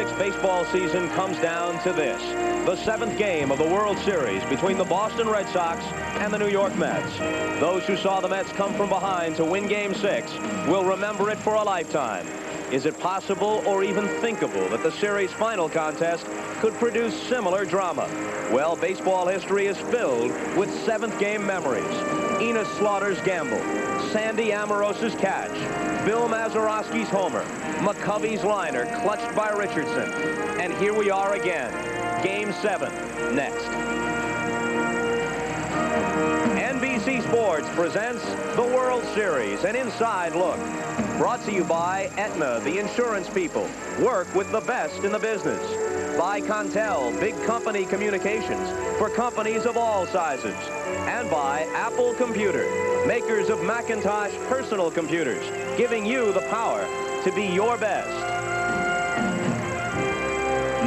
6 baseball season comes down to this: the 7th game of the World Series between the Boston Red Sox and the New York Mets. Those who saw the Mets come from behind to win Game 6 will remember it for a lifetime. Is it possible or even thinkable that the series final contest could produce similar drama? Well, baseball history is filled with 7th game memories. Enos Slaughter's gamble, Sandy Amoroso's catch, Bill Mazeroski's homer, McCovey's liner clutched by Richardson. And here we are again. Game 7 next. NBC Sports presents the World Series, an inside look. Brought to you by Aetna, the insurance people. Work with the best in the business. By Contel, big company communications for companies of all sizes. And by Apple Computer, makers of Macintosh personal computers, giving you the power to be your best.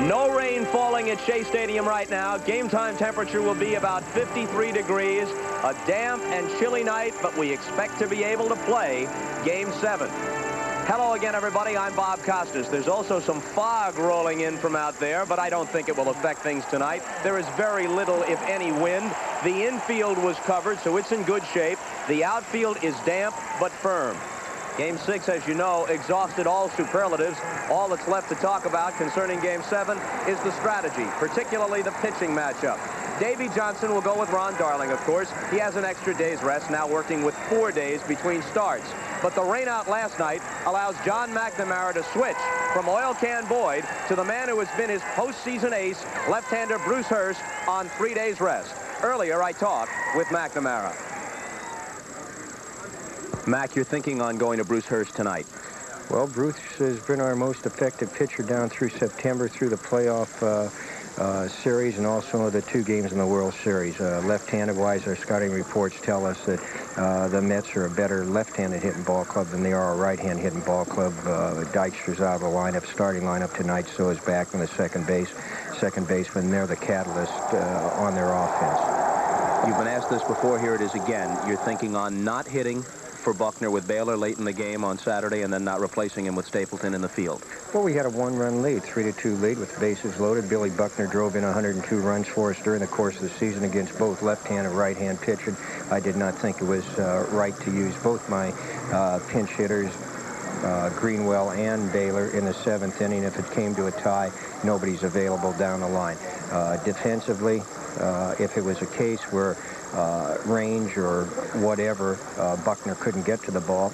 No rain falling at Shea Stadium right now. Game time temperature will be about 53 degrees. A damp and chilly night, but we expect to be able to play Game 7. Hello again, everybody. I'm Bob Costas. There's also some fog rolling in from out there, but I don't think it will affect things tonight. There is very little, if any, wind. The infield was covered, so it's in good shape. The outfield is damp, but firm. Game 6, as you know, exhausted all superlatives. All that's left to talk about concerning Game 7 is the strategy, particularly the pitching matchup. Davey Johnson will go with Ron Darling, of course. He has an extra day's rest, now working with 4 days between starts. But the rainout last night allows John McNamara to switch from Oil Can Boyd to the man who has been his postseason ace, left-hander Bruce Hurst, on 3 days' rest. Earlier, I talked with McNamara. Mac, you're thinking on going to Bruce Hurst tonight. Well, Bruce has been our most effective pitcher down through September, through the playoff series, and also the 2 games in the World Series. Left-handed wise, our scouting reports tell us that the Mets are a better left-handed hitting ball club than they are a right-hand hitting ball club. Dykstra's out of the lineup, starting lineup tonight, so is Backman, the second baseman. They're the catalyst on their offense. You've been asked this before. Here it is again. You're thinking on not hitting for Buckner with Baylor late in the game on Saturday, and then not replacing him with Stapleton in the field. Well, we had a 1-run lead, 3-2 lead with the bases loaded. Billy Buckner drove in 102 runs for us during the course of the season against both left-hand and right-hand pitching. I did not think it was right to use both my pinch hitters, Greenwell and Baylor, in the 7th inning. If it came to a tie, nobody's available down the line. Defensively, if it was a case where range or whatever, Buckner couldn't get to the ball,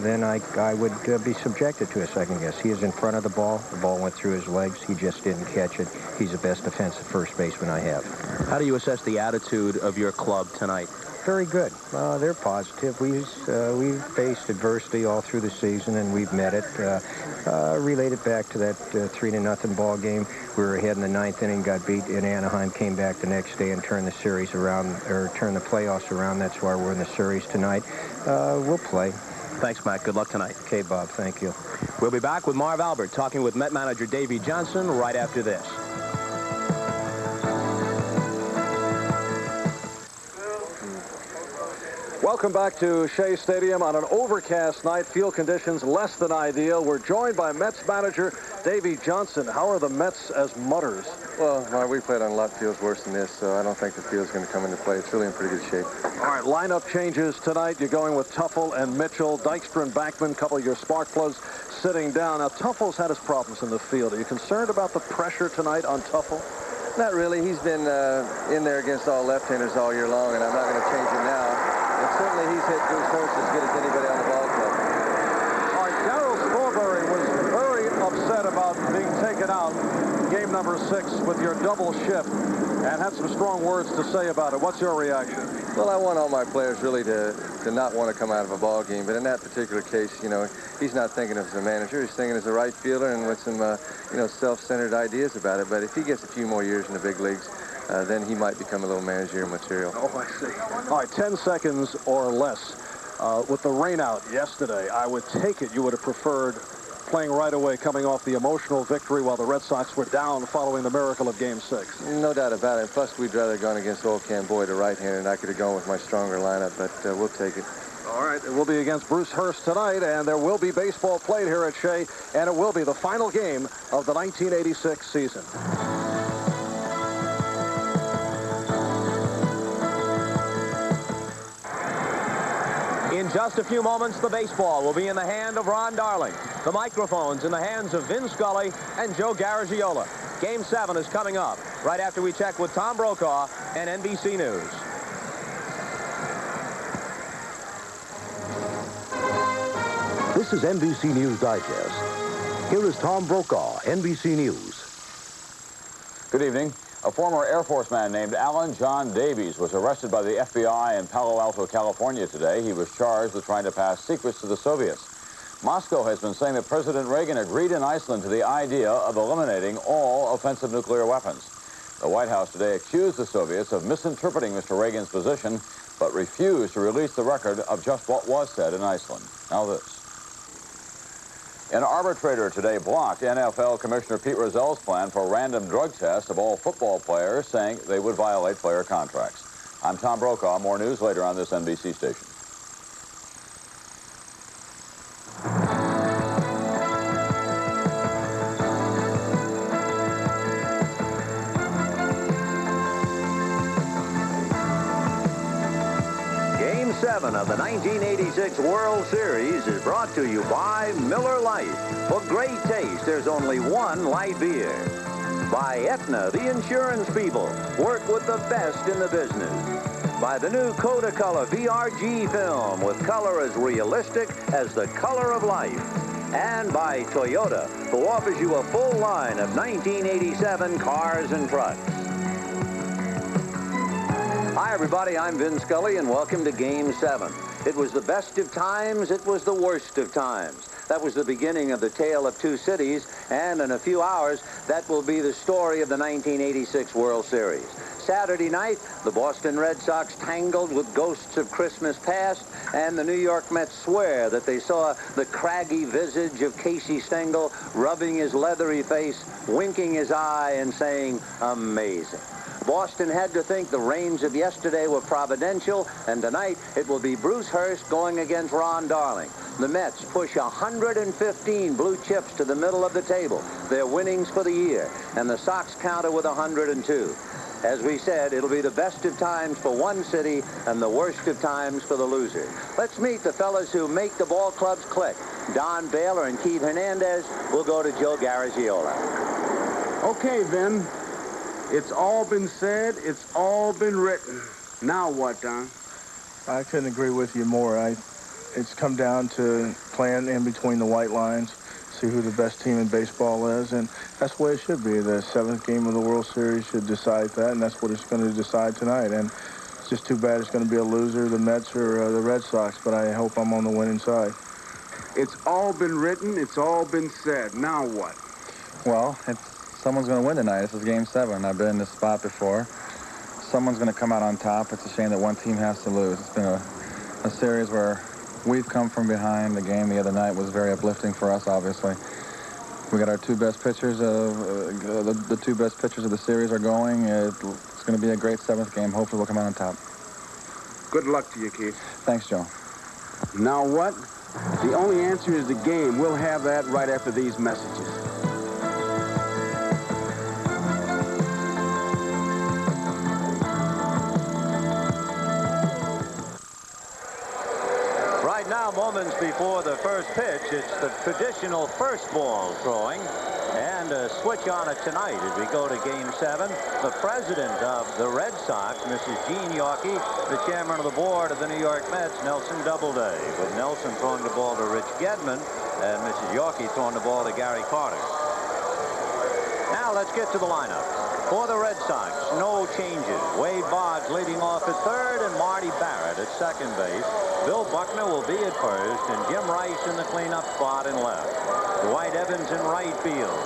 then I would be subjected to a second guess. He is in front of the ball went through his legs, he just didn't catch it. He's the best defensive first baseman I have. How do you assess the attitude of your club tonight? Very good. They're positive. We've faced adversity all through the season, and we've met it. Related back to that 3-0 ball game. We were ahead in the 9th inning, got beat in Anaheim, came back the next day and turned the series around, or turned the playoffs around. That's why we're in the series tonight. We'll play. Thanks, Matt. Good luck tonight. Okay, Bob. Thank you. We'll be back with Marv Albert talking with Met manager Davey Johnson right after this. Welcome back to Shea Stadium on an overcast night. Field conditions less than ideal. We're joined by Mets manager Davey Johnson. How are the Mets as mutters? Well, we played on a lot of fields worse than this, so I don't think the field's going to come into play. It's really in pretty good shape. All right, lineup changes tonight. You're going with Tuffle and Mitchell, Dykstra and Backman, a couple of your spark plugs sitting down. Now, Tuffle's had his problems in the field. Are you concerned about the pressure tonight on Tuffle? Not really. He's been in there against all left-handers all year long, and I'm not going to change him now. And certainly he's hit Bruce Hurst as good as anybody on the ball club. All right, Darryl Strawberry was very upset about being taken out in game number 6 with your double shift and had some strong words to say about it. What's your reaction? Well, I want all my players really to not want to come out of a ball game, but in that particular case, you know, he's not thinking of as a manager. He's thinking as a right fielder and with some, you know, self-centered ideas about it. But if he gets a few more years in the big leagues, then he might become a little managerial material. Oh, I see. All right, 10 seconds or less. With the rain out yesterday, I would take it you would have preferred playing right away, coming off the emotional victory while the Red Sox were down following the miracle of Game 6. No doubt about it. Plus, we'd rather have gone against Old Can Boyd, a right-hander, and I could have gone with my stronger lineup, but we'll take it. All right, it will be against Bruce Hurst tonight, and there will be baseball played here at Shea, and it will be the final game of the 1986 season. In just a few moments, the baseball will be in the hand of Ron Darling. The microphone's in the hands of Vin Scully and Joe Garagiola. Game 7 is coming up right after we check with Tom Brokaw and NBC News. This is NBC News Digest. Here is Tom Brokaw, NBC News. Good evening. A former Air Force man named Alan John Davies was arrested by the FBI in Palo Alto, California today. He was charged with trying to pass secrets to the Soviets. Moscow has been saying that President Reagan agreed in Iceland to the idea of eliminating all offensive nuclear weapons. The White House today accused the Soviets of misinterpreting Mr. Reagan's position, but refused to release the record of just what was said in Iceland. Now this. An arbitrator today blocked NFL Commissioner Pete Rozell's plan for random drug tests of all football players, saying they would violate player contracts. I'm Tom Brokaw. More news later on this NBC station. Game 7 of the 1986 World Series is brought to you by Miller Lite. For great taste, there's only one light beer. By Aetna, the insurance people. Work with the best in the business. By the new Kodacolor VRG film with color as realistic as the color of life. And by Toyota, who offers you a full line of 1987 cars and trucks. Hi, everybody. I'm Vin Scully, and welcome to Game 7. It was the best of times. It was the worst of times. That was the beginning of the tale of two cities, and in a few hours, that will be the story of the 1986 World Series. Saturday night, the Boston Red Sox tangled with ghosts of Christmas past, and the New York Mets swear that they saw the craggy visage of Casey Stengel rubbing his leathery face, winking his eye, and saying, amazing. Boston had to think the rains of yesterday were providential, and tonight it will be Bruce Hurst going against Ron Darling. The Mets push 115 blue chips to the middle of the table, their winnings for the year, and the Sox counter with 102. As we said, it'll be the best of times for one city and the worst of times for the loser. Let's meet the fellas who make the ball clubs click. Don Baylor and Keith Hernandez. We'll go to Joe Garagiola. Okay, Vin. It's all been said. It's all been written. Now what, Don? I couldn't agree with you more. It's come down to playing in between the white lines, see who the best team in baseball is, and that's the way it should be. The 7th game of the World Series should decide that, and that's what it's going to decide tonight. And it's just too bad it's going to be a loser, the Mets or the Red Sox, but I hope I'm on the winning side. It's all been written. It's all been said. Now what? Well, someone's going to win tonight. This is Game 7. I've been in this spot before. Someone's going to come out on top. It's a shame that one team has to lose. It's been a series where we've come from behind. The game the other night was very uplifting for us, obviously. We got our two best pitchers. The two best pitchers of the series are going. It's going to be a great 7th game. Hopefully we'll come out on top. Good luck to you, Keith. Thanks, Joe. Now what? The only answer is the game. We'll have that right after these messages. Right now, moments before the first pitch, it's the traditional first ball throwing. And a switch on it tonight as we go to Game 7. The president of the Red Sox, Mrs. Jean Yawkey, the chairman of the board of the New York Mets, Nelson Doubleday, with Nelson throwing the ball to Rich Gedman and Mrs. Yawkey throwing the ball to Gary Carter. Now let's get to the lineup. For the Red Sox, no changes. Wade Boggs leading off at third and Marty Barrett at second base. Bill Buckner will be at first and Jim Rice in the cleanup spot in left. Dwight Evans in right field.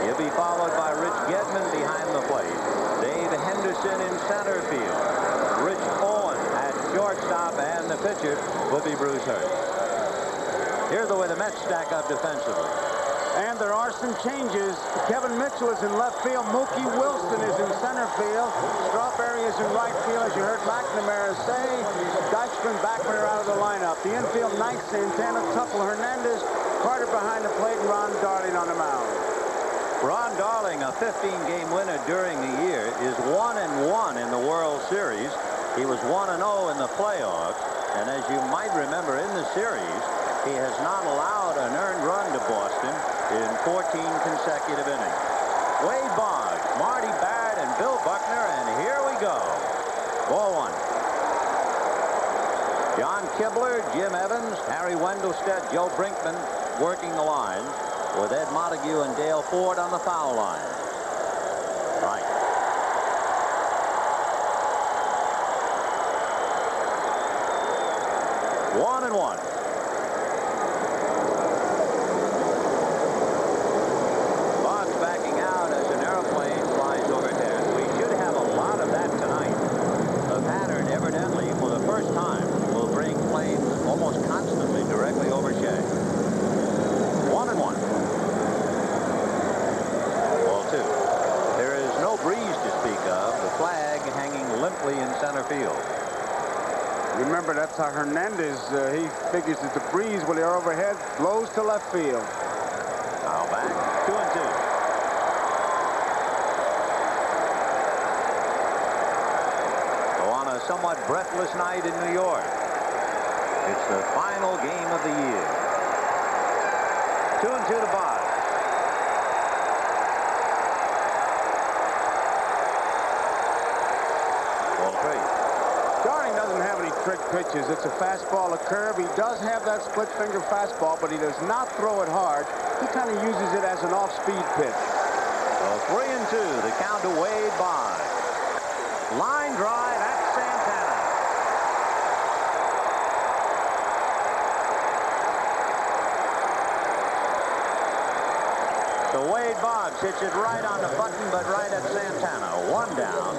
He'll be followed by Rich Gedman behind the plate. Dave Henderson in center field. Rich Owen at shortstop, and the pitcher will be Bruce Hurst. Here's the way the Mets stack up defensively. And there are some changes. Kevin Mitchell is in left field. Mookie Wilson is in center field. Strawberry is in right field, as you heard McNamara say. Dykstra and Backman are out of the lineup. The infield, Knight, Santana, Tuffle, Hernandez, Carter behind the plate, and Ron Darling on the mound. Ron Darling, a 15-game winner during the year, is 1-1 in the World Series. He was 1-0 in the playoffs. And as you might remember in the series, he has not allowed an earned run to Boston in 14 consecutive innings. Wade Boggs, Marty Barrett, and Bill Buckner, and here we go. Ball one. John Kibler, Jim Evans, Harry Wendelstedt, Joe Brinkman working the lines, with Ed Montague and Dale Ford on the foul line. Right. One and one. Boggs backing out as an airplane flies overhead. We should have a lot of that tonight. The pattern, evidently, for the first time, will bring planes almost constantly directly over Shea. 1-1. Ball two. There is no breeze to speak of. The flag hanging limply in center field. Remember, that's how Hernandez, he figures that the breeze when they're overhead blows to left field. Now back, 2-2. So on a somewhat breathless night in New York, it's the final game of the year. 2-2 to Boggs. Ball three. Darling doesn't have any trick pitches. It's a fastball, a curve. He does have that split finger fastball, but he does not throw it hard. He kind of uses it as an off-speed pitch. So 3-2, the count to Wade Boggs. Line drive at Santana. So Wade Boggs hits it right on the button, but right at Santana. One down.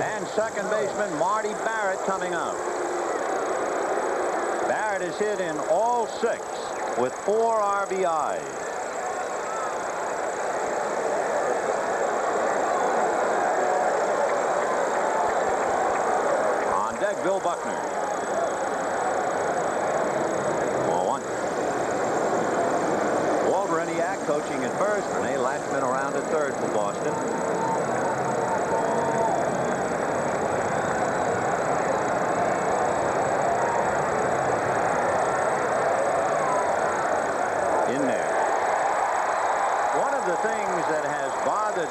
And second baseman Marty Barrett coming up. Barrett is hit in all 6 with 4 RBIs. On deck, Bill Buckner. Ball one. Walt Reniak coaching at first. Rene Latchman around at third for Boston.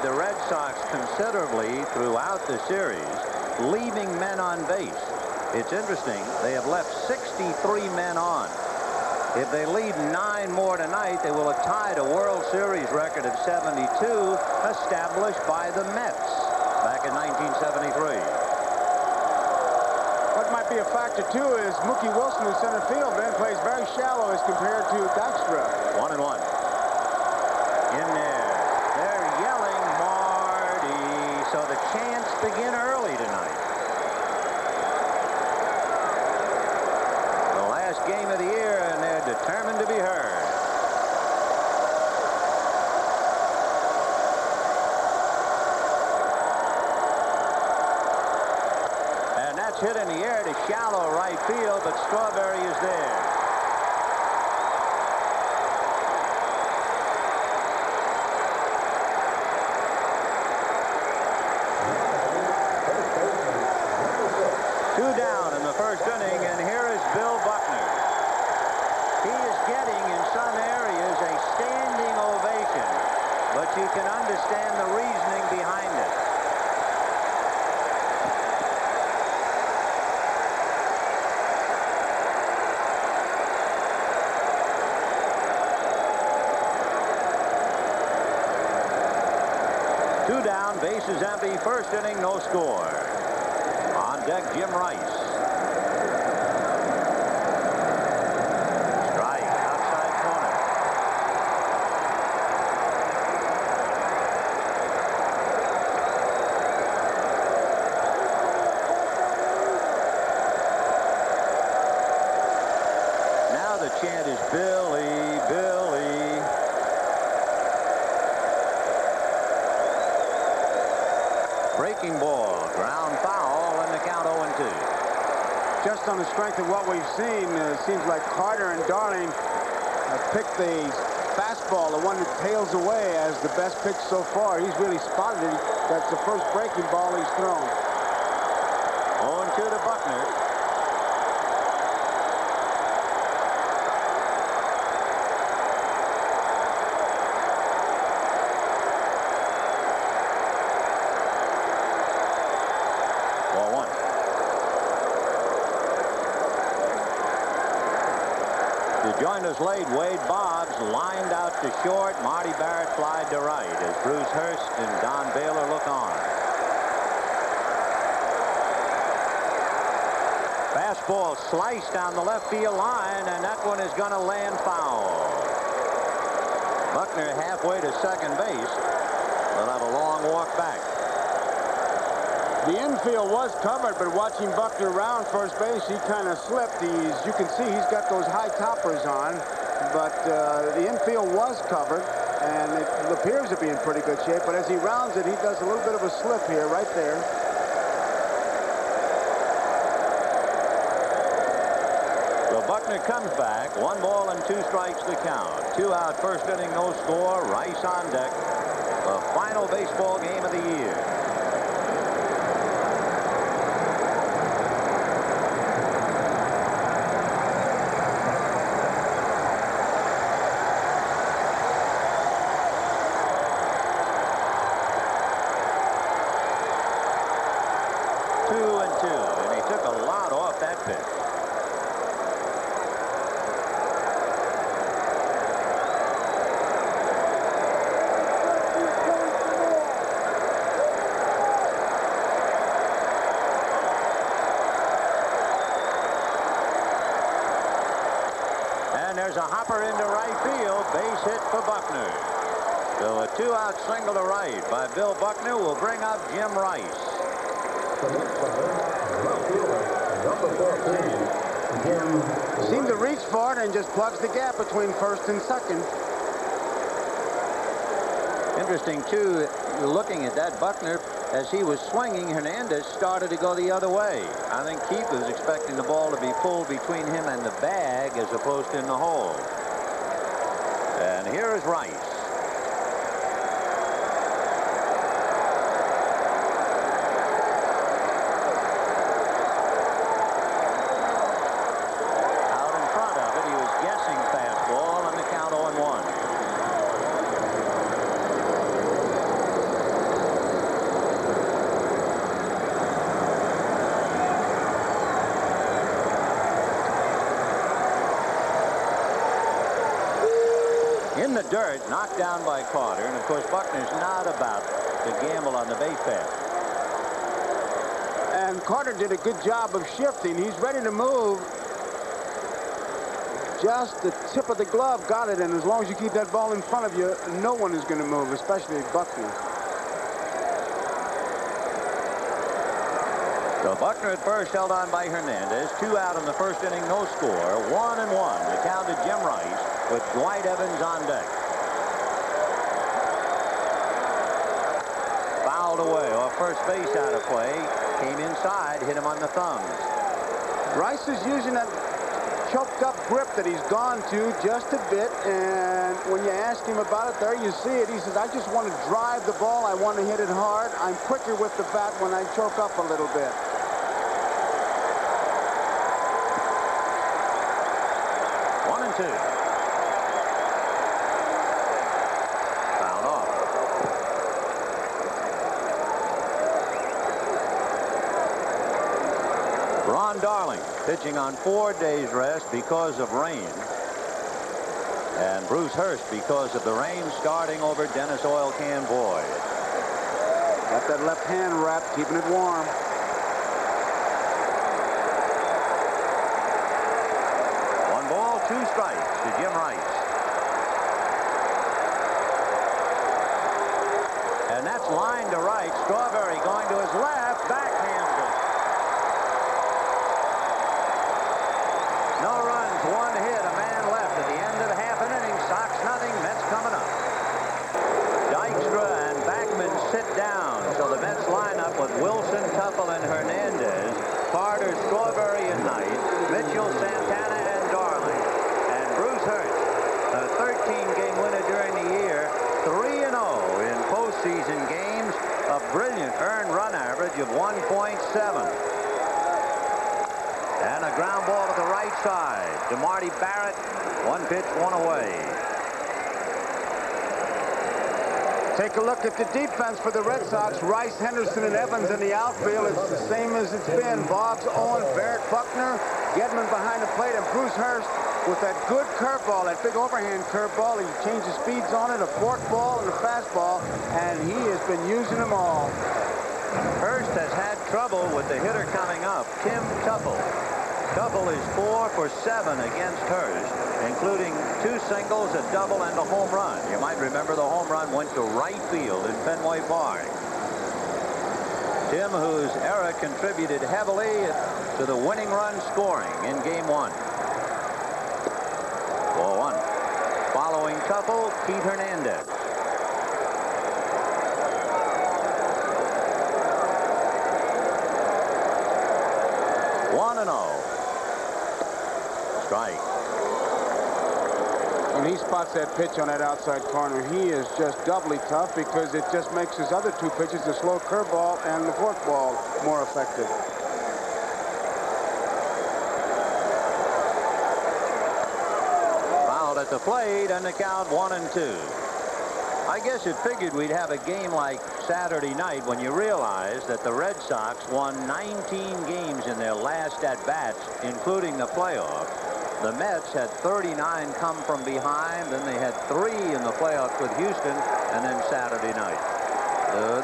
The Red Sox considerably throughout the series, leaving men on base. It's interesting, they have left 63 men on. If they leave 9 more tonight, they will have tied a World Series record of 72 established by the Mets back in 1973. What might be a factor too is Mookie Wilson in center field then plays very shallow as compared to Dykstra. 1-1. In there. So the chants begin early tonight. The last game of the year, and they're determined to be heard. And that's hit in the air to shallow right field, but Strawberry is there. Down in the first inning, and here is Bill Buckner. He is getting, in some areas, a standing ovation, but you can understand the reasoning behind it. Two down, bases empty, first inning, no score. On deck, Jim Rice. Strike, outside corner. Now the chant is Billy, Billy. breaking ball. Ground foul, and the count 0-2. Just on the strength of what we've seen, it seems like Carter and Darling have picked the fastball, the one that tails away, as the best pitch so far. He's really spotted it. That's the first breaking ball he's thrown. 0-2 to Buckner. Joined us late. Wade Boggs lined out to short. Marty Barrett flied to right as Bruce Hurst and Don Baylor look on. Fastball sliced down the left field line, and that one is going to land foul. Buckner halfway to second base. Will have a long walk back. The infield was covered, but watching Buckner around first base, he kind of slipped. You can see he's got those high toppers on, but the infield was covered, and it appears to be in pretty good shape. But as he rounds it, he does a little bit of a slip here, right there. So Buckner comes back. 1 ball and 2 strikes to count. 2 out, first inning, no score. Rice on deck. The final baseball game of the year. There's a hopper into right field. Base hit for Buckner. So a 2-out single to right by Bill Buckner will bring up Jim Rice. Seemed to reach for it and just plugs the gap between first and second. Interesting, too, looking at that, Buckner, as he was swinging, Hernandez started to go the other way. I think Keith was expecting the ball to be pulled between him and the bag as opposed to in the hole. And here is Rice. Out in front of it, he was guessing fastball, and the count 0-1. In the dirt, knocked down by Carter, and of course Buckner's not about to gamble on the base pass. And Carter did a good job of shifting. He's ready to move. Just the tip of the glove got it, and as long as you keep that ball in front of you, no one is going to move, especially Buckner. So Buckner at first held on by Hernandez. 2 out in the first inning, no score. 1-1. The count to Jim Rice with Dwight Evans on deck. Fouled away off first base out of play. Came inside, hit him on the thumbs. Rice is using that choked up grip that he's gone to just a bit, and when you ask him about it, there you see it. He says, I just want to drive the ball. I want to hit it hard. I'm quicker with the bat when I choke up a little bit. 1-2. Fouled off. Ron Darling pitching on 4 days rest because of rain. And Bruce Hurst because of the rain starting over Dennis Oil Can Boyd. Got that left hand wrapped, keeping it warm. One ball, 2 strikes to Jim Rice. And that's line to right. Strawberry going to his left, backhands it. No runs, 1 hit, a man left at the end of the half an inning. Sox nothing, Mets coming up. Dykstra and Backman sit down. So the Mets line up with side to Marty Barrett. 1 pitch, 1 away. Take a look at the defense for the Red Sox. Rice, Henderson, and Evans in the outfield. It's the same as it's been. Boggs, Owen, Barrett, Buckner, Gedman behind the plate, and Bruce Hurst with that good curveball, that big overhand curveball. He changes speeds on it, a forkball and a fastball, and he has been using them all. Hurst has had trouble with the hitter coming up, Tim Tuffle. Tuffle is 4 for 7 against Hurst, including 2 singles, a double, and a home run. You might remember the home run went to right field in Fenway Park. Tim, whose era contributed heavily to the winning run scoring in Game 1. Ball 1. Following Tuffle, Keith Hernandez. Strike. When he spots that pitch on that outside corner, he is just doubly tough because it just makes his other 2 pitches, the slow curveball and the forkball, more effective. Fouled at the plate, and the count 1-2. I guess it figured we'd have a game like Saturday night when you realize that the Red Sox won 19 games in their last at-bats, including the playoffs. The Mets had 39 come from behind, then they had 3 in the playoffs with Houston, and then Saturday night.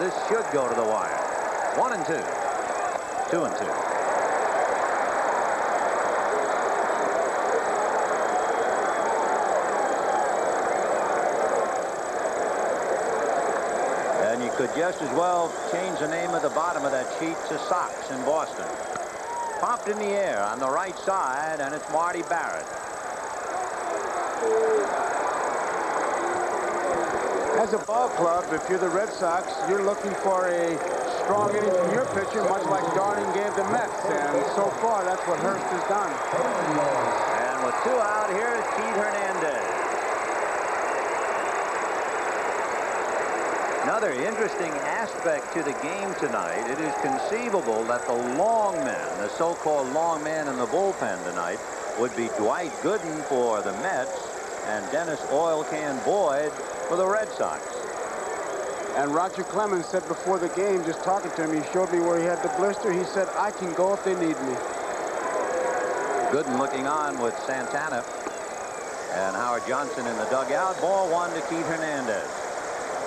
This should go to the wire. 1-2. 2-2. And you could just as well change the name at the bottom of that sheet to Sox in Boston. Popped in the air on the right side, and it's Marty Barrett. As a ball club, if you're the Red Sox, you're looking for a strong inning from your pitcher, much like Darling gave the Mets, and so far that's what Hurst has done. And with 2 out, here is Keith Hernandez. Another interesting aspect to the game tonight, it is conceivable that the long men, the so-called long man in the bullpen tonight, would be Dwight Gooden for the Mets and Dennis Oil Can Boyd for the Red Sox. And Roger Clemens said before the game, just talking to him, he showed me where he had the blister. He said, I can go if they need me. Gooden looking on with Santana and Howard Johnson in the dugout. Ball 1 to Keith Hernandez.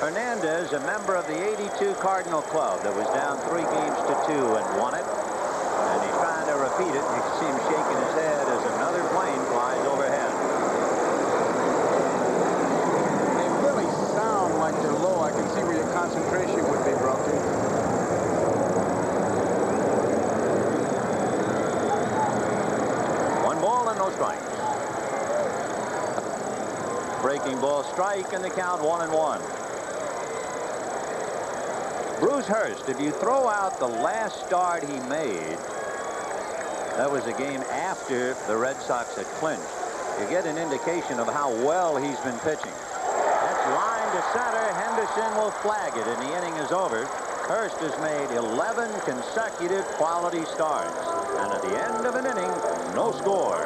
Hernandez, a member of the '82 Cardinal Club that was down 3 games to 2 and won it. And he's trying to repeat it. You can see him shaking his head as another plane flies overhead. They really sound like they're low. I can see where your concentration would be broken. 1 ball and no strikes. Breaking ball strike, and the count 1-1. Bruce Hurst, if you throw out the last start he made, that was a game after the Red Sox had clinched, you get an indication of how well he's been pitching. That's line to center. Henderson will flag it, and the inning is over. Hurst has made 11 consecutive quality starts, and at the end of an inning, no score.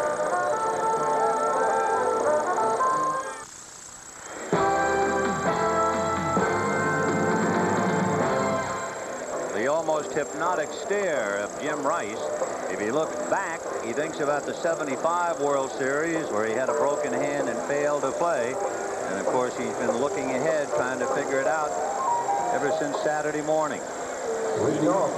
The almost hypnotic stare of Jim Rice. If he looks back, he thinks about the '75 World Series where he had a broken hand and failed to play. And of course, he's been looking ahead, trying to figure it out ever since Saturday morning.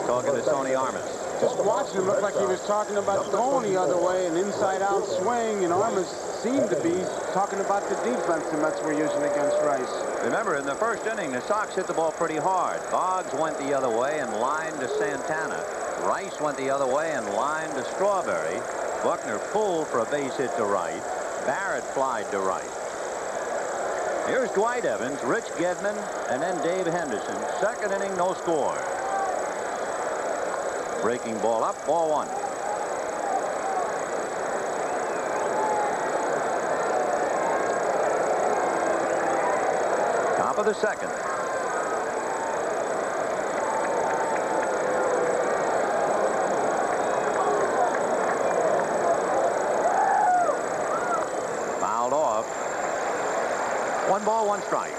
Talking to Tony Armas. Just watching him, looked like he was talking about going the other way, an inside-out swing, and Armas seemed to be talking about the defense the Mets were using against Rice. Remember, in the first inning, the Sox hit the ball pretty hard. Boggs went the other way and lined to Santana. Rice went the other way and lined to Strawberry. Buckner pulled for a base hit to right. Barrett flied to right. Here's Dwight Evans, Rich Gedman, and then Dave Henderson. Second inning, no score. Breaking ball up, ball 1. Top of the second. 1 ball, 1 strike.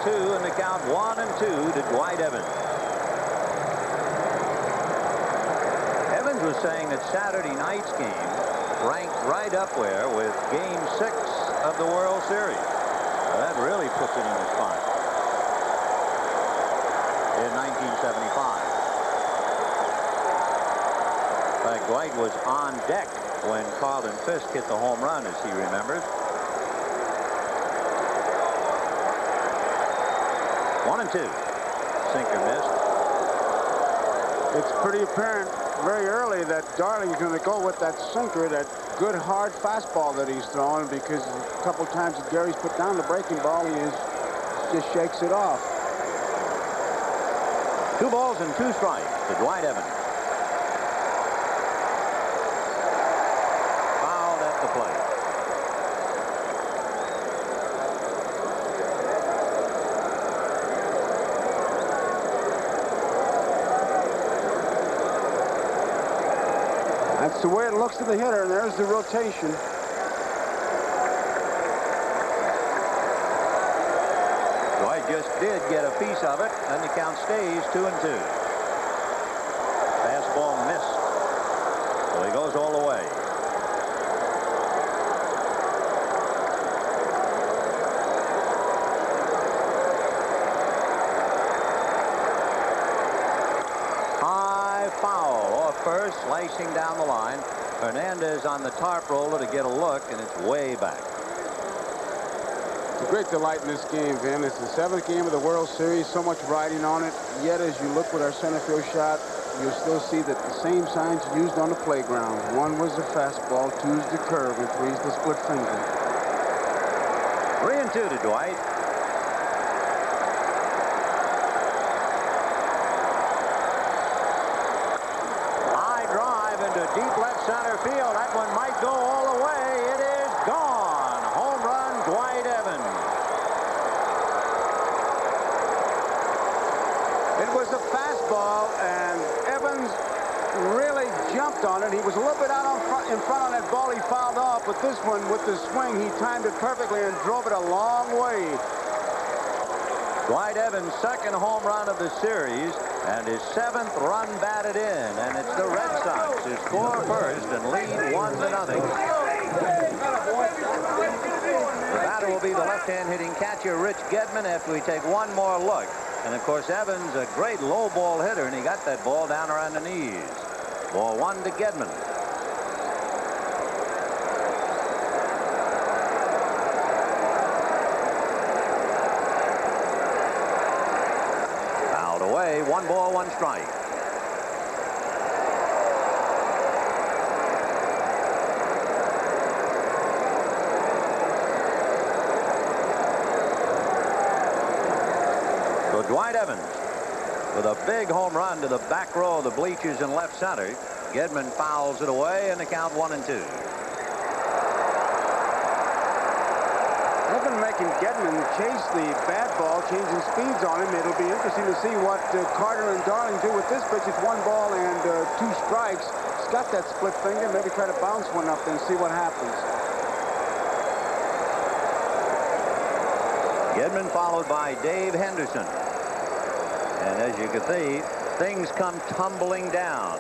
And the count 1-2 to Dwight Evans. Evans was saying that Saturday night's game ranked right up there with Game 6 of the World Series. Well, that really puts it in the spot. In 1975. In fact, Dwight was on deck when Carlton Fisk hit the home run, as he remembers. 1-2. Sinker missed. It's pretty apparent very early that Darling's going to go with that sinker, that good hard fastball that he's throwing, because a couple times that Gary's put down the breaking ball, he just shakes it off. 2 balls and 2 strikes to Dwight Evans. Fouled at the plate. That's the way it looks to the hitter, and there's the rotation. Dwight just did get a piece of it, and the count stays 2-2. Fastball missed. So he goes all the way. High foul off first, slicing down the line. Hernandez on the tarp roller to get a look, and it's way back. It's a great delight in this game, Vin. It's the 7th game of the World Series, so much riding on it. Yet, as you look with our center field shot, you'll still see that the same signs used on the playground. 1 was the fastball, 2 is the curve, and 3 is the split finger. 3-2 to Dwight. High drive into deep left center field. That one might go all the way. It is gone. Home run, Dwight Evans. It was a fastball, and Evans really jumped on it. He was a little bit out in front on that ball he fouled off, but this one, with the swing, he timed it perfectly and drove it a long way. Dwight Evans' 2nd home run of the series, and his 7th run batted in, and it's the Red Sox who score first and lead 1-0. The batter will be the left-hand hitting catcher Rich Gedman after we take one more look. And of course, Evans, a great low ball hitter, and he got that ball down around the knees. Ball 1 to Gedman. Fouled away. 1 ball, 1 strike. So Dwight Evans with a big home run to the back row of the bleachers in left center. Gedman fouls it away, and the count 1-2. They've been making Gedman chase the bad ball, changing speeds on him. It'll be interesting to see what Carter and Darling do with this pitch. It's 1 ball and 2 strikes. He's got that split finger. Maybe try to bounce one up and see what happens. Gedman followed by Dave Henderson. And as you can see, things come tumbling down.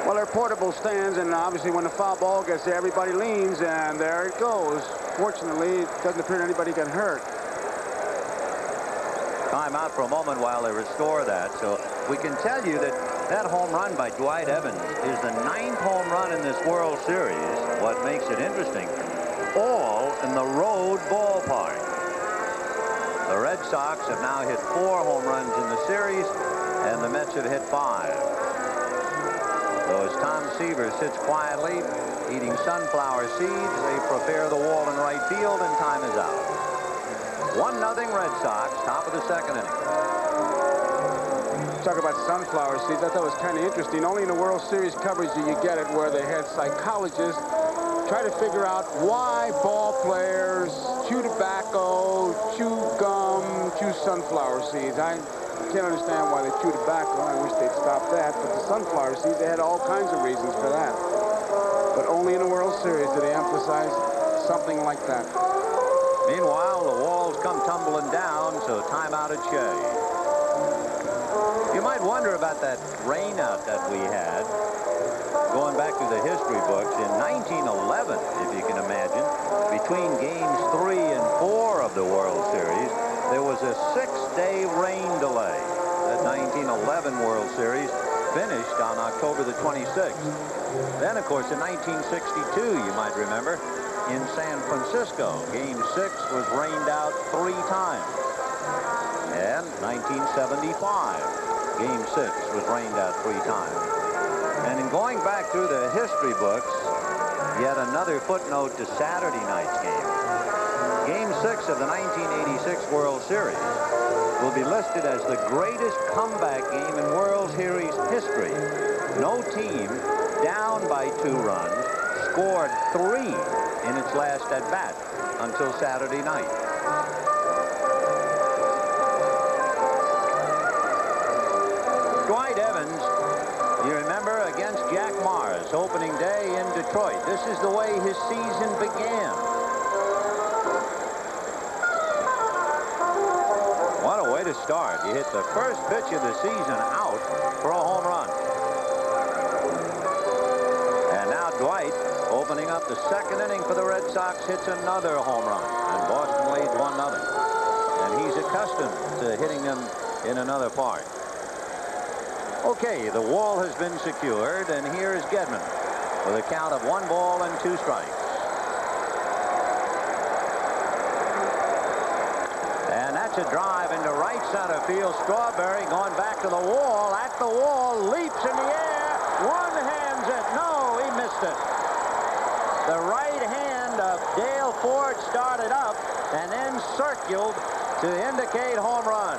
Well, they're portable stands, and obviously when the foul ball gets there, everybody leans, and there it goes. Fortunately, it doesn't appear anybody got hurt. Time out for a moment while they restore that. So we can tell you that that home run by Dwight Evans is the 9th home run in this World Series. What makes it interesting, all in the road ballpark. The Red Sox have now hit 4 home runs in the series, and the Mets have hit 5. So as Tom Seaver sits quietly, eating sunflower seeds, they prepare the wall in right field, and time is out. 1-0 Red Sox, top of the 2nd inning. Talk about sunflower seeds. I thought it was kind of interesting. Only in the World Series coverage do you get it where they had psychologists try to figure out why ball players chew tobacco, chew gum, chew sunflower seeds. I can't understand why they chew tobacco. I wish they'd stop that. But the sunflower seeds, they had all kinds of reasons for that. But only in the World Series did they emphasize something like that. Meanwhile, the walls come tumbling down, so timeout at Shea. You might wonder about that rain out that we had, going back to the history books. In 1911, if you can imagine, between games 3 and 4 of the World Series, there was a 6-day rain delay. That 1911 World Series finished on October the 26th. Then, of course, in 1962, you might remember, in San Francisco, Game 6 was rained out 3 times. And 1975, Game 6 was rained out 3 times. And in going back through the history books, yet another footnote to Saturday night's game. Game 6 of the 1986 World Series will be listed as the greatest comeback game in World Series history. No team down by 2 runs scored 3 in its last at-bat until Saturday night. Dwight Evans, you remember, against Jack Morris, opening day in Detroit. This is the way his season began. What a way to start. He hit the first pitch of the season out for a home run. And now Dwight, opening up the 2nd inning for the Red Sox, hits another home run. And Boston leads 1-0. And he's accustomed to hitting them in another park. Okay, the wall has been secured, and here is Gedman with a count of 1 ball and 2 strikes. And that's a drive into right center field. Strawberry going back to the wall, at the wall, leaps in the air, one-hands it. No, he missed it. The right hand of Dale Ford started up and then circled to indicate home run.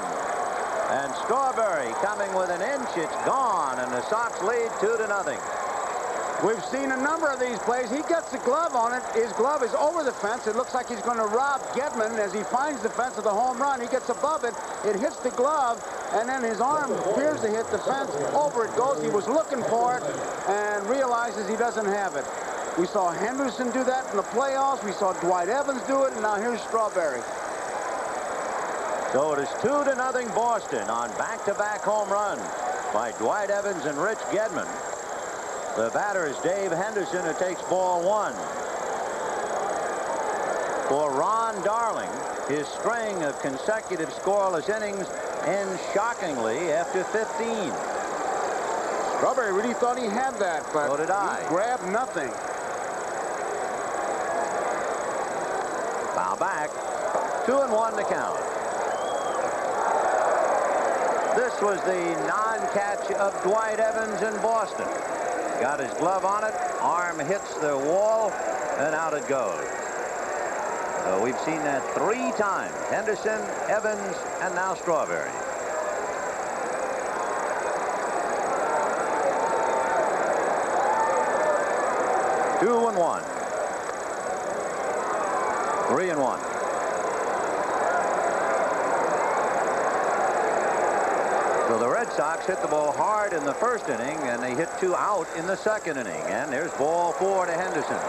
And Strawberry coming with an inch, it's gone, and the Sox lead 2-0. We've seen a number of these plays. He gets the glove on it. His glove is over the fence. It looks like he's going to rob Gedman as he finds the fence of the home run. He gets above it. It hits the glove, and then his arm appears to hit the fence. Over it goes. He was looking for it and realizes he doesn't have it. We saw Henderson do that in the playoffs. We saw Dwight Evans do it, and now here's Strawberry. So it is 2-0 Boston on back-to-back home runs by Dwight Evans and Rich Gedman. The batter is Dave Henderson, who takes ball 1. For Ron Darling, his string of consecutive scoreless innings ends shockingly after 15. Strawberry really thought he had that, but so did I. He grabbed nothing. Foul back. 2-1 to count. This was the non-catch of Dwight Evans in Boston. Got his glove on it, arm hits the wall, and out it goes. So we've seen that 3 times. Henderson, Evans, and now Strawberry. Two and 1. 3-1. So the Red Sox hit the ball hard in the 1st inning, and they hit 2 out in the 2nd inning. And there's ball 4 to Henderson.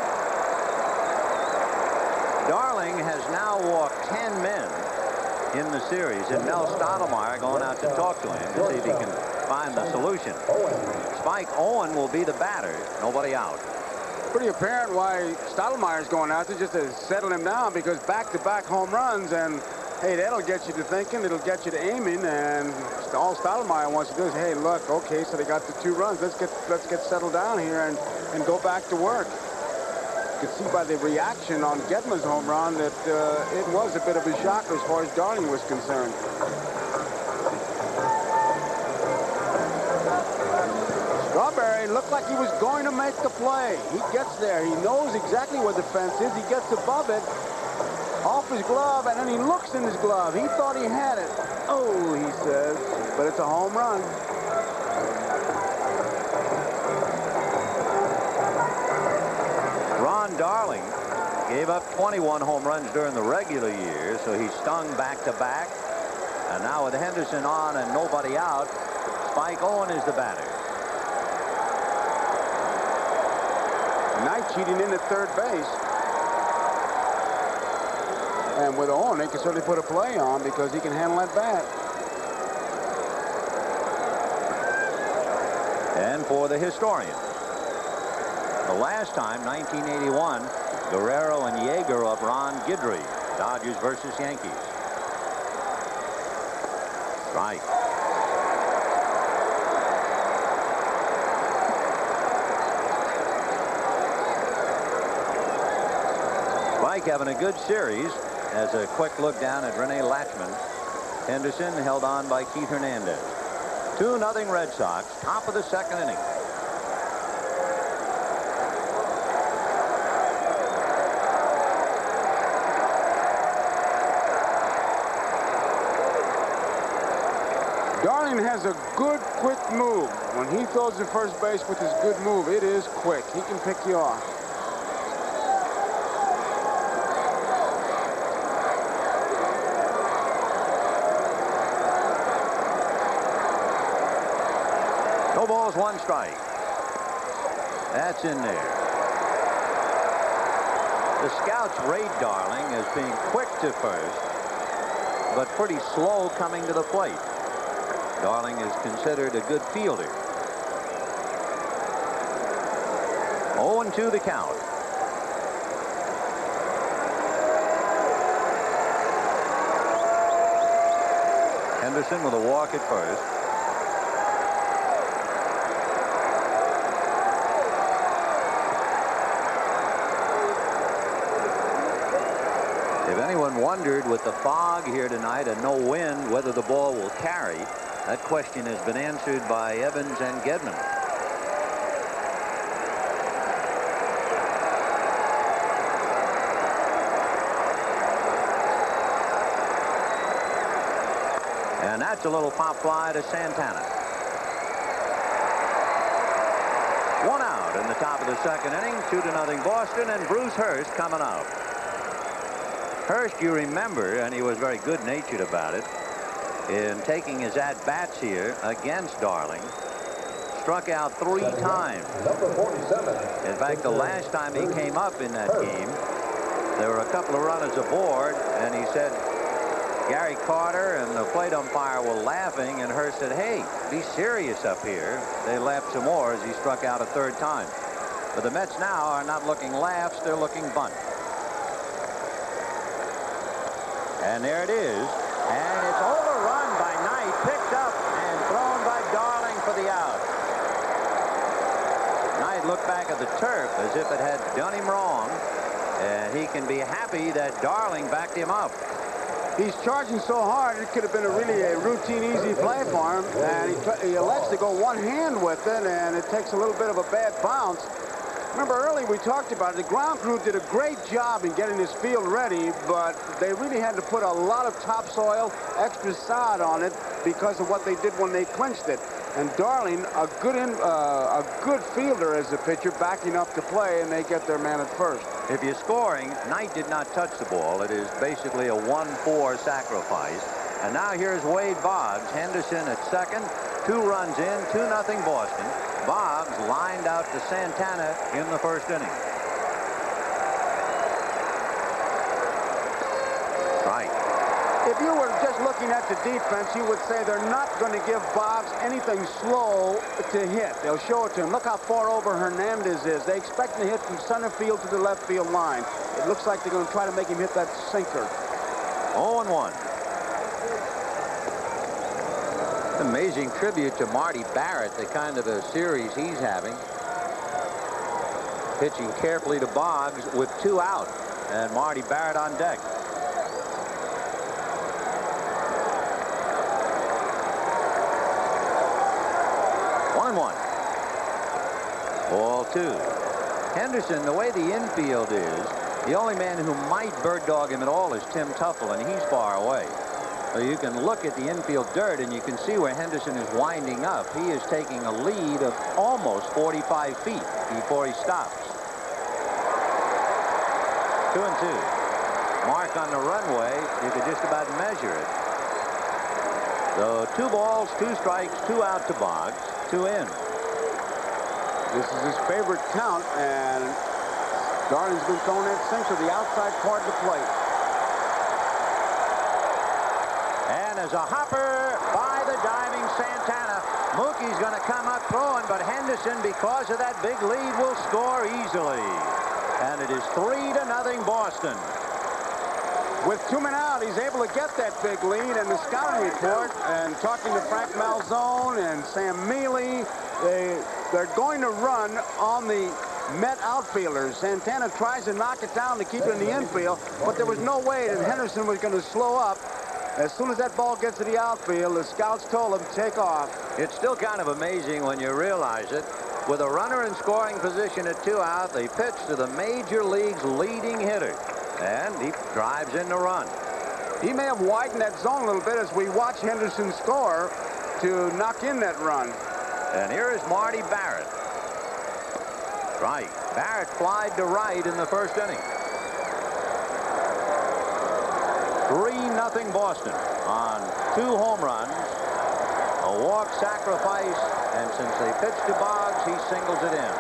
Darling has now walked 10 men in the series, and Mel Stottlemyre going out to talk to him to see if he can find the solution. Spike Owen will be the batter. Nobody out. Pretty apparent why Stottlemyre's going out there, just to settle him down, because back-to-back home runs, and hey, that'll get you to thinking, it'll get you to aiming, and all Stottlemyre wants to do is, hey, look, okay, so they got the 2 runs. Let's get settled down here and go back to work. You could see by the reaction on Gedman's home run that it was a bit of a shock as far as Darling was concerned. Strawberry looked like he was going to make the play. He gets there. He knows exactly where the fence is. He gets above it, off his glove, and then he looks in his glove. He thought he had it. Oh, he says, but it's a home run. Ron Darling gave up 21 home runs during the regular year, so he stung back-to-back. And now with Henderson on and nobody out, Spike Owen is the batter. Knight cheating in at third base. And with Owen, they can certainly put a play on because he can handle that bat. And for the historian, the last time, 1981, Guerrero and Yeager of Ron Guidry, Dodgers versus Yankees. Right. Spike having a good series. As a quick look down at Rene Latchman. Henderson held on by Keith Hernandez. 2-0 Red Sox, top of the second inning. Darling has a good, quick move. When he throws to first base with his good move, it is quick. He can pick you off. No balls, 1 strike. That's in there. The scouts rate Darling as being quick to first, but pretty slow coming to the plate. Darling is considered a good fielder. 0-2 the count. Henderson with a walk at first. If anyone wondered with the fog here tonight and no wind whether the ball will carry, that question has been answered by Evans and Gedman. And that's a little pop fly to Santana. 1 out in the top of the second inning, 2-0 Boston, and Bruce Hurst coming out. Hurst, you remember, and he was very good-natured about it, in taking his at-bats here against Darling, struck out 3 times. In fact, the last time he came up in that game, there were a couple of runners aboard, and he said, Gary Carter and the plate umpire were laughing, and Hurst said, hey, be serious up here. They laughed some more as he struck out a 3rd time. But the Mets now are not looking laughs, they're looking bunt. And there it is. And it's overrun by Knight, picked up and thrown by Darling for the out. Knight looked back at the turf as if it had done him wrong, and he can be happy that Darling backed him up. He's charging so hard, it could have been really a routine, easy play for him, and he elects to go one hand with it, and it takes a little bit of a bad bounce. Remember earlier we talked about it. The ground crew did a great job in getting this field ready, but they really had to put a lot of topsoil, extra sod on it because of what they did when they clinched it. And Darling, a good fielder as a pitcher, backing up to play, and they get their man at first. If you're scoring, Knight did not touch the ball. It is basically a 1-4 sacrifice. And now here's Wade Boggs. Henderson at second. 2 runs in, 2-0 Boston. Boggs lined out to Santana in the 1st inning. Right. If you were just looking at the defense, you would say they're not going to give Boggs anything slow to hit. They'll show it to him. Look how far over Hernandez is. They expect him to hit from center field to the left field line. It looks like they're going to try to make him hit that sinker. 0-1. Amazing tribute to Marty Barrett, the kind of a series he's having. Pitching carefully to Boggs with 2 out, and Marty Barrett on deck. Ball 2. Henderson, the way the infield is, the only man who might bird dog him at all is Tim Tuffle, and he's far away. So you can look at the infield dirt, and you can see where Henderson is winding up. He is taking a lead of almost 45 feet before he stops. 2-2. Mark on the runway, you could just about measure it. So 2 balls, 2 strikes, 2 out to Boggs, 2 in. This is his favorite count, and Darling's been throwing that sink to the outside part of the plate. And as a hopper by the diving Santana, Mookie's going to come up throwing, but Henderson, because of that big lead, will score easily. And it is 3-0 Boston. With 2 men out, he's able to get that big lead, and the scouting report, and talking to Frank Malzone and Sam Mealy, they're going to run on the Met outfielders. Santana tries to knock it down to keep it in the infield, but there was no way that Henderson was going to slow up. As soon as that ball gets to the outfield, the scouts told him, take off. It's still kind of amazing when you realize it. With a runner in scoring position at 2 out, they pitch to the major league's leading hitter. And he drives in the run. He may have widened that zone a little bit as we watch Henderson score to knock in that run. And here is Marty Barrett. Right. Barrett flied to right in the first inning. 3-0 Boston on 2 home runs, a walk, sacrifice, and since they pitched to Boggs, he singles it in.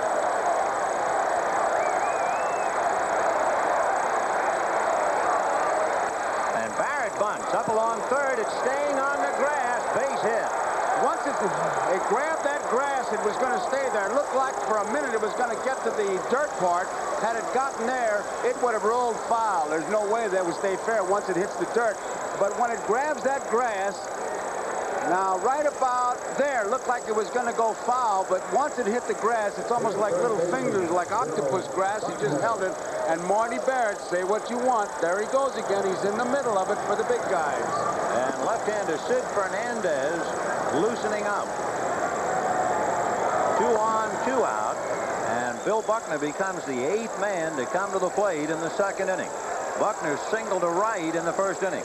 And Barrett bunts up along third. It's staying on the grass. Base hit. Once it grabbed that grass, it was going to stay there. It looked like for a minute it was going to get to the dirt part. Had it gotten there, it would have rolled foul. There's no way that would stay fair once it hits the dirt. But when it grabs that grass, now right about there, looked like it was going to go foul, but once it hit the grass, it's almost like little fingers, like octopus grass. He just held it, and Marty Barrett, say what you want. There he goes again. He's in the middle of it for the big guys. And left-hander Sid Fernandez loosening up. 2 on, 2 out. And Bill Buckner becomes the 8th man to come to the plate in the second inning. Buckner singled to right in the first inning.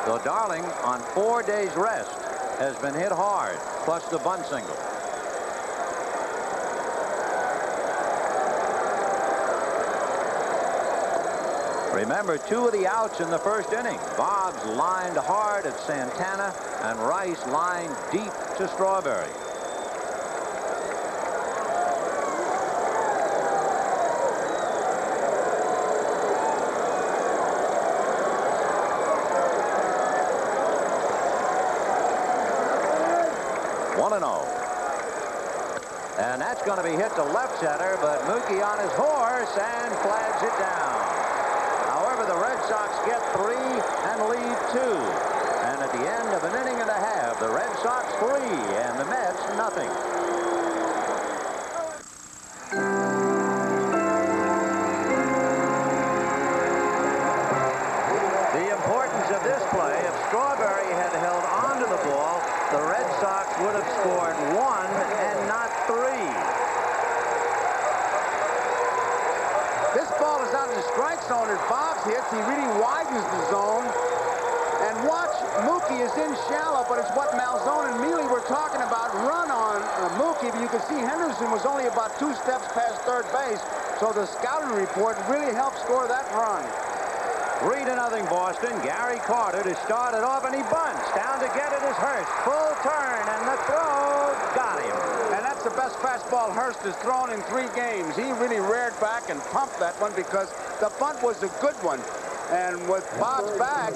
So Darling, on 4 days rest, has been hit hard, plus the bunt single. Remember, 2 of the outs in the first inning. Boggs lined hard at Santana, and Rice lined deep to Strawberry. And that's going to be hit to left center, but Mookie on his horse and flags it down. However, the Red Sox get 3 and lead 2. And at the end of an inning and a half, the Red Sox 3 and the Mets nothing. The importance of this play, if Strawberry had held onto the ball, the Red Sox would have scored 1 and not 3. This ball is out of the strike zone. As Boggs hits, he really widens the zone. And watch, Mookie is in shallow, but it's what Malzone and Mealy were talking about. Run on Mookie, but you can see Henderson was only about 2 steps past third base. So the scouting report really helped score that run. 3-0 Boston. Gary Carter to start it off, and he bunts. Down to get it is Hurst. Full turn, and the throw got him. And that's the best fastball Hurst has thrown in 3 games. He really reared back and pumped that one because the bunt was a good one. And with Boggs back,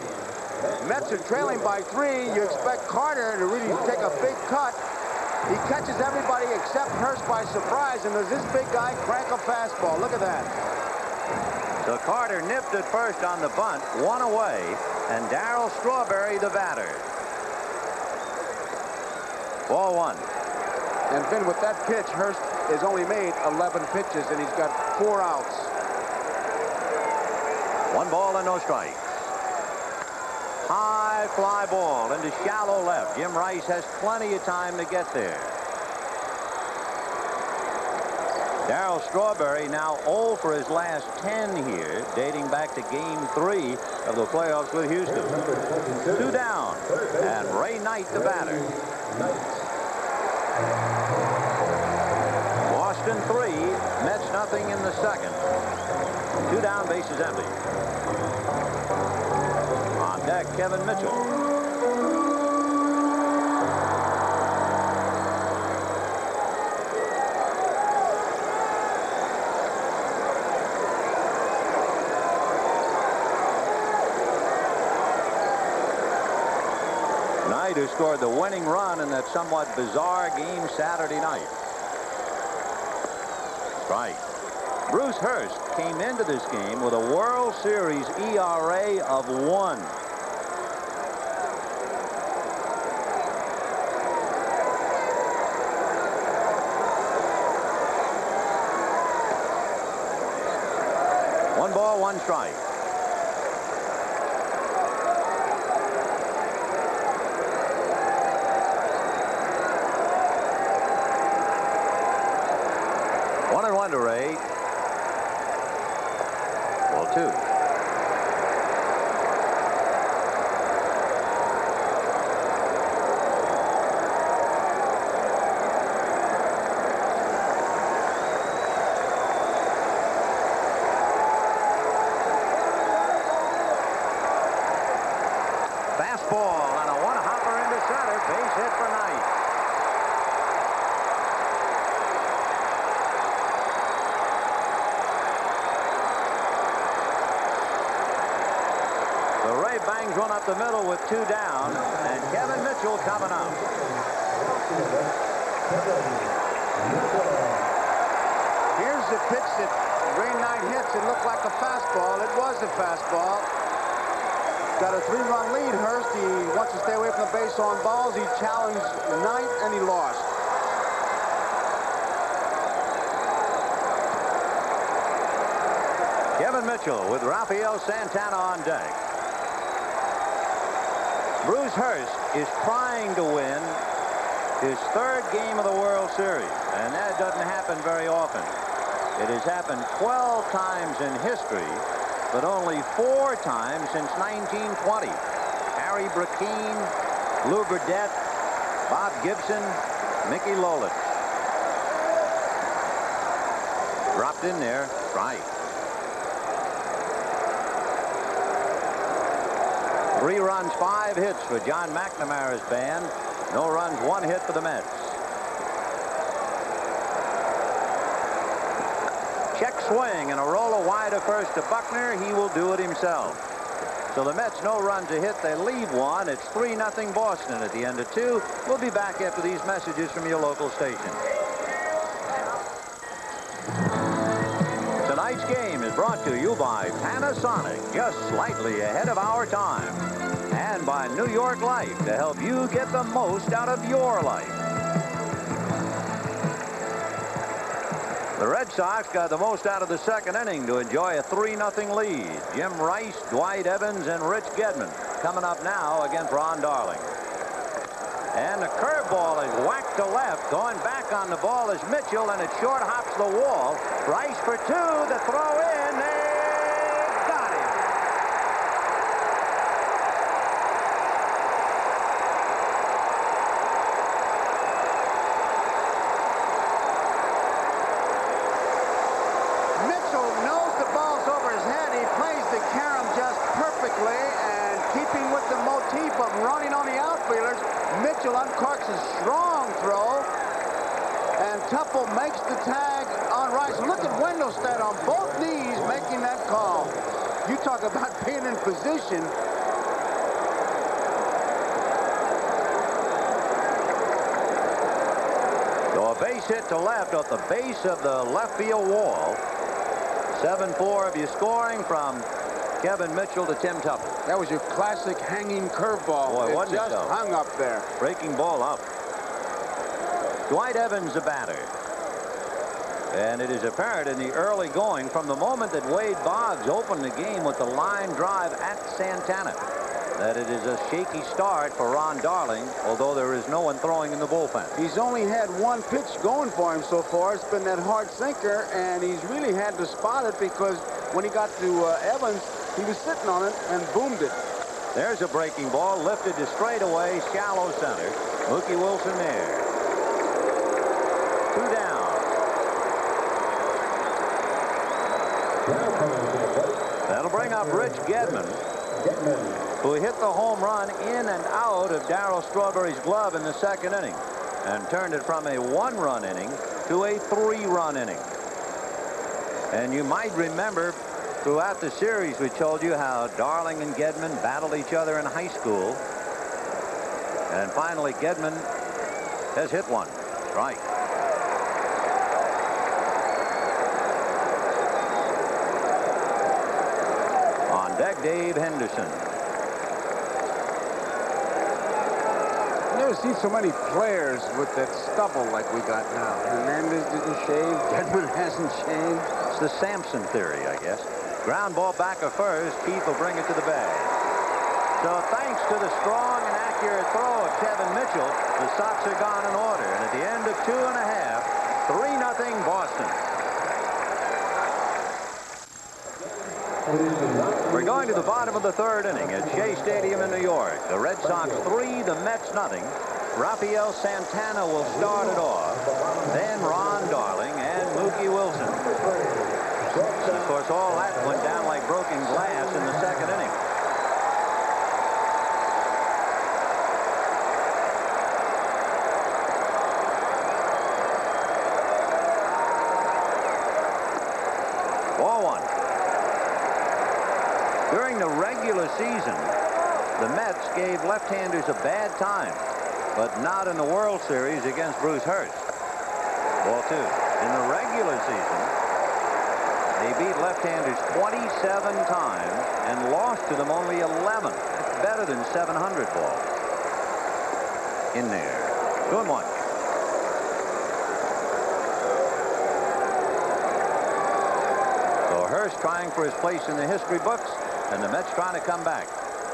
Mets are trailing by 3. You expect Carter to really take a big cut. He catches everybody except Hurst by surprise, and does this big guy crank a fastball. Look at that. So Carter nipped it first on the bunt, 1 away, and Darryl Strawberry the batter. Ball 1. And then with that pitch, Hurst has only made 11 pitches, and he's got 4 outs. 1 ball and no strikes. High fly ball into shallow left. Jim Rice has plenty of time to get there. Darryl Strawberry now 0 for his last 10 here, dating back to Game 3 of the playoffs with Houston. 2 down, and Ray Knight the batter. Boston 3, Mets nothing in the second. 2 down, bases empty. On deck, Kevin Mitchell. Knight, who scored the winning run in that somewhat bizarre game Saturday night. Strike. Bruce Hurst came into this game with a World Series ERA of 1. One ball, one strike. One to Ray. Ball 2. Fastball and a one-hopper into center. Base hit for Knight. Bangs one up the middle with 2 down, and Kevin Mitchell coming up. Here's the pitch that Ray Knight hits. It looked like a fastball. It was a fastball. Got a 3-run lead. Hurst, he wants to stay away from the base on balls. He challenged Knight, and he lost. Kevin Mitchell with Rafael Santana on deck. Bruce Hurst is trying to win his 3rd game of the World Series, and that doesn't happen very often. It has happened 12 times in history, but only 4 times since 1920. Harry Brackeen, Lou Burdette, Bob Gibson, Mickey Lolich. Dropped in there, strike. 3 runs, 5 hits for John McNamara's band. No runs, 1 hit for the Mets. Check swing and a roller wide to first to Buckner. He will do it himself. So the Mets, no runs, a hit. They leave 1. It's 3-0 Boston at the end of 2. We'll be back after these messages from your local station. Tonight's game is brought to you by Panasonic, just slightly ahead of our time. And by New York Life, to help you get the most out of your life. The Red Sox got the most out of the 2nd inning to enjoy a 3-0 lead. Jim Rice, Dwight Evans, and Rich Gedman coming up now against Ron Darling. And the curveball is whacked to left. Going back on the ball is Mitchell, and it short hops the wall. Rice for 2. The throw in. They got him. Mitchell knows the ball's over his head. He plays the carom just perfectly, and keeping with the motif of running on the outfielders, Mitchell uncorks a strong throw, and Tupple makes the tag on Rice. Look at Wendelstedt on both knees making that call. You talk about being in position. So a base hit to left off the base of the left field wall. 7-4 of you scoring from Kevin Mitchell to Tim Tupple. That was your classic hanging curveball. Boy, wasn't it just it, hung up there. Breaking ball up. Dwight Evans, the batter. And it is apparent in the early going from the moment that Wade Boggs opened the game with the line drive at Santana that it is a shaky start for Ron Darling, although there is no one throwing in the bullpen. He's only had 1 pitch going for him so far. It's been that hard sinker, and he's really had to spot it because when he got to Evans, he was sitting on it and boomed it. There's a breaking ball lifted to straightaway, shallow center. Mookie Wilson there. 2 down. bring up Rich Gedman, who hit the home run in and out of Darryl Strawberry's glove in the second inning and turned it from a 1-run inning to a 3-run inning. And you might remember throughout the series we told you how Darling and Gedman battled each other in high school. And finally Gedman has hit one. Strike. On deck, Dave Henderson. Never seen so many players with that stubble like we got now. Hernandez didn't shave. Gedman hasn't shaved. It's the Sampson theory, I guess. Ground ball back of first. Keith will bring it to the bag. So thanks to the strong and accurate throw of Kevin Mitchell, the Sox are gone in order. And at the end of 2 1/2, 3-0 Boston. We're going to the bottom of the 3rd inning at Shea Stadium in New York. The Red Sox 3, the Mets 0. Rafael Santana will start it off. Then Ron Darling and Mookie Wilson. And of course, all that went down like broken glass in the second inning. Ball 1. During the regular season, the Mets gave left-handers a bad time, but not in the World Series against Bruce Hurst. Ball 2. In the regular season, they beat left-handers 27 times and lost to them only 11. Better than 700 balls. In there. 2-1. So Hurst trying for his place in the history books, and the Mets trying to come back.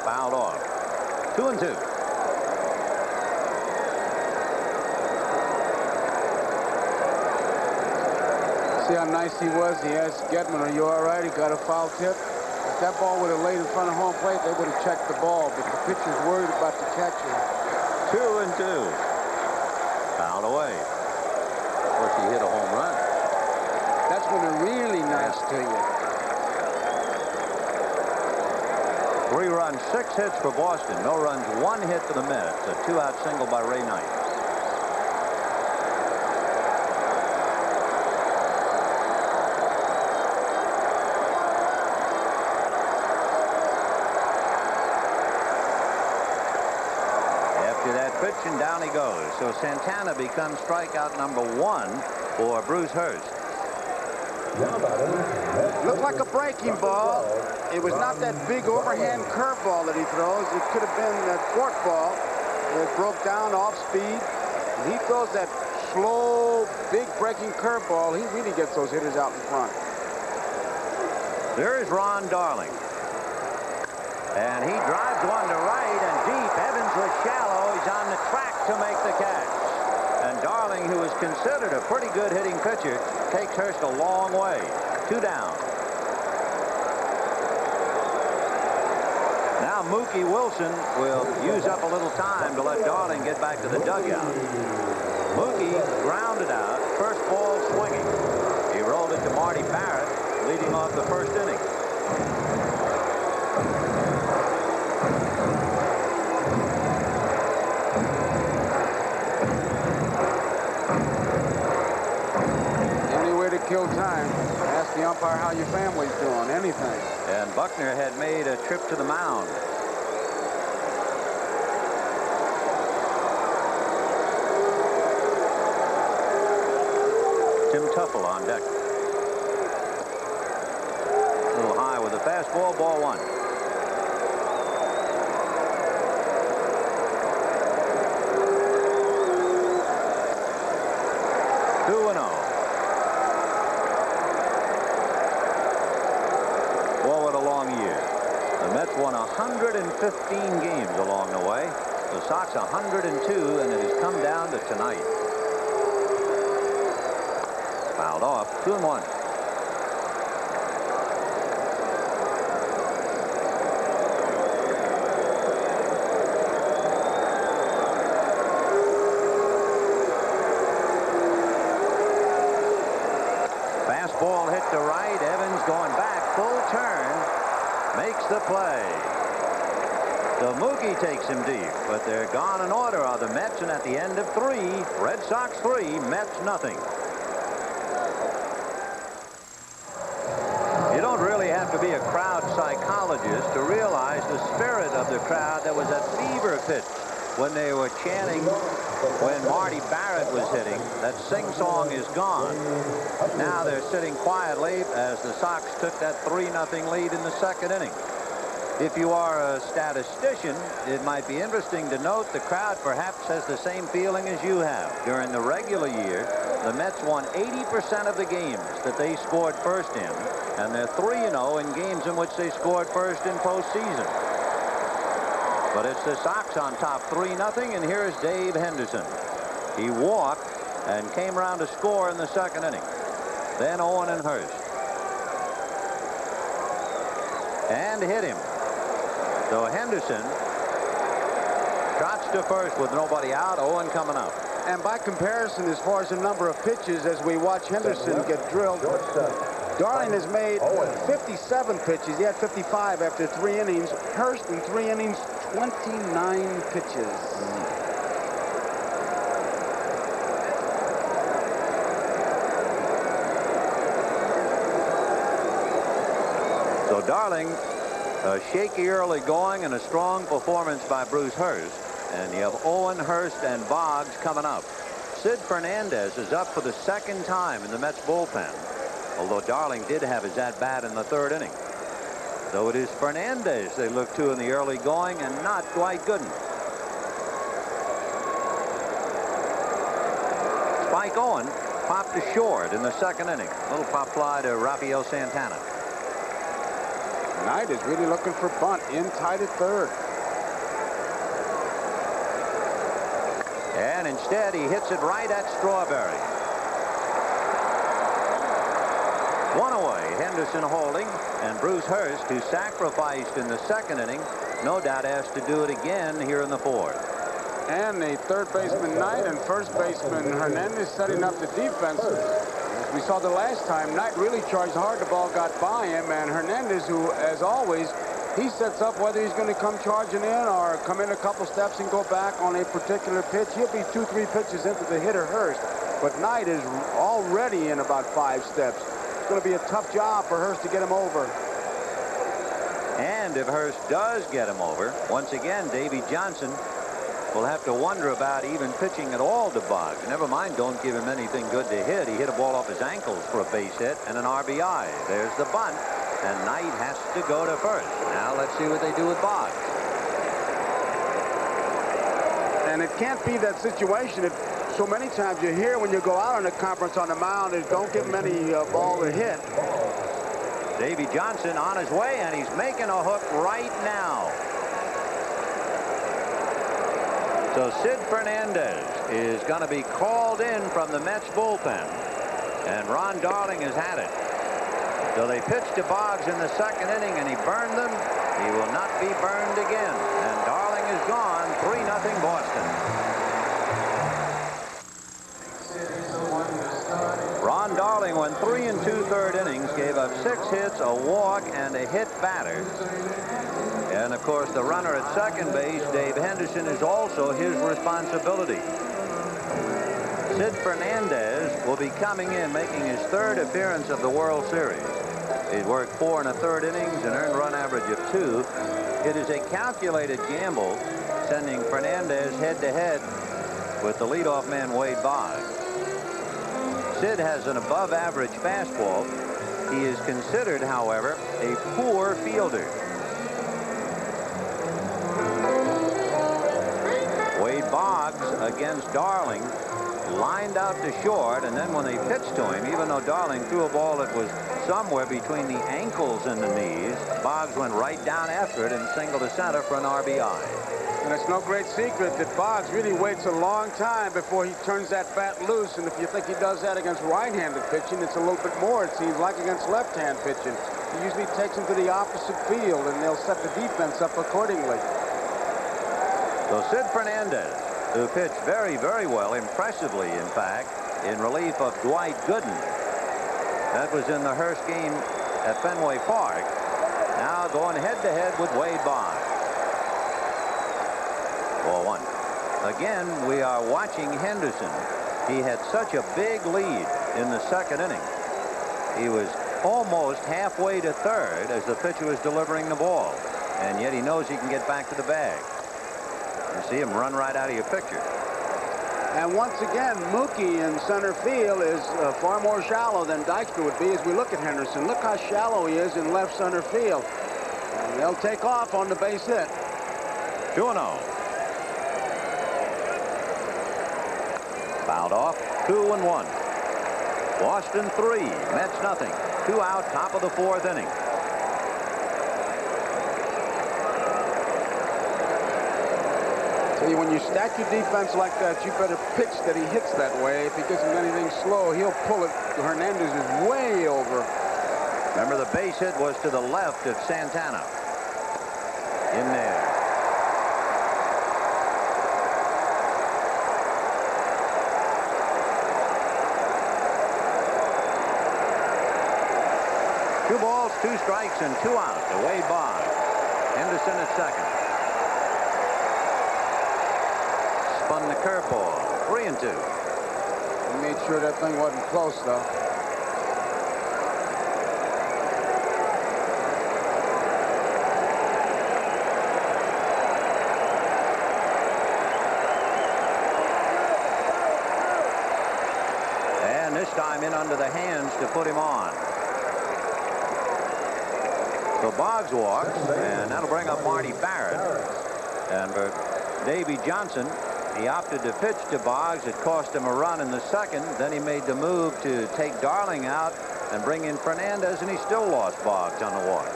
Fouled off. 2-2. See how nice he was? He asked Gedman, are you all right? He got a foul tip. If that ball would have laid in front of home plate, they would have checked the ball, but the pitcher's worried about the catcher. 2-2. Fouled away. Of course, he hit a home run. That's when they're really nice to you. 3 runs, 6 hits for Boston. No runs, 1 hit for the Mets. A 2-out single by Ray Knight. After that pitch, and down he goes. So Santana becomes strikeout number 1 for Bruce Hurst. Looked like a breaking ball. It was not that big overhand curveball that he throws. It could have been that forkball. It broke down off speed. He throws that slow, big breaking curveball. He really gets those hitters out in front. There is Ron Darling. And he drives one to right and deep. Evans was shallow. He's on the track to make the catch. And Darling, who is considered a pretty good hitting pitcher, takes Hurst a long way. 2 down. Now Mookie Wilson will use up a little time to let Darling get back to the dugout. Mookie grounded out. First ball swinging. He rolled it to Marty Barrett, leading off the 1st inning. Kill time. Ask the umpire how your family's doing. Anything. And Buckner had made a trip to the mound. Tim Tuffle on deck. A little high with a fastball. Ball 1. Won 115 games along the way. The Sox 102, and it has come down to tonight. Fouled off. 2-1. Fastball hit to right. Evans going back. Full turn. makes the play. So Mookie takes him deep, but they're gone in order are the Mets, and at the end of 3, Red Sox 3, Mets nothing. You don't really have to be a crowd psychologist to realize the spirit of the crowd that was at fever pitch when they were chanting when Marty Barrett was hitting that sing-song is gone. Now they're sitting quietly as the Sox took that 3-0 lead in the second inning. If you are a statistician, it might be interesting to note the crowd perhaps has the same feeling as you have. During the regular year, the Mets won 80% of the games that they scored first in, and they're 3-0 in games in which they scored first in postseason. But it's the Sox on top 3-0, and here's Dave Henderson. He walked and came around to score in the second inning. Then Owen and Hurst. And hit him. So Henderson trots to first with nobody out. Owen coming up. And by comparison, as far as the number of pitches, as we watch Henderson get drilled, Darling has made 57 pitches. He had 55 after 3 innings. Hurst in 3 innings, 29 pitches. So Darling, a shaky early going and a strong performance by Bruce Hurst. And you have Owen, Hurst, and Boggs coming up. Sid Fernandez is up for the second time in the Mets bullpen, although Darling did have his at-bat in the third inning. So it is Fernandez they look to in the early going and not Dwight Gooden. Spike Owen popped to short in the second inning. Little pop fly to Rafael Santana. Knight is really looking for bunt in tight at third. And instead he hits it right at Strawberry. 1 away. Henderson holding, and Bruce Hurst, who sacrificed in the second inning, no doubt has to do it again here in the fourth. And the third baseman Knight and first baseman Hernandez setting up the defense. As we saw the last time, Knight really charged hard. The ball got by him, and Hernandez, who, as always, he sets up whether he's going to come charging in or come in a couple steps and go back on a particular pitch. He'll be 2-3 pitches into the hitter Hurst, but Knight is already in about 5 steps. It's going to be a tough job for Hurst to get him over. And if Hurst does get him over, once again, Davy Johnson will have to wonder about even pitching at all to Boggs. Never mind, don't give him anything good to hit. He hit a ball off his ankles for a base hit and an RBI. There's the bunt, and Knight has to go to first. Now let's see what they do with Boggs. And it can't be that situation that so many times you hear when you go out on a conference on the mound is don't give him any ball to hit. Davy Johnson on his way, and he's making a hook right now. So Sid Fernandez is going to be called in from the Mets bullpen, and Ron Darling has had it. So they pitched to Boggs in the second inning, and he burned them. He will not be burned again, and Darling is gone. 3-0 Boston. Ron Darling went 3 2/3 innings, gave up 6 hits, a walk, and a hit batter. And of course, the runner at second base, Dave Henderson, is also his responsibility. Sid Fernandez will be coming in, making his 3rd appearance of the World Series. He's worked 4 1/3 innings, an earned run average of 2. It is a calculated gamble, sending Fernandez head-to-head with the leadoff man Wade Boggs. Sid has an above-average fastball. He is considered, however, a poor fielder. Wade Boggs against Darling lined out to short, and then when they pitched to him, even though Darling threw a ball that was somewhere between the ankles and the knees, Boggs went right down after it and singled to center for an RBI. And it's no great secret that Boggs really waits a long time before he turns that bat loose. And if you think he does that against right-handed pitching, it's a little bit more, it seems like, against left-hand pitching. He usually takes him to the opposite field, and they'll set the defense up accordingly. So Sid Fernandez, who pitched very, very well, impressively, in fact, in relief of Dwight Gooden. That was in the Hurst game at Fenway Park. Now going head-to-head with Wade Boggs. 4-1. Again, we are watching Henderson. He had such a big lead in the second inning. He was almost halfway to third as the pitcher was delivering the ball. And yet he knows he can get back to the bag. You see him run right out of your picture. And once again, Mookie in center field is far more shallow than Dykstra would be as we look at Henderson. Look how shallow he is in left center field. And they'll take off on the base hit. 2-0. Fouled off. 2-1. Boston 3, Mets nothing. 2 out, top of the 4th inning. See, when you stack your defense like that, you better pitch that he hits that way. If he gives him anything slow, he'll pull it. Hernandez is way over. Remember, the base hit was to the left of Santana. In there. Two balls, 2 strikes, and 2 out to Wade Boggs. Henderson at second. Spun the curveball. 3-2. He made sure that thing wasn't close, though. And this time in under the hands to put him on. So Boggs walks, and that'll bring up Marty Barrett. And for Davy Johnson, he opted to pitch to Boggs. It cost him a run in the second. Then he made the move to take Darling out and bring in Fernandez, and he still lost Boggs on the walk.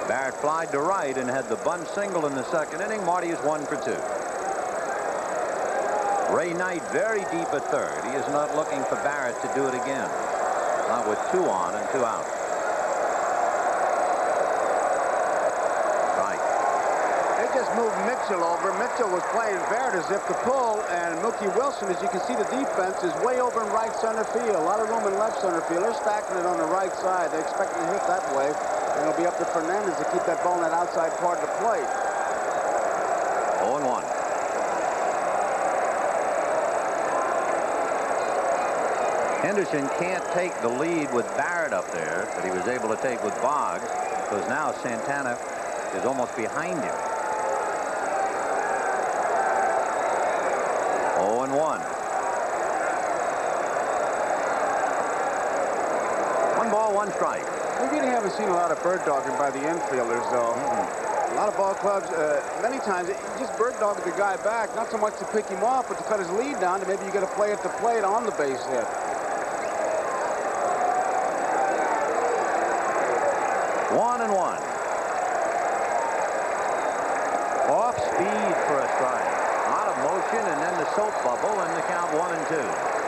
Barrett flied to right and had the bunt single in the second inning. Marty is 1 for 2. Ray Knight very deep at third. He is not looking for Barrett to do it again. Not with 2 on and 2 out. Moved Mitchell over. Mitchell was playing Barrett as if to pull, and Mookie Wilson, as you can see, the defense is way over in right center field. A lot of room in left center field. They're stacking it on the right side. They expect to hit that way, and it'll be up to Fernandez to keep that ball in that outside part of the plate. 0-1. Henderson can't take the lead with Barrett up there that he was able to take with Boggs, because now Santana is almost behind him. 0-1. 1 ball, 1 strike. We really haven't seen a lot of bird dogging by the infielders, though. A lot of ball clubs, many times, you just bird dog the guy back, not so much to pick him off, but to cut his lead down, to maybe you got to play at the plate on the base hit. 1-1. Off speed for a strike. A lot of motion, and then the soap bubble, and the count 1-2.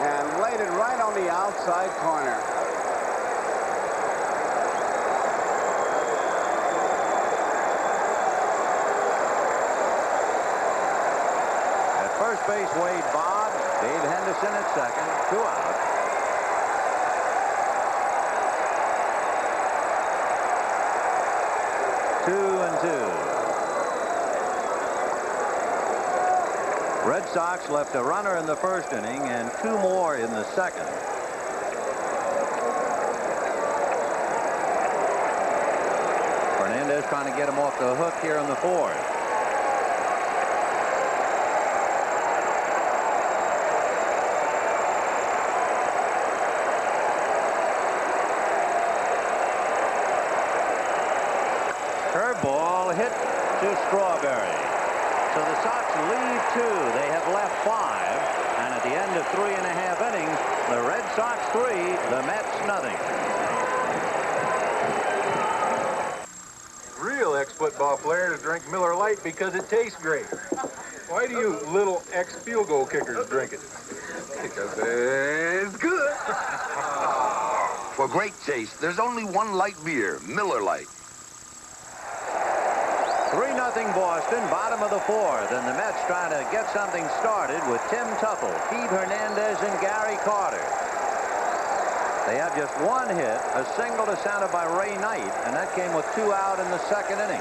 And laid it right on the outside corner. At first base, Wade Boggs. Dave Henderson at second. 2 out. Red Sox left a runner in the first inning and 2 more in the second. Fernandez trying to get him off the hook here in the 4th. Curveball hit to Strawberry. So the Sox lead 2. They have left 5. And at the end of 3.5 innings, the Red Sox 3, the Mets nothing. Real ex-football players drink Miller Lite because it tastes great. Why do you little ex-field goal kickers drink it? Because it's good. For great taste, there's only one light beer, Miller Lite. 3-0 Boston, bottom of the 4th, and the Mets trying to get something started with Tim Tuffle, Pete Hernandez, and Gary Carter. They have just one hit, a single to center by Ray Knight, and that came with 2 out in the second inning.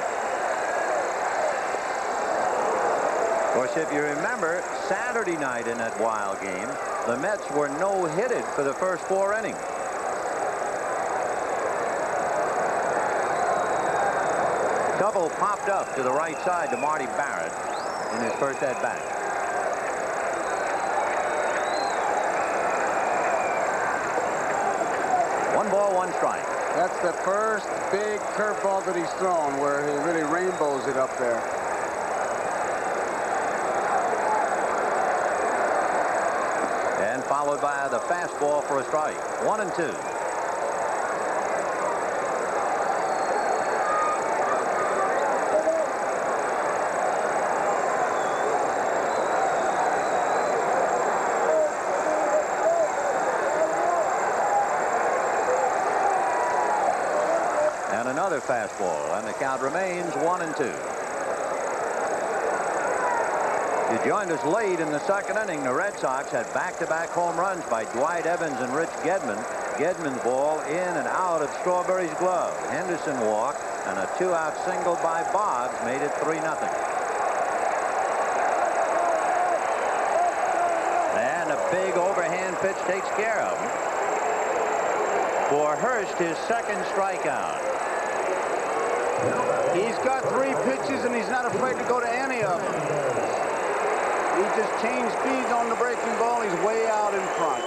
Of course, if you remember, Saturday night in that wild game, the Mets were no-hitted for the first 4 innings. Double popped up to the right side to Marty Barrett in his first at-bat. One ball, one strike. That's the first big curveball that he's thrown, where he really rainbows it up there. And followed by the fastball for a strike. 1-2. And another fastball, and the count remains 1-2. You joined us late in the second inning. The Red Sox had back-to-back home runs by Dwight Evans and Rich Gedman. Gedman's ball in and out of Strawberry's glove. Henderson walked, and a 2-out single by Boggs made it 3-0. And a big overhand pitch takes care of him. For Hurst, his second strikeout. He's got 3 pitches, and he's not afraid to go to any of them. He just changed speeds on the breaking ball. He's way out in front.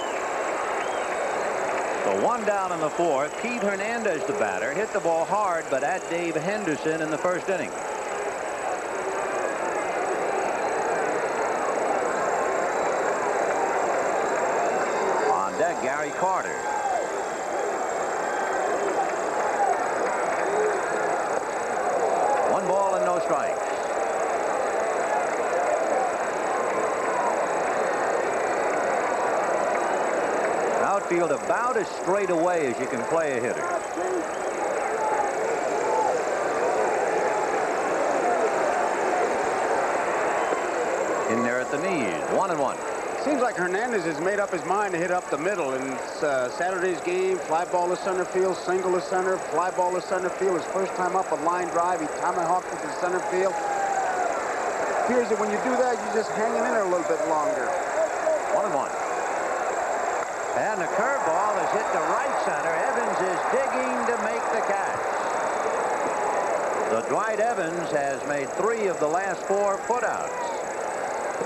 So 1 down in the 4th. Pete Hernandez, the batter, hit the ball hard, but at Dave Henderson in the first inning. On deck, Gary Carter. One ball and no strikes. Outfield about as straight away as you can play a hitter. In there at the knees. 1-1. Seems like Hernandez has made up his mind to hit up the middle. In Saturday's game, fly ball to center field, single to center, fly ball to center field. His first time up, a line drive. He tomahawked it to center field. Appears that when you do that, you're just hanging in there a little bit longer. 1-1. And the curveball is hit to right center. Evans is digging to make the catch. The Dwight Evans has made 3 of the last 4 putouts.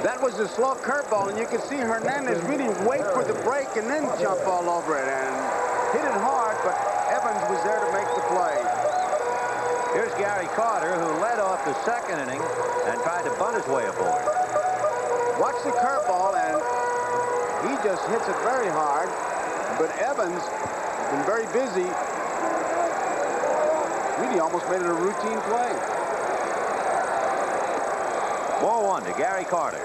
That was a slow curveball, and you can see Hernandez really wait for the break and then jump all over it and hit it hard, but Evans was there to make the play. Here's Gary Carter, who led off the second inning and tried to bunt his way aboard. Watch the curveball, and he just hits it very hard, but Evans has been very busy. Really almost made it a routine play. Ball 1 to Gary Carter.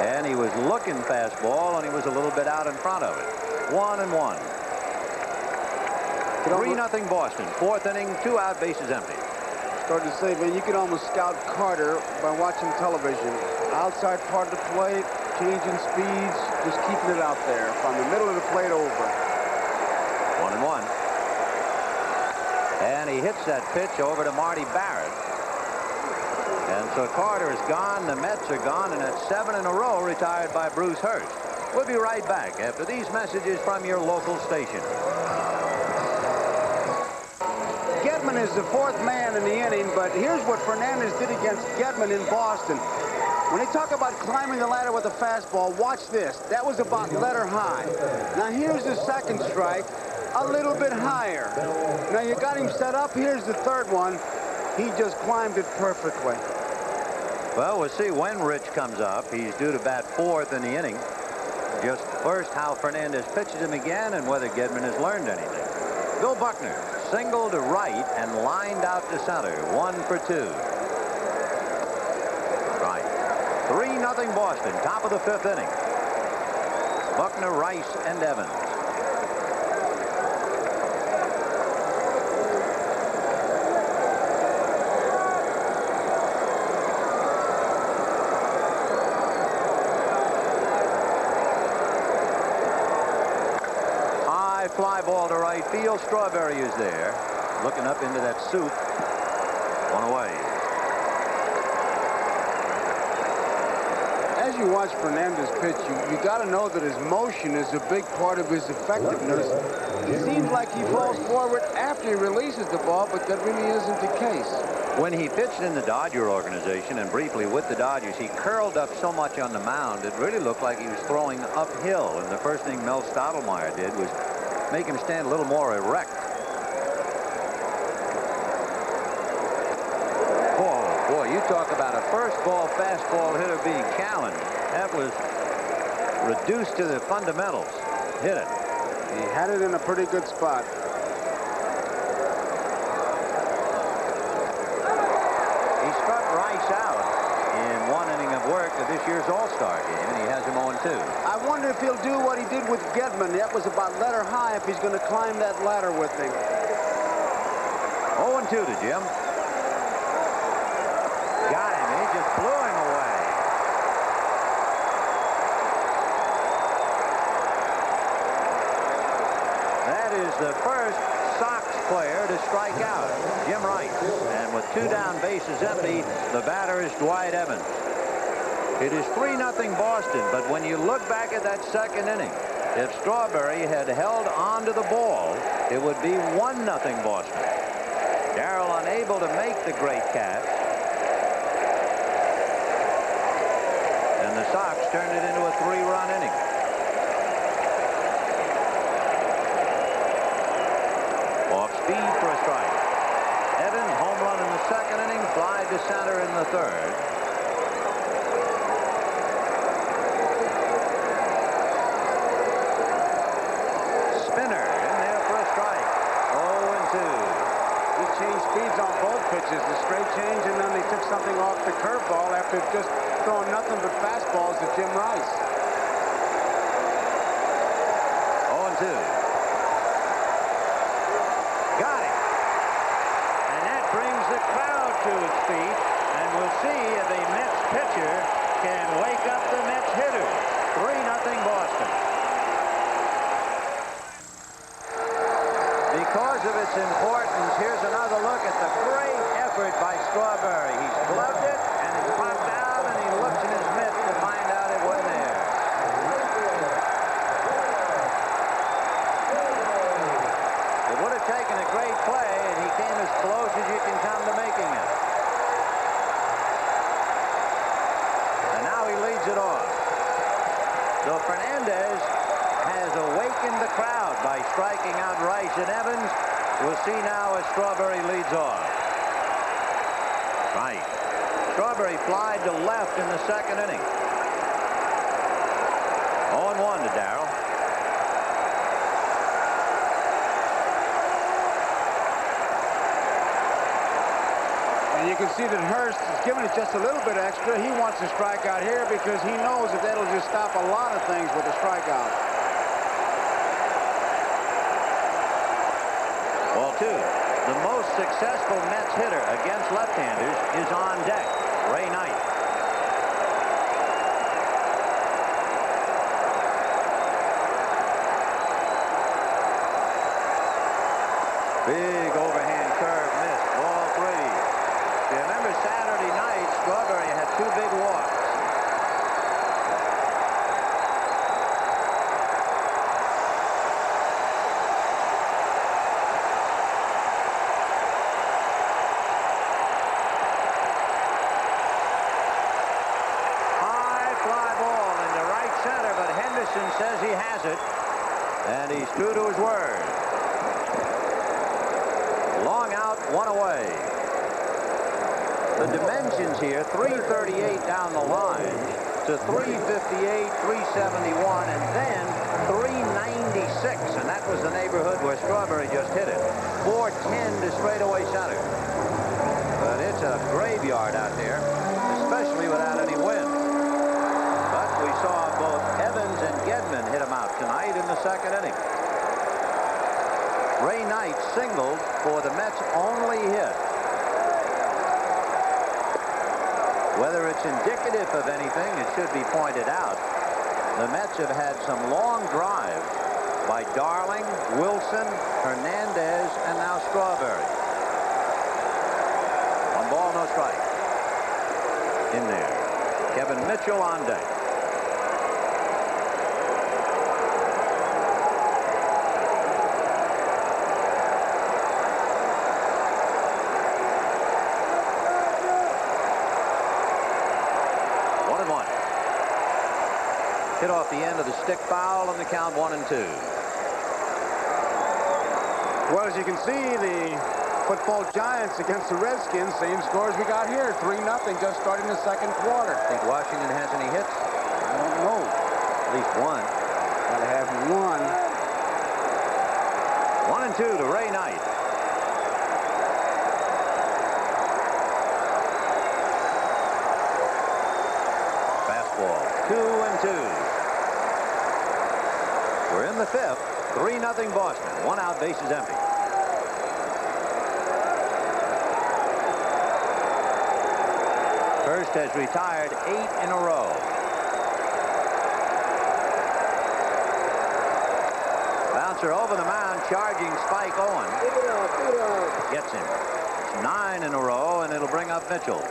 And he was looking fastball, and he was a little bit out in front of it. 1-1. 3-0 Boston. 4th inning, 2 out, bases empty. Started to say, man, you can almost scout Carter by watching television. Outside part of the plate, changing speeds, just keeping it out there from the middle of the plate over. 1-1. And he hits that pitch over to Marty Barrett. And so Carter is gone, the Mets are gone, and that's 7 in a row retired by Bruce Hurst. We'll be right back after these messages from your local station. Gedman is the 4th man in the inning, but here's what Fernandez did against Gedman in Boston. When they talk about climbing the ladder with a fastball, watch this. That was about letter high. Now here's the second strike, a little bit higher. Now you got him set up. Here's the third one. He just climbed it perfectly. Well, we'll see when Rich comes up. He's due to bat 4th in the inning. Just first how Fernandez pitches him again and whether Gedman has learned anything. Bill Buckner, single to right and lined out to center. 1 for 2. Right. 3-0 Boston, top of the 5th inning. Buckner, Rice, and Evans. fly ball to right field. Strawberry is there, looking up into that soup. One away. As you watch Fernandez pitch, you got to know that his motion is a big part of his effectiveness. It seems like he falls forward after he releases the ball, but that really isn't the case. When he pitched in the Dodger organization and briefly with the Dodgers, he curled up so much on the mound, it really looked like he was throwing uphill. And the first thing Mel Stottlemyre did was make him stand a little more erect. Oh, boy, you talk about a first ball fastball hitter being challenged. That was reduced to the fundamentals. Hit it. He had it in a pretty good spot. He struck Rice out in one inning of work of this year's All-Star game, and he has him 0-2. I wonder if he'll do what he did with Gedman. That was about letter high if he's going to climb that ladder with him. 0-2 to Jim. Got him. He just blew him away. That is the first Sox player to strike out, Jim Rice. And with 2 down, bases empty, the batter is Dwight Evans. It is 3-0 Boston, but when you look back at that second inning, if Strawberry had held onto the ball, it would be 1-0 Boston. Darrell unable to make the great catch. And the Sox turned it into a 3-run inning. Off speed for a strike. Evans, home run in the second inning, fly to center in the third. Spinner in there for a strike. 0-2. He changed speeds on both pitches, the straight change, and then they took something off the curveball after just throwing nothing but fastballs to Jim Rice. 0-2. Got it. And that brings the crowd to its feet, and we'll see if a Mets pitcher can wake up the Mets hitters. 3-0 Boston. Because of its importance, here's another look at the great effort by Strawberry. He's gloved it, and it's popped out, and he looks in his mitt to find out it wasn't there. It would have taken a great play, and he came as close as you can come to making it. And now he leads it off. So Fernandez has awakened the crowd by striking out Rice and Evans. We'll see now as Strawberry leads off. Right. Strawberry flied to left in the second inning. 0-1 to Darrell. And you can see that Hurst is giving it just a little bit extra. He wants to strike out here because he knows that that'll just stop a lot of things with a strikeout. Ball 2. The most successful Mets hitter against left-handers is on deck, Ray Knight. Big overhand curve missed. Ball 3. If you remember Saturday night, Strawberry had 2 big walks. Says he has it, and he's true to his word. Long out, 1 away. The dimensions here, 338 down the line to 358, 371, and then 396, and that was the neighborhood where Strawberry just hit it. 410 to straightaway center. But it's a graveyard out there, especially without any wind. But we saw both Evans and Gedman hit him out tonight in the second inning. Ray Knight singled for the Mets' only hit. Whether it's indicative of anything, it should be pointed out. The Mets have had some long drives by Darling, Wilson, Hernandez, and now Strawberry. 1 ball, no strike. In there. Kevin Mitchell on deck. Hit off the end of the stick foul, and the count 1-2. Well, as you can see, the football Giants against the Redskins, same score as we got here, 3-0, just starting the second quarter. Think Washington has any hits? I don't know. At least one. Gotta have one. 1-2 to Ray Knight. Fastball, 2-2. We're in the fifth. 3-0 Boston. 1 out, bases empty. Hurst has retired 8 in a row. Bouncer over the mound, charging Spike Owen. Gets him. It's 9 in a row, and it'll bring up Mitchell.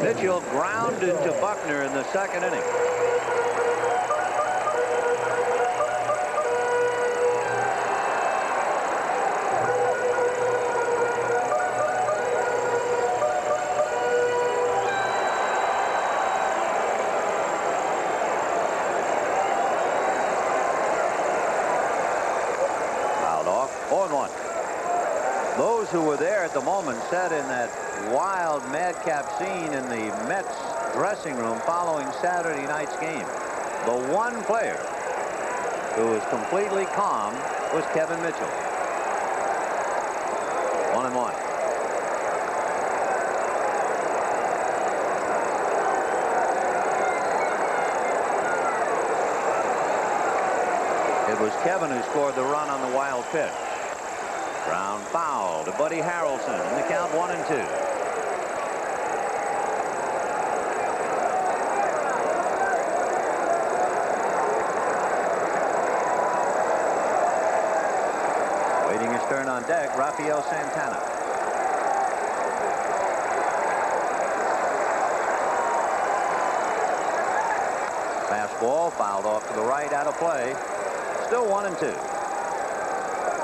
Mitchell grounded to Buckner in the second inning. Fouled off. 0-1. Those who were there at the moment said in that wild madcap scene in the Mets dressing room following Saturday night's game, the one player who was completely calm was Kevin Mitchell. 1-1. It was Kevin who scored the run on the wild pitch. Ground foul to Buddy Harrelson, and the count 1-2. Waiting his turn on deck, Rafael Santana. Fastball fouled off to the right, out of play. Still 1-2.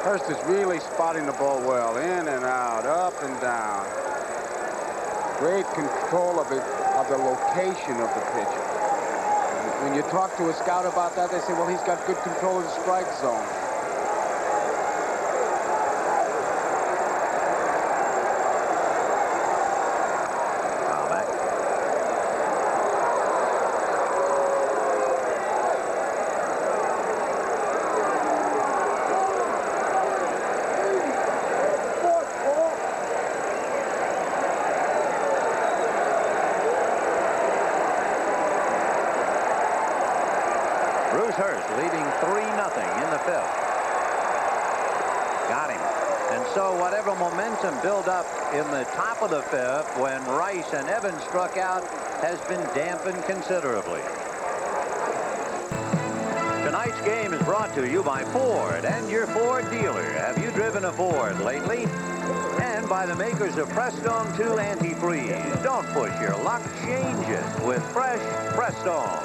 Hurst is really spotting the ball well, in and out, up and down. Great control of it, of the location of the pitcher. When you talk to a scout about that, they say, well, he's got good control of the strike zone. Foul back. Bruce Hurst leading 3-0 in the fifth. Got him. And so whatever momentum built up in the top of the fifth when Rice and Evans struck out has been dampened considerably. Tonight's game is brought to you by Ford and your Ford dealer. Have you driven a Ford lately? And by the makers of Prestone 2 Antifreeze. Don't push your luck, change it with fresh Prestone.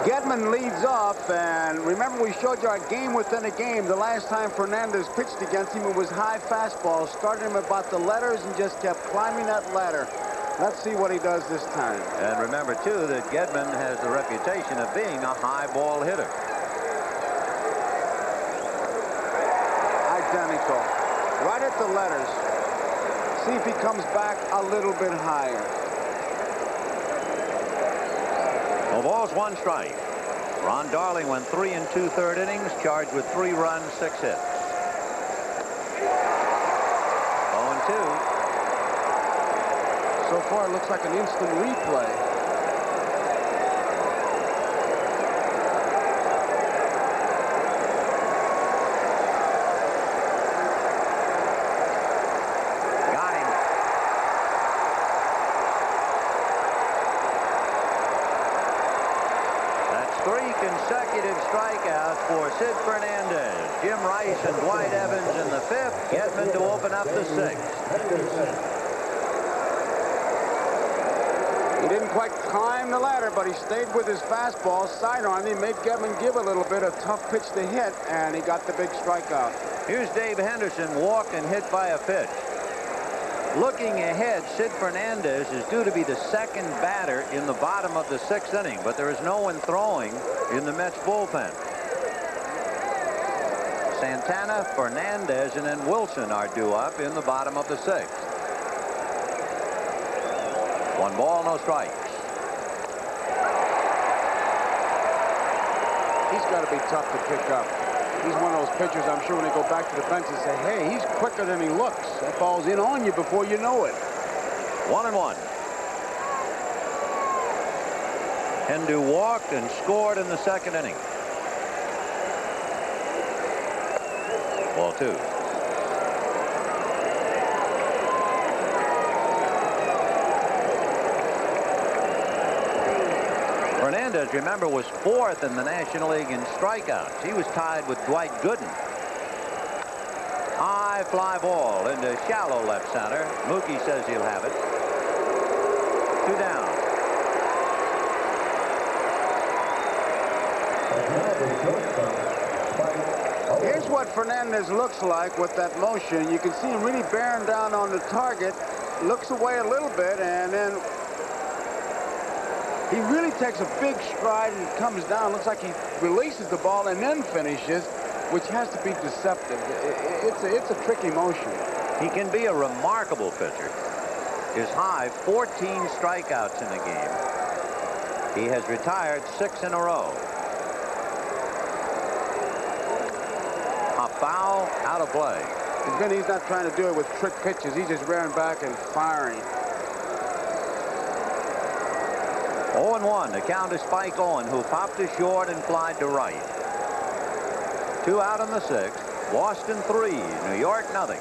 Gedman leads off, and remember we showed you our game within a game. The last time Fernandez pitched against him, it was high fastball. Started him about the letters and just kept climbing that ladder. Let's see what he does this time. And remember, too, that Gedman has the reputation of being a high ball hitter. Identical. Right at the letters. See if he comes back a little bit higher. No balls, 1 strike. Ron Darling went 3 2/3 innings, charged with 3 runs, 6 hits. 0-2. So far, it looks like an instant replay. 3 consecutive strikeouts for Sid Fernandez. Jim Rice and Dwight Evans in the 5th. Gedman to open up the 6th. He didn't quite climb the ladder, but he stayed with his fastball, sidearmed him, made Gedman give a little bit, a tough pitch to hit, and he got the big strikeout. Here's Dave Henderson, walked and hit by a pitch. Looking ahead, Sid Fernandez is due to be the second batter in the bottom of the 6th inning, but there is no one throwing in the Mets bullpen. Santana, Fernandez, and then Wilson are due up in the bottom of the 6th. 1 ball, no strikes. He's got to be tough to pick up. He's one of those pitchers, I'm sure, when they go back to the bench and say, hey, he's quicker than he looks. That ball's in on you before you know it. 1-1. Hendu walked and scored in the 2nd inning. Ball 2. Fernandez, remember, was 4th in the National League in strikeouts. He was tied with Dwight Gooden. High fly ball into shallow left center. Mookie says he'll have it. 2 down. Here's what Fernandez looks like with that motion. You can see him really bearing down on the target. Looks away a little bit, and then he really takes a big stride and comes down. Looks like he releases the ball and then finishes, which has to be deceptive. It's a tricky motion. He can be a remarkable pitcher. His high, 14 strikeouts in the game. He has retired 6 in a row. A foul, out of play. And then he's not trying to do it with trick pitches. He's just rearing back and firing. 0-1 to count to Spike Owen, who popped to short and flied to right. 2 out in the 6th. Boston 3, New York nothing.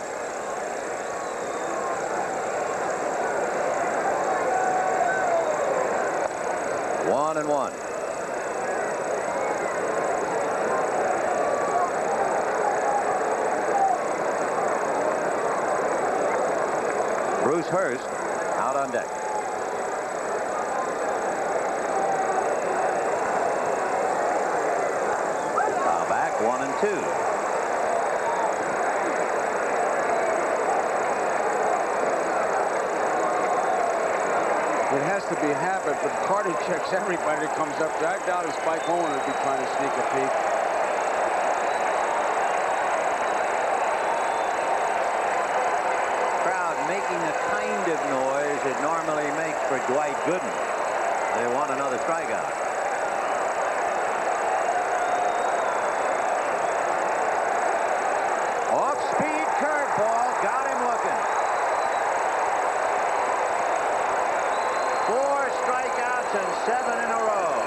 One and 1. Bruce Hurst out on deck. Now back 1 and 2. It has to be a habit, but Carter checks everybody that comes up. I doubt if Spike Owen would be trying to sneak a peek. Crowd making the kind of noise it normally makes for Dwight Gooden. They want another strikeout. Off-speed curveball, got him looking. 4 strikeouts and 7 in a row.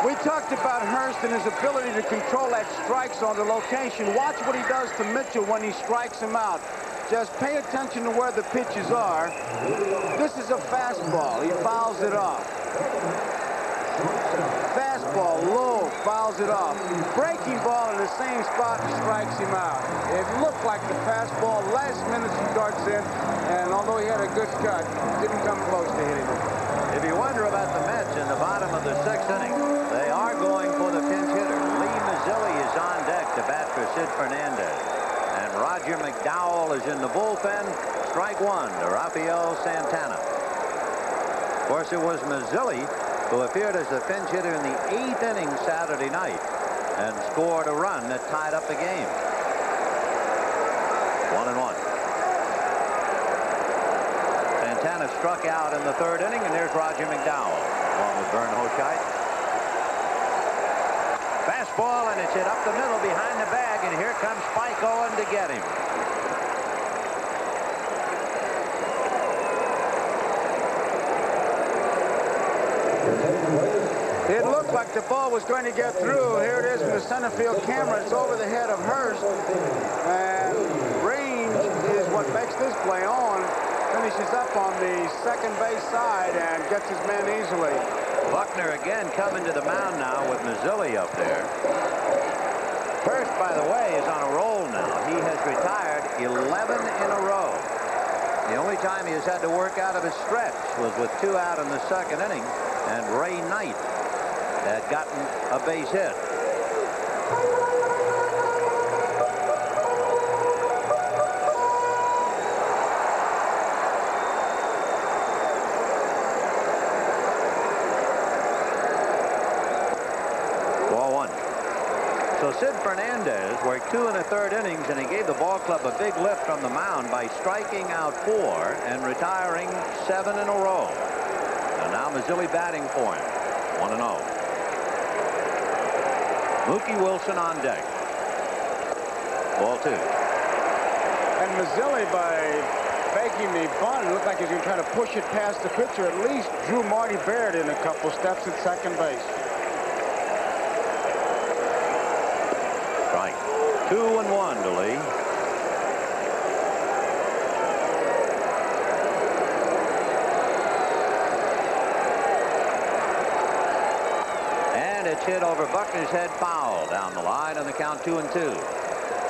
We talked about Hurst and his ability to control that strike zone, the location. Watch what he does to Mitchell when he strikes him out. Just pay attention to where the pitches are. This is a fastball. He fouls it off. Fastball, low, fouls it off. Breaking ball in the same spot, strikes him out. It looked like the fastball. Last minute he darts in, and although he had a good cut, didn't come close to hitting it. If you wonder about the Mets in the bottom of the 6th inning, they are going for the pinch hitter. Lee Mazzilli is on deck to bat for Sid Fernandez. And Roger McDowell is in the bullpen. Strike 1 to Rafael Santana. Of course, it was Mazzilli who appeared as the pinch hitter in the 8th inning Saturday night and scored a run that tied up the game. 1-1. Santana struck out in the 3rd inning, and there's Roger McDowell along with Vern Hochheit. Fastball, and it's hit up the middle behind the bag, and here comes Spike Owen to get him. It looked like the ball was going to get through. Here it is from the center field camera. It's over the head of Hurst. And range is what makes this play on. finishes up on the second base side and gets his man easily. Buckner again coming to the mound now with Mazzilli up there. Hurst, by the way, is on a roll now. He has retired 11 in a row. The only time he has had to work out of his stretch was with 2 out in the second inning, and Ray Knight had gotten a base hit. So Sid Fernandez worked 2 1/3 innings, and he gave the ball club a big lift from the mound by striking out 4 and retiring 7 in a row. And now Mazzilli batting for him. 1-0. Mookie Wilson on deck. Ball 2. And Mazzilli, by faking the bunt, it looked like he was going to try to push it past the pitcher. At least drew Marty Baird in a couple steps at second base. 2-1 to Lee. And it's hit over Buckner's head, foul down the line on the count 2-2.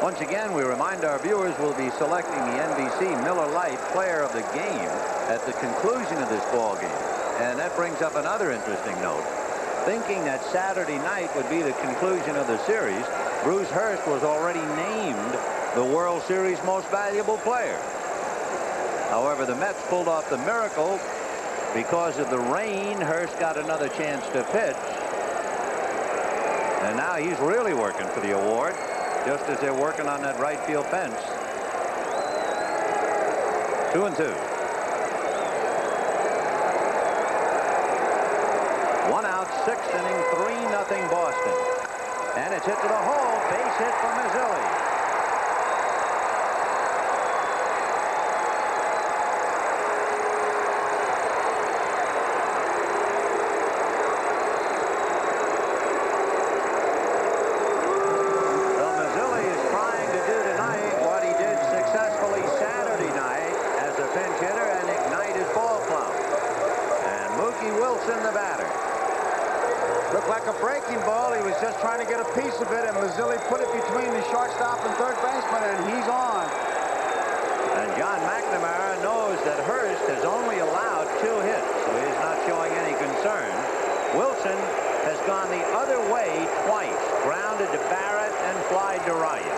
Once again, we remind our viewers we'll be selecting the NBC Miller Lite Player of the Game at the conclusion of this ball game. And that brings up another interesting note. Thinking that Saturday night would be the conclusion of the series, Bruce Hurst was already named the World Series Most Valuable Player. However, the Mets pulled off the miracle. Because of the rain, Hurst got another chance to pitch. And now he's really working for the award, just as they're working on that right field fence. 2-2. 1 out, 6th inning, 3-0 Boston. And it's hit to the hole. Base hit for Mazzilli. So Mazzilli is trying to do tonight what he did successfully Saturday night as a pinch hitter and ignite his ball club. And Mookie Wilson, the batter. Looked like a breaking ball. He was just trying to get a piece of it, and Mazzilli put it between the shortstop and third baseman, and he's on. And John McNamara knows that Hurst has only allowed 2 hits, so he's not showing any concern. Wilson has gone the other way twice, grounded to Barrett and flied to right.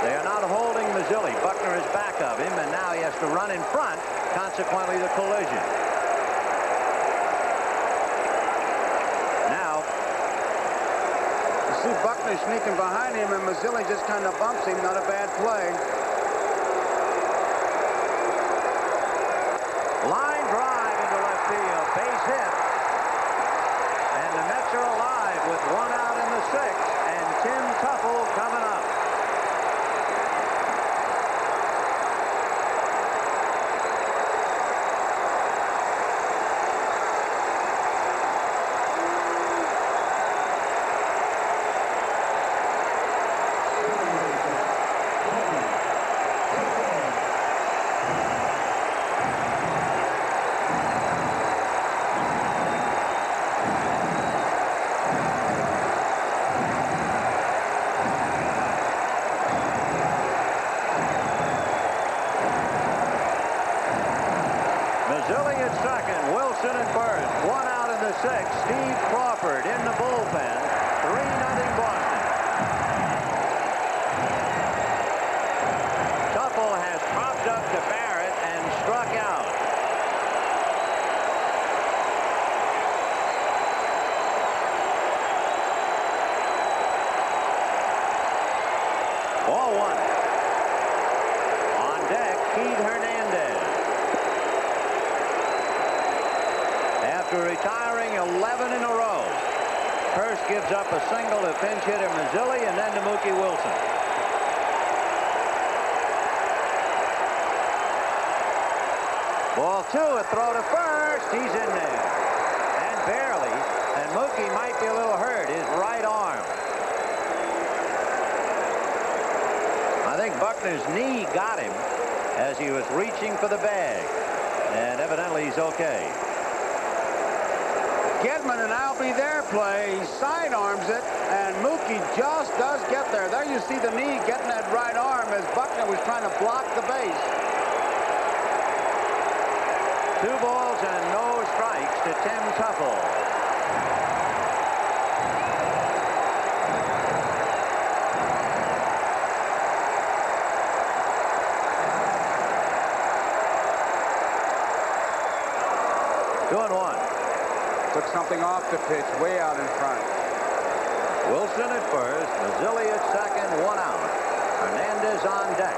They are not holding Mazzilli. Buckner is back of him, and now he has to run in front, consequently the collision. See Buckner sneaking behind him, and Mazzilli just kind of bumps him. Not a bad play. Line drive into left field. Base hit. And the Mets are alive with 1 out in the 6th. And Tim Tuffle coming up. Mazzilli at second, Wilson at first. 1 out in the 6th. Steve Crawford in the bullpen. 3-0 Boston. Tuffle has popped up to Barrett and struck out. Ball 1. On deck, Keith Hernandez. After retiring 11 in a row, Hurst gives up a single to pinch hitter Mazzilli and then to Mookie Wilson. Ball 2, a throw to first. He's in there. And barely. And Mookie might be a little hurt. His right arm. I think Buckner's knee got him as he was reaching for the bag. And evidently he's okay. Gedman and Albie there play. He sidearms it, and Mookie just does get there. There you see the knee getting that right arm as Buckner was trying to block the base. 2 balls and no strikes to Tim Tuffle. Took something off the pitch, way out in front. Wilson at first, Mazzilli at second, 1 out. Hernandez on deck.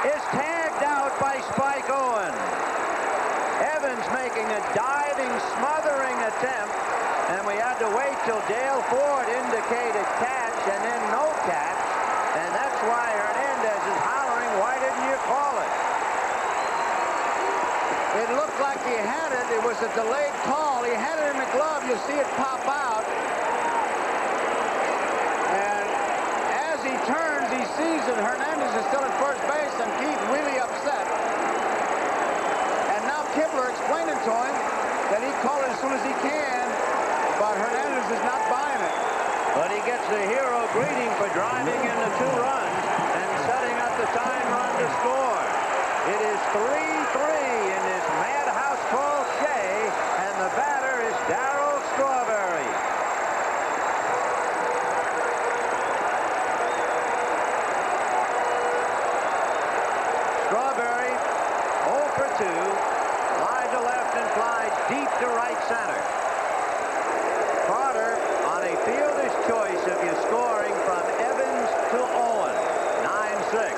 is tagged out by Spike Owen. Evans making a diving, smothering attempt, and we had to wait till Dale Ford indicated catch and then no catch, and that's why Hernandez is hollering, why didn't you call it? It looked like he had it. It was a delayed call. He had it in the glove. You see it pop out. And as he turns, he sees that Hernandez is still at first base, and Keith really upset. And now Kibler explaining to him that he called it as soon as he can, but Hernandez is not buying it. But he gets the hero greeting for driving in the 2 runs and setting up the tying run to score. It is 3-3 in this madhouse called Shea, and the batter is Darryl Strawberry. Strawberry 0 for 2, line to left and fly deep to right center. Carter on a fielder's choice if you're scoring from Evans to Owen. 9-6.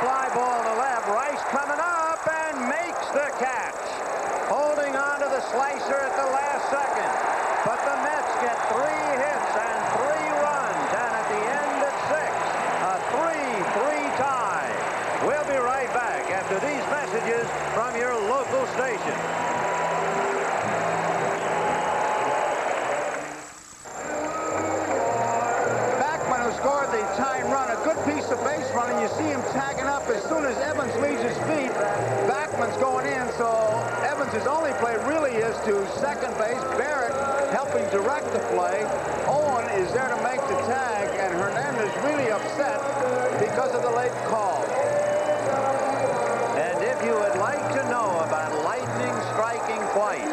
Fly ball to left. Rice coming up and makes the catch. Holding on to the slicer at the last second. But the Mets get 3 hits and 3 runs. And at the end of 6, a 3-3 tie. We'll be right back after these messages from your local station. Scored the tying run, a good piece of base running. You see him tagging up as soon as Evans leaves his feet. Backman's going in, so Evans' only play really is to second base. Barrett helping direct the play. Owen is there to make the tag, and Hernandez really upset because of the late call. And if you would like to know about lightning striking twice,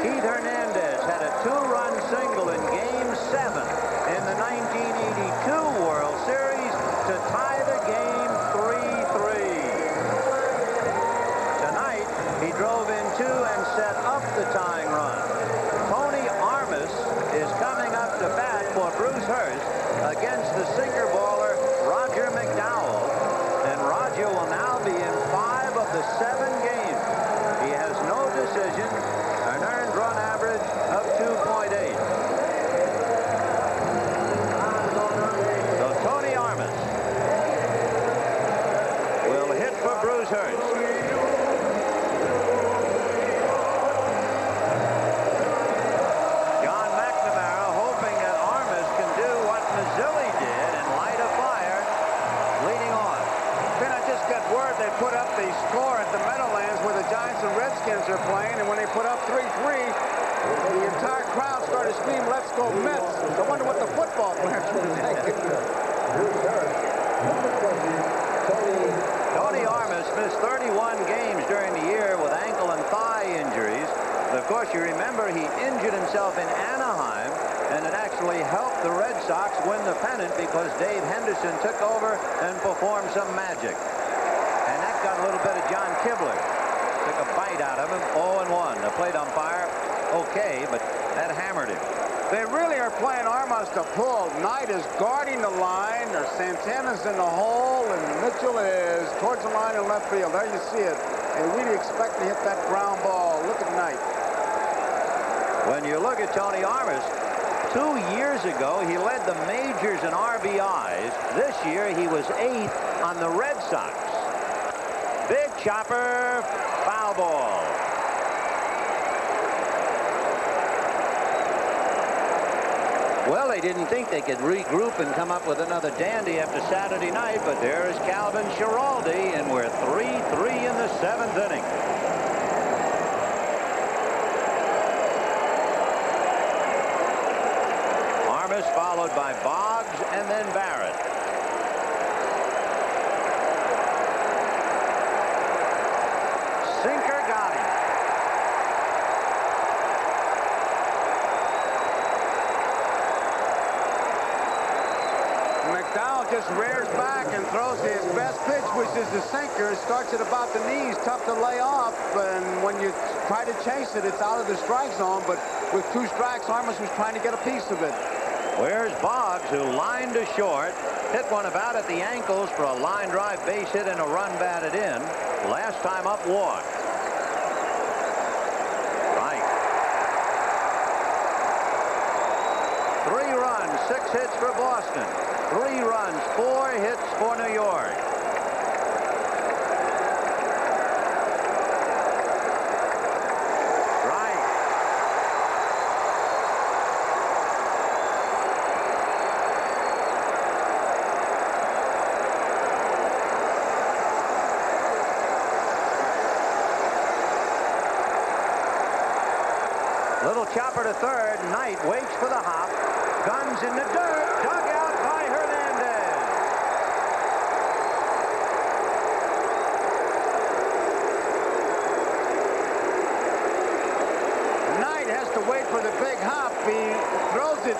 Keith Hernandez had a 2-run single in Game 7 in the 1982 World Series to tie the game 3-3. Tonight, he drove in 2 and set up the tying run. Tony Armas is coming up to bat for Bruce Hurst against the sinker baller Roger McDowell. And Roger will now be in 5 of the 7 games. He has no decision, an earned run average of 2.8. Bruce Hurst. John McNamara hoping that Armas can do what Mazzilli did and light a fire leading on. Then I just got word they put up the score at the Meadowlands where the Giants and Redskins are playing, and when they put up 3-3, the entire crowd started screaming, "Let's go Mets." I wonder what the football players were thinking. Tony Armas missed 31 games during the year with ankle and thigh injuries. But of course, you remember he injured himself in Anaheim, and it actually helped the Red Sox win the pennant because Dave Henderson took over and performed some magic. And that got a little bit of John Kibler. Took a bite out of him, 0-1. The plate umpire, okay, but that hammered him. They really are playing Armas to pull. Knight is guarding the line. There's Santana's in the hole, and Mitchell is towards the line in left field. There you see it. They really expect to hit that ground ball. Look at Knight. When you look at Tony Armas, 2 years ago, he led the majors in RBIs. This year, he was 8th on the Red Sox. Big chopper, foul ball. Well, they didn't think they could regroup and come up with another dandy after Saturday night, but there is Calvin Schiraldi, and we're 3-3 in the 7th inning. Armas followed by Boggs and then Barrett. Sinker got him. McDowell just rears back and throws his best pitch, which is the sinker. It starts at about the knees, tough to lay off, and when you try to chase it, it's out of the strike zone. But with 2 strikes, Armas was trying to get a piece of it. Where's Boggs, who lined to short, hit one about at the ankles for a line drive base hit and a run batted in. Last time up, walked. Right. 3 runs, 6 hits for Boston. 3 runs, 4 hits for New York. Little chopper to third. Knight waits for the hop. Guns in the dirt. Dug out by Hernandez. Knight has to wait for the big hop. He throws it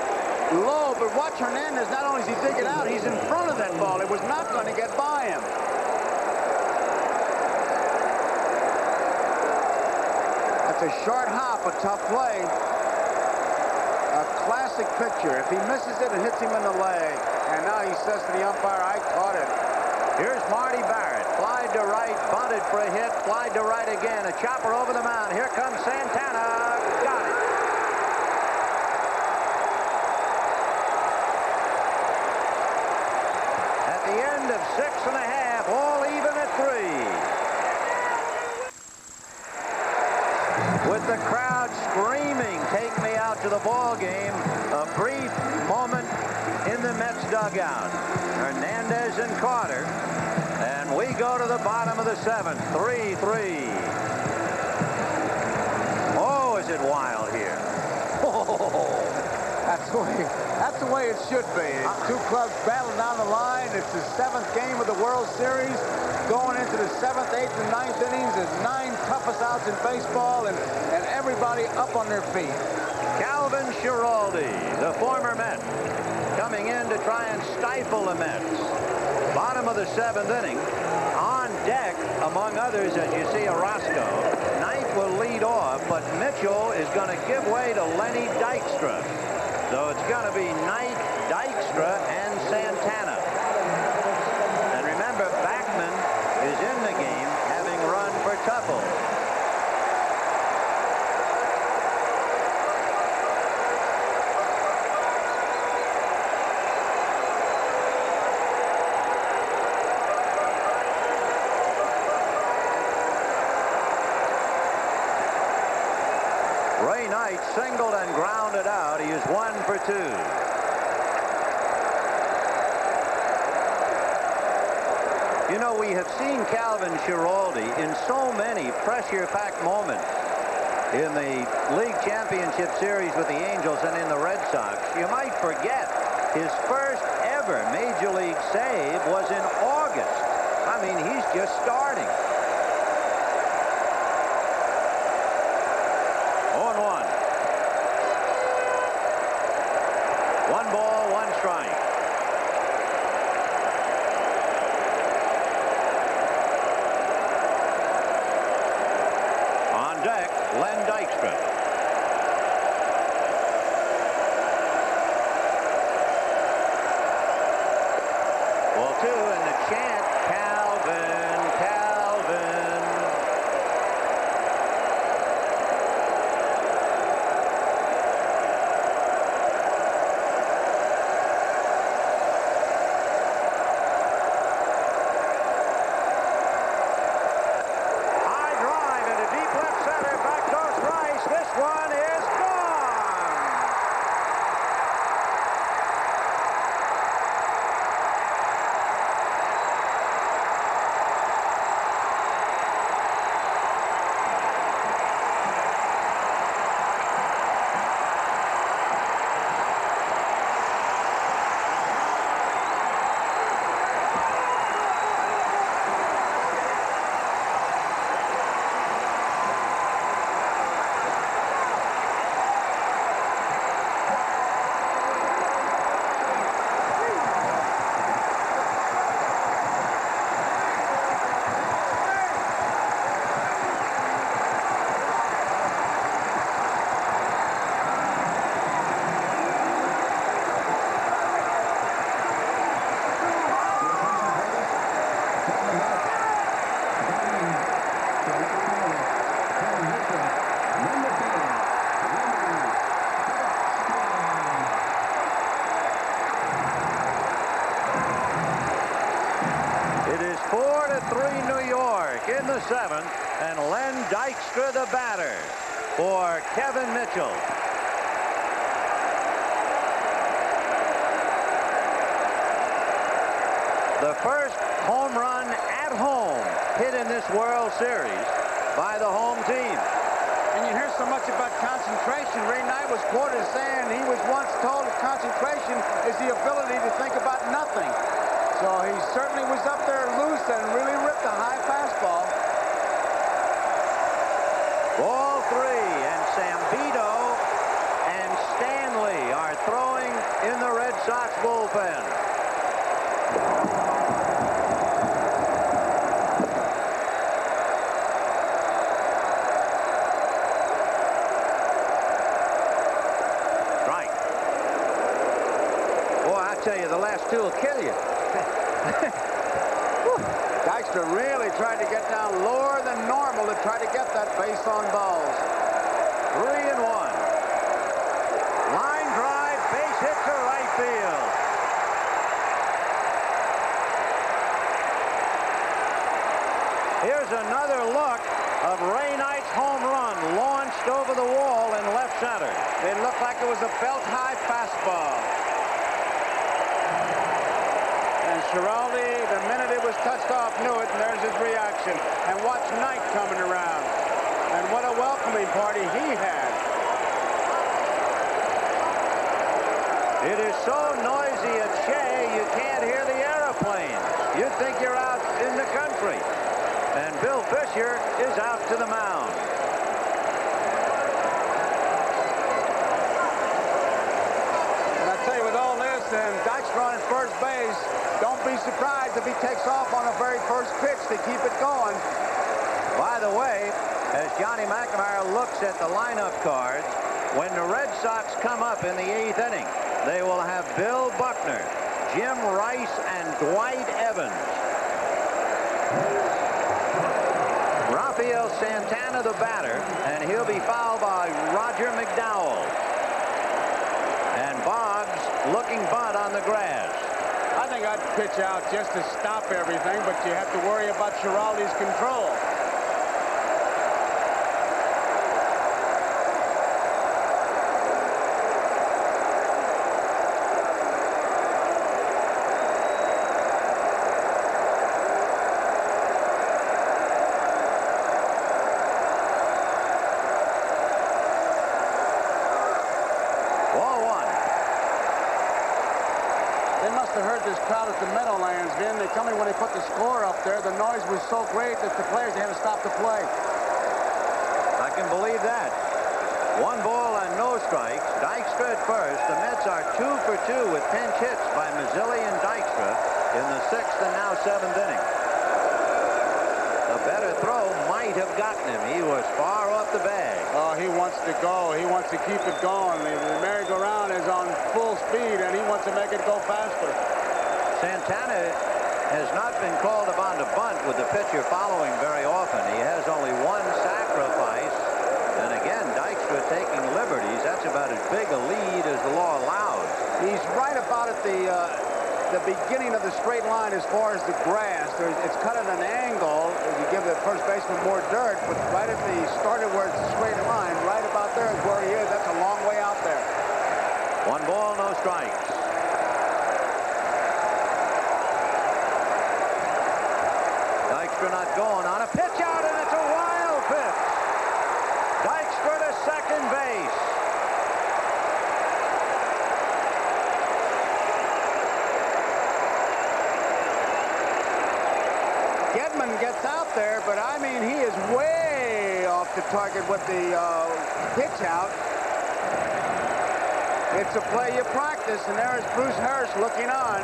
low, but watch Hernandez. Not only is he digging out, he's in front of that ball. It was not going to get by him. That's a short hop, a tough play. A classic picture. If he misses it, it hits him in the leg. And now he says to the umpire, I caught it. Here's Marty Barrett. Flied to right, bunted for a hit, flied to right again. A chopper over the mound. Here comes Santana. Got it. At the end of 6 1/2, all even at 3. With the crowd screaming, take me out to the ball game. A brief moment in the Mets dugout. Hernandez and Carter. And we go to the bottom of the 7th. 3-3. Oh, is it wild here? Oh, that's the way it should be. It's 2 clubs battling down the line. It's the 7th game of the World Series. Going into the 7th, 8th, and 9th innings. There's 9 toughest outs in baseball, and everybody up on their feet. Calvin Schiraldi, the former Met, coming in to try and stifle the Mets. Bottom of the 7th inning. On deck, among others, as you see, Orozco. Knight will lead off, but Mitchell is going to give way to Lenny Dykstra. So it's going to be Knight, Dykstra, and Santana. And remember, Backman is in the game, having run for Tuffle. Ray Knight singled and grounded out. He is 1 for 2. You know, we have seen Calvin Schiraldi in so many pressure-packed moments in the League Championship Series with the Angels and in the Red Sox. You might forget his first ever Major League save was in August. I mean, he's just starting. 0-1. 1 ball, 1 strike. On deck, Len Dykstra. Ball 2, and the chant, Calvin, Calvin. 4-3 New York in the 7th, and Len Dykstra the batter for Kevin Mitchell. The first home run at home hit in this World Series by the home team. And you hear so much about concentration. Ray Knight was quoted as saying he was once told that concentration is the ability to think about nothing. So he certainly was up there loose and really ripped a high fastball. Ball 3, and Sambito and Stanley are throwing in the Red Sox bullpen. Tell you, the last two will kill you. Dykstra really tried to get down lower than normal to try to get that base on balls. 3-1. Line drive, base hit to right field. Here's another look of Ray Knight's home run launched over the wall in left center. It looked like it was a belt-high fastball. And Schiraldi, the minute it was touched off, knew it, and there's his reaction. And watch Knight coming around. And what a welcoming party he had. It is so noisy at Shea, you can't hear the airplanes. You'd think you're out in the country. And Bill Fisher is out to the mound. And I tell you, with all this, and Dykstra on his first base, don't be surprised if he takes off on the very first pitch to keep it going. By the way, as Johnny McNamara looks at the lineup cards, when the Red Sox come up in the 8th inning, they will have Bill Buckner, Jim Rice, and Dwight Evans. Rafael Santana, the batter, and he'll be fouled by Roger McDowell. And Boggs looking bunt on the grass. I think I'd pitch out just to stop everything, but you have to worry about Schiraldi's control. This crowd at the Meadowlands, Vin, they tell me when they put the score up there, the noise was so great that the players had to stop the play. I can believe that. 1 ball and no strikes. Dykstra at first. The Mets are 2 for 2 with pinch hits by Mazzilli and Dykstra in the 6th and now 7th inning. A better throw might have gotten him. He was far off the bag. Oh, he wants to go. He wants to keep it going. The merry-go-round is on full speed, and he wants to make it go faster. Santana has not been called upon to bunt with the pitcher following very often. He has only 1 sacrifice. And again, Dykstra taking liberties. That's about as big a lead as the law allows. He's right about at the beginning of the straight line as far as the grass. It's cut at an angle. You give the first baseman more dirt, but right at the start of where it's a straight line, right about there is where he is. That's a long way out there. 1 ball, no strikes. Dykstra not going on a pitch out, and it's a wild pitch. Dykstra to second base. Gedman gets out there, but I mean, he is way off the target with the pitch out. It's a play you practice, and there is Bruce Harris looking on.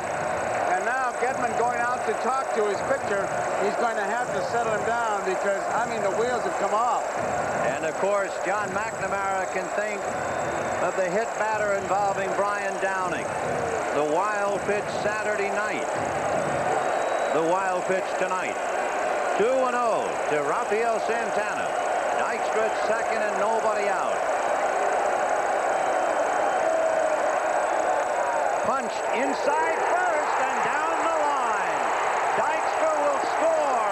And now Gedman going out to talk to his pitcher. He's going to have to settle him down because, I mean, the wheels have come off. And, of course, John McNamara can think of the hit batter involving Brian Downing. The wild pitch Saturday night. The wild pitch tonight. 2-0 to Rafael Santana. Dykstra at second and nobody out. Punched inside first and down the line. Dykstra will score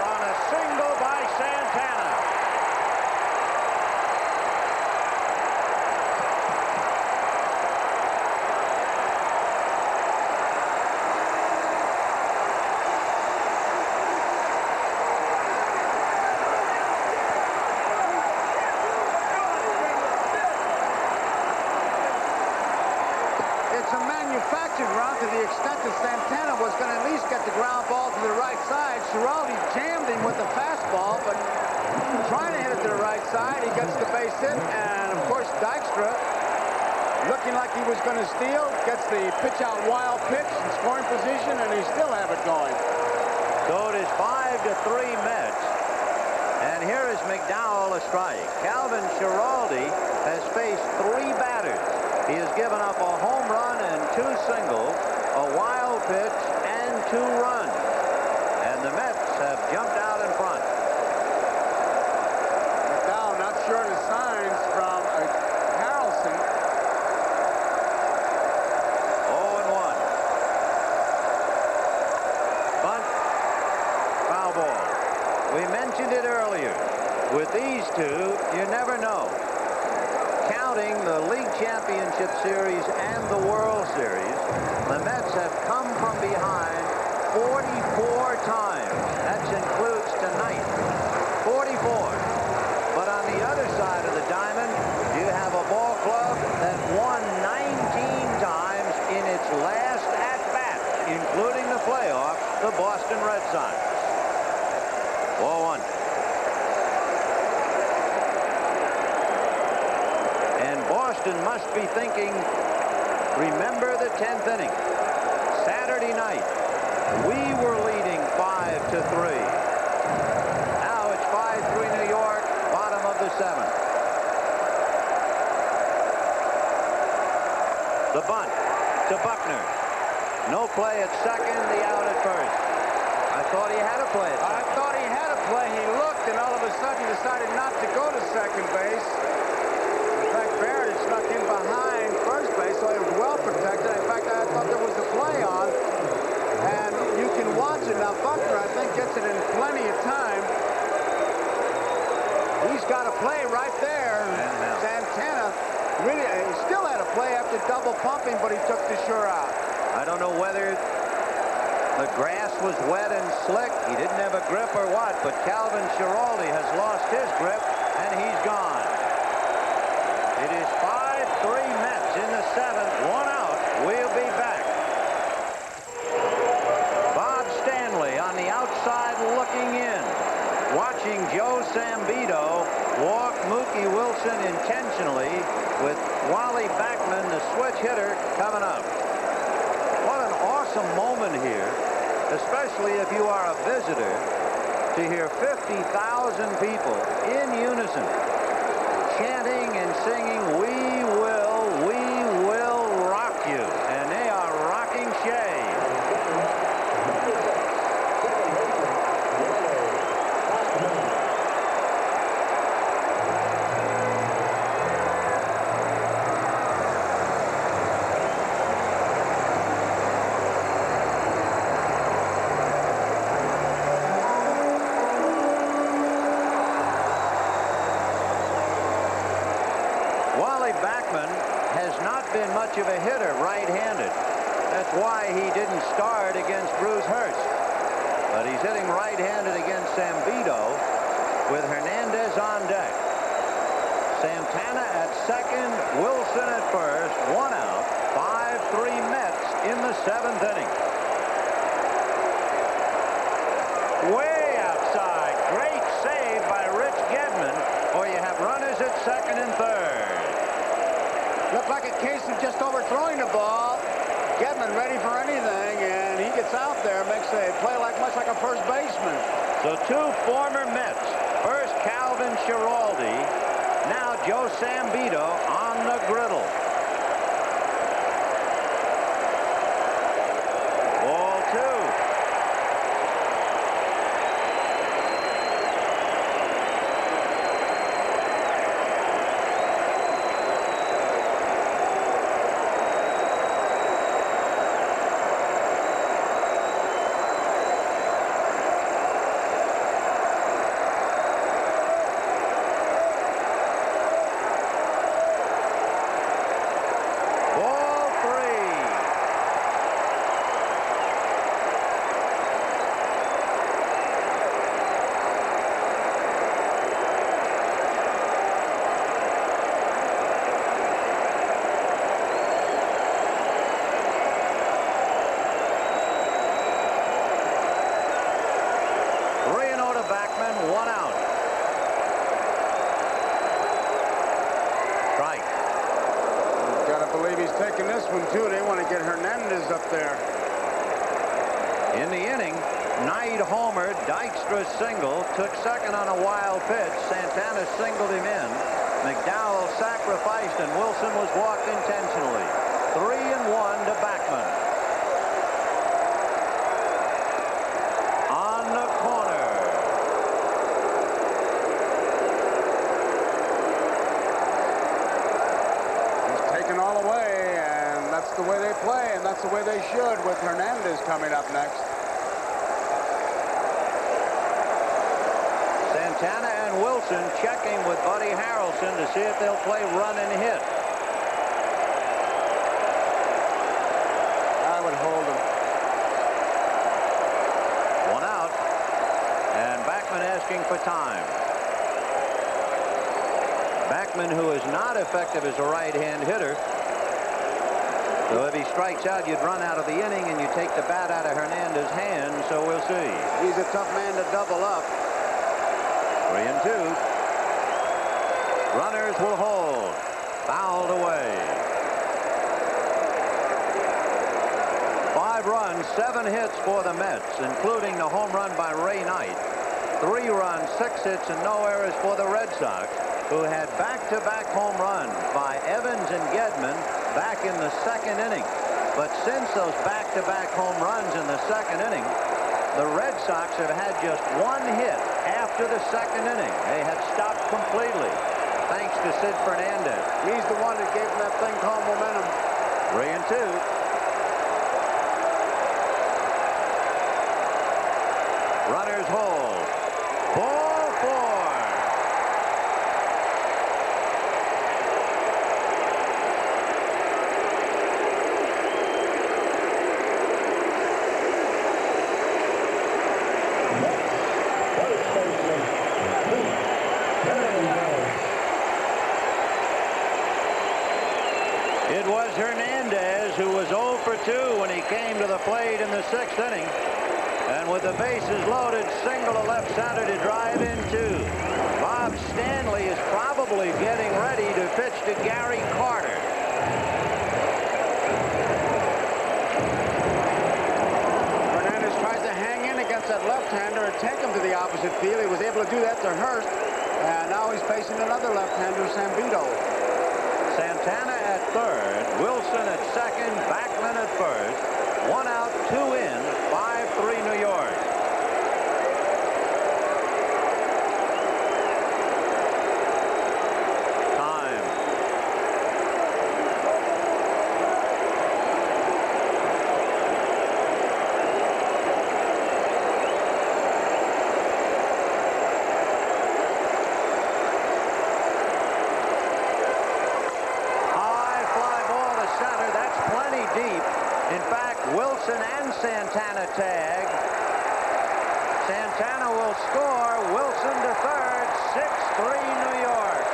ball, but trying to hit it to the right side. He gets the base hit, and of course Dykstra, looking like he was going to steal, gets the pitch out wild pitch in scoring position, and he still have it going. So it is 5-3 Mets. And here is McDowell a strike. Calvin Schiraldi has faced 3 batters. He has given up a home run and 2 singles, a wild pitch, and 2 runs. And the Mets have jumped out in front. McDowell not sure of the signs from Harrelson. 0-1. Bunt. Foul ball. We mentioned it earlier. With these two, you never know. Counting the League Championship Series and the World Series, the Mets have come from behind 44 times. That includes tonight. 44. But on the other side of the diamond, you have a ball club that won 19 times in its last at-bat, including the playoff, the Boston Red Sox. 4-1. And Boston must be thinking, remember the 10th inning. Saturday night, we were leading 5-3. Now it's 5-3 New York, bottom of the 7th. The bunt to Buckner. No play at second, the out at first. I thought he had a play at second. I thought he had a play. He looked, and all of a sudden decided not to go to second base. In fact, Barrett had snuck in behind first base, so he was well protected. In fact, I thought there was a play on, and you can watch it. Now, Buckner, I think, gets it in plenty of time. He's got a play right there. Santana really he still had a play after double pumping, but he took the sure out. I don't know whether the grass was wet and slick. He didn't have a grip or what, but Calvin Schiraldi has lost his grip, and he's gone. It is 5-3 Mets in the 7th, 1 out. We'll be back. Bob Stanley on the outside looking in, watching Joe Sambito walk Mookie Wilson intentionally with Wally Backman, the switch hitter, coming up. What an awesome moment here, especially if you are a visitor, to hear 50,000 people in unison chanting and singing, we will rock you. And they are rocking Shea. Been much of a hitter right-handed. That's why he didn't start against Bruce Hurst. But he's hitting right-handed against Sambito with Hernandez on deck. Santana at second, Wilson at first, 1 out, 5-3 Mets in the 7th inning. Way outside, great save by Rich Gedman, or you have runners at second and third. Looked like a case of just overthrowing the ball. Gedman ready for anything, and he gets out there, makes a play much like a first baseman. So 2 former Mets. First Calvin Schiraldi, now Joe Sambito on the griddle. Ball 2. one, too. They want to get Hernandez up there. In the inning, Knight homered, Dykstra single, took second on a wild pitch. Santana singled him in. McDowell sacrificed, and Wilson was walked intentionally. 3-1 to Backman. On the corner. He's taken all away, and that's the way they play, and that's the way they should with Hernandez coming up next. Santana and Wilson checking with Buddy Harrelson to see if they'll play run and hit. I would hold him. One out, and Backman asking for time. Backman, who is not effective as a right-hand hitter. So if he strikes out, you'd run out of the inning, and you take the bat out of Hernandez's hand, so we'll see. He's a tough man to double up. 3-2. Runners will hold. Fouled away. 5 runs, 7 hits for the Mets, including the home run by Ray Knight. 3 runs, 6 hits, and no errors for the Red Sox, who had back-to-back home runs by Evans and Gedman back in the 2nd inning. But since those back-to-back home runs in the 2nd inning, the Red Sox have had just 1 hit after the 2nd inning. They have stopped completely, thanks to Sid Fernandez. He's the one that gave them that thing called momentum. 3-2. Runners hold. Ball 4. It was Hernandez who was 0 for 2 when he came to the plate in the 6th inning. And with the bases loaded, single to left center to drive in 2. Bob Stanley is probably getting ready to pitch to Gary Carter. Hernandez tries to hang in against that left-hander and take him to the opposite field. He was able to do that to Hurst. And now he's facing another left-hander, Zambito. Santana at 3rd, Wilson at 2nd, Backman at 1st. 1 out, 2 in, 5-3 New York. Time. In fact, Wilson and Santana tag. Santana will score. Wilson to 3rd. 6-3 New York.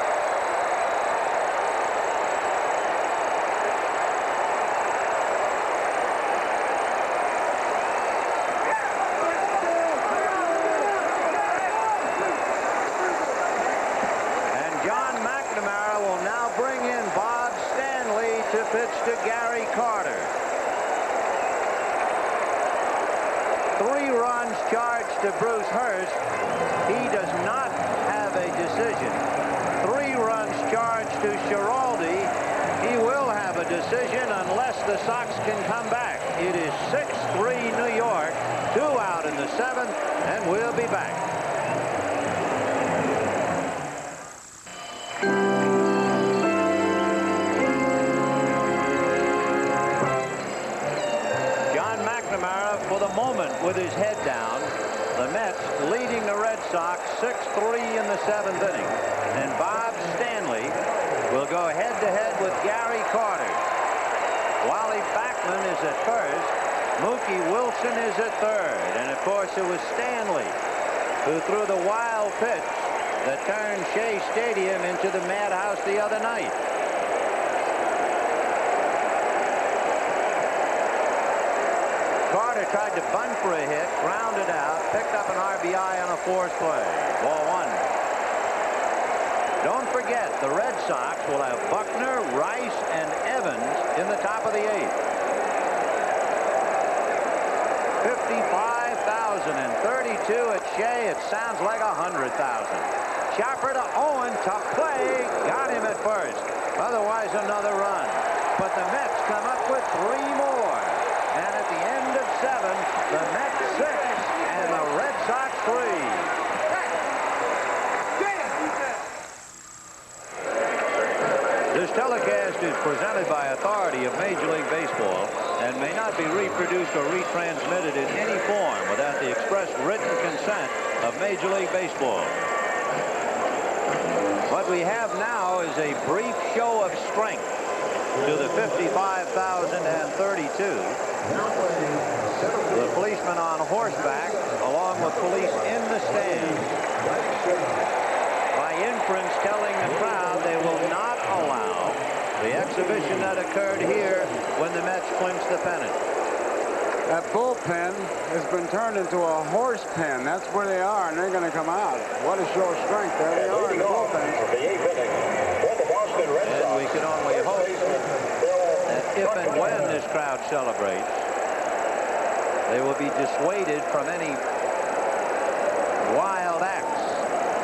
And John McNamara will now bring in Bob Stanley to pitch to Gary Carter. 3 runs charged to Bruce Hurst. He does not have a decision. 3 runs charged to Schiraldi. He will have a decision unless the Sox can come back. It is 6-3 New York. 2 out in the 7th, and we'll be back. For the moment, with his head down, the Mets leading the Red Sox 6-3 in the 7th inning. And Bob Stanley will go head-to-head with Gary Carter. Wally Backman is at 1st. Mookie Wilson is at 3rd. And, of course, it was Stanley who threw the wild pitch that turned Shea Stadium into the madhouse the other night. Carter tried to bunt for a hit, grounded out, picked up an RBI on a force play. Ball 1. Don't forget, the Red Sox will have Buckner, Rice, and Evans in the top of the 8th. 55,032 at Shea. It sounds like 100,000. Chopper to Owen. Tough play. Got him at first. Otherwise, another run. But the Mets come up with 3 more. And at the end of 7, the Mets 6 and the Red Sox 3. This telecast is presented by authority of Major League Baseball and may not be reproduced or retransmitted in any form without the express written consent of Major League Baseball. What we have now is a brief show of strength to the 55,032. The policemen on horseback, along with police in the stand, by inference telling the crowd they will not allow the exhibition that occurred here when the Mets clinched the pennant. That bullpen has been turned into a horse pen. That's where they are, and they're going to come out. What a show of strength. There they are in the bullpen. And we can only hope that if and when this crowd celebrates, they will be dissuaded from any wild acts.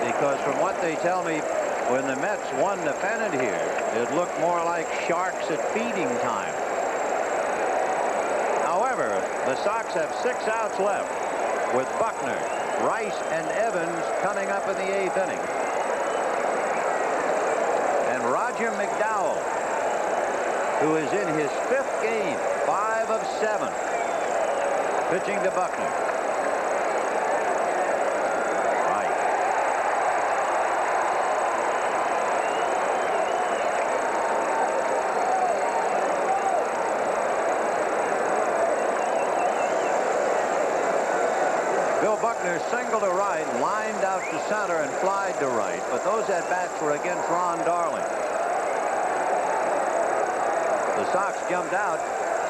Because from what they tell me, when the Mets won the pennant here, it looked more like sharks at feeding time. However, the Sox have 6 outs left with Buckner, Rice, and Evans coming up in the 8th inning. And Roger McDowell, who is in his 5th game, 5 of 7, pitching to Buckner. Buckner singled to right, lined out to center, and flied to right. But those at-bats were against Ron Darling. The Sox jumped out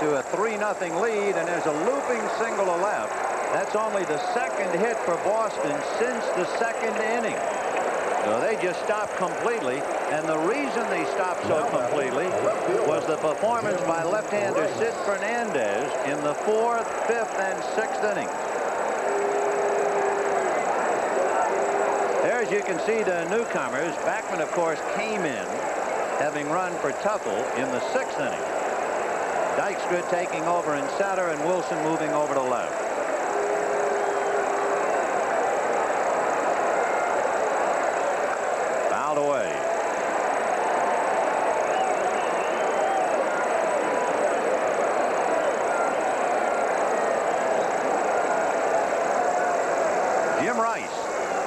to a 3-0 lead, and there's a looping single to left. That's only the 2nd hit for Boston since the 2nd inning. So they just stopped completely, and the reason they stopped so completely was the performance by left-hander Sid Fernandez in the 4th, 5th, and 6th innings. There, as you can see, the newcomers. Backman, of course, came in, having run for Tuffle in the 6th inning. Dykstra taking over in center, and Wilson moving over to left. Fouled away. Jim Rice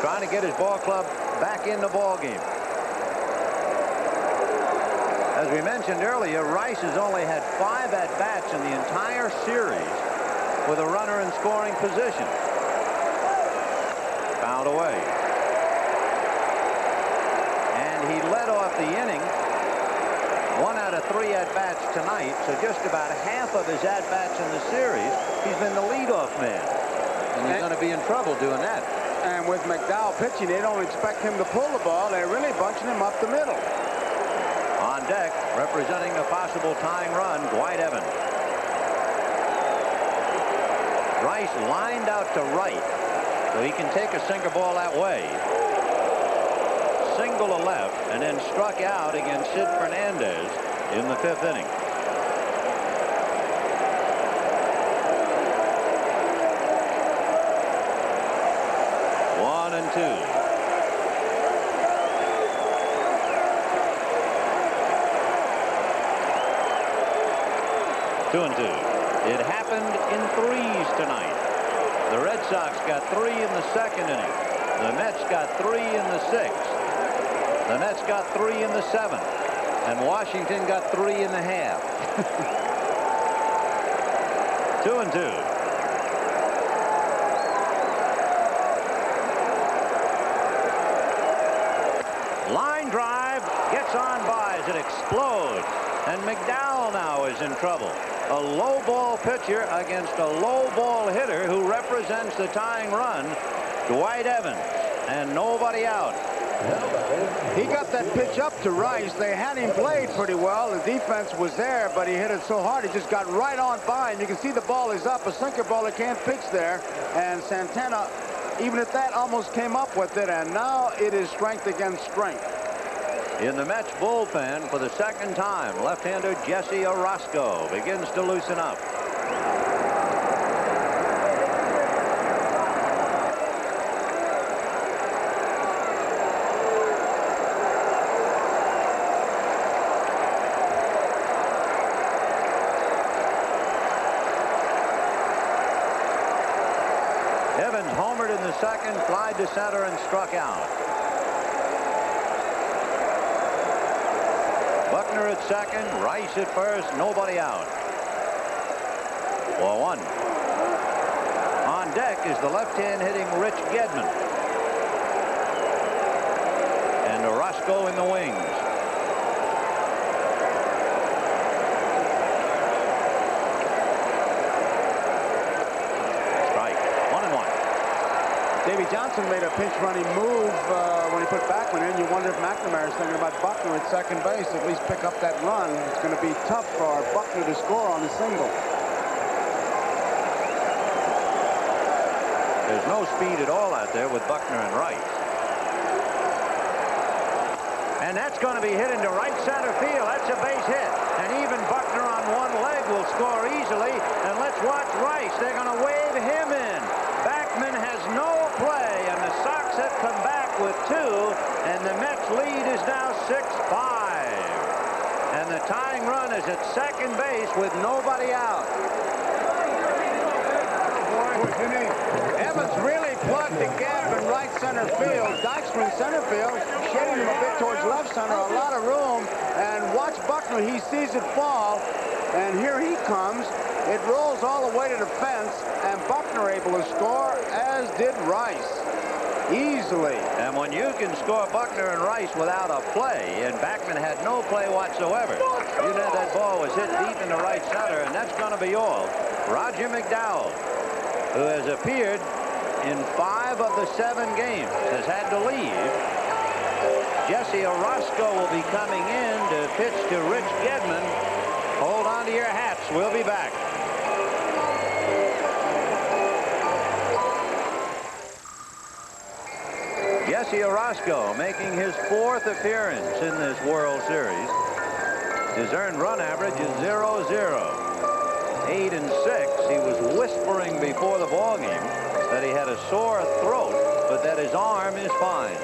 trying to get his ball club back in the ball game. As we mentioned earlier, Rice has only had 5 at-bats in the entire series with a runner in scoring position. Fouled away. And he led off the inning 1 out of 3 at-bats tonight, so just about half of his at-bats in the series, he's been the leadoff man. And he's going to be in trouble doing that. And with McDowell pitching, they don't expect him to pull the ball. They're really bunching him up the middle. On deck, representing a possible tying run, Dwight Evans. Rice lined out to right, so he can take a sinker ball that way. Single to left, and then struck out against Sid Fernandez in the 5th inning. And 2. 2-2. It happened in 3s tonight. The Red Sox got 3 in the 2nd inning. The Mets got 3 in the 6th. The Mets got 3 in the 7th. And Washington got 3 in the half. 2-2. Line drive, gets on by as it explodes, and McDowell now is in trouble. A low ball pitcher against a low ball hitter who represents the tying run, Dwight Evans, and nobody out. He got that pitch up to Rice. They had him played pretty well. The defense was there, but he hit it so hard, he just got right on by. And you can see the ball is up. A sinker ball, it can't pitch there. And Santana, even at that, almost came up with it. And now it is strength against strength. In the Mets bullpen for the second time, left-hander Jesse Orozco begins to loosen up. Evans homered in the second, flied to center and struck out. Buckner at second, Rice at first, nobody out. 4-1. On deck is the left-hand hitting Rich Gedman. And Orozco in the wings. Strike. 1-1. Davey Johnson made a pinch-running move when he put Backman in. You wonder if McNamara is thinking about Buckner at second base, at least pick up that run. It's going to be tough for Buckner to score on the single. There's no speed at all out there with Buckner and Rice. And that's going to be hit into right center field. That's a base hit. And even Buckner on one leg will score easily. And let's watch Rice. They're going to wave him in. Backman has no play, and the Sox have come back with 2, and the Mets lead is now 6-5. And the tying run is at second base with nobody out. Evans really plugged the gap in right center field. Dykstra in center field, shading him a bit towards left center, a lot of room. And watch Buckner, he sees it fall, and here he comes. It rolls all the way to the fence, and Buckner able to score, as did Rice. Easily. And when you can score Buckner and Rice without a play, and Backman had no play whatsoever, you know that ball was hit deep into right center, and that's going to be all. Roger McDowell, who has appeared in 5 of the 7 games, has had to leave. Jesse Orozco will be coming in to pitch to Rich Gedman. Hold on to your hats. We'll be back. Jesse Orozco making his 4th appearance in this World Series. His earned run average is 0-0. 8-6. He was whispering before the ball game that he had a sore throat, but that his arm is fine.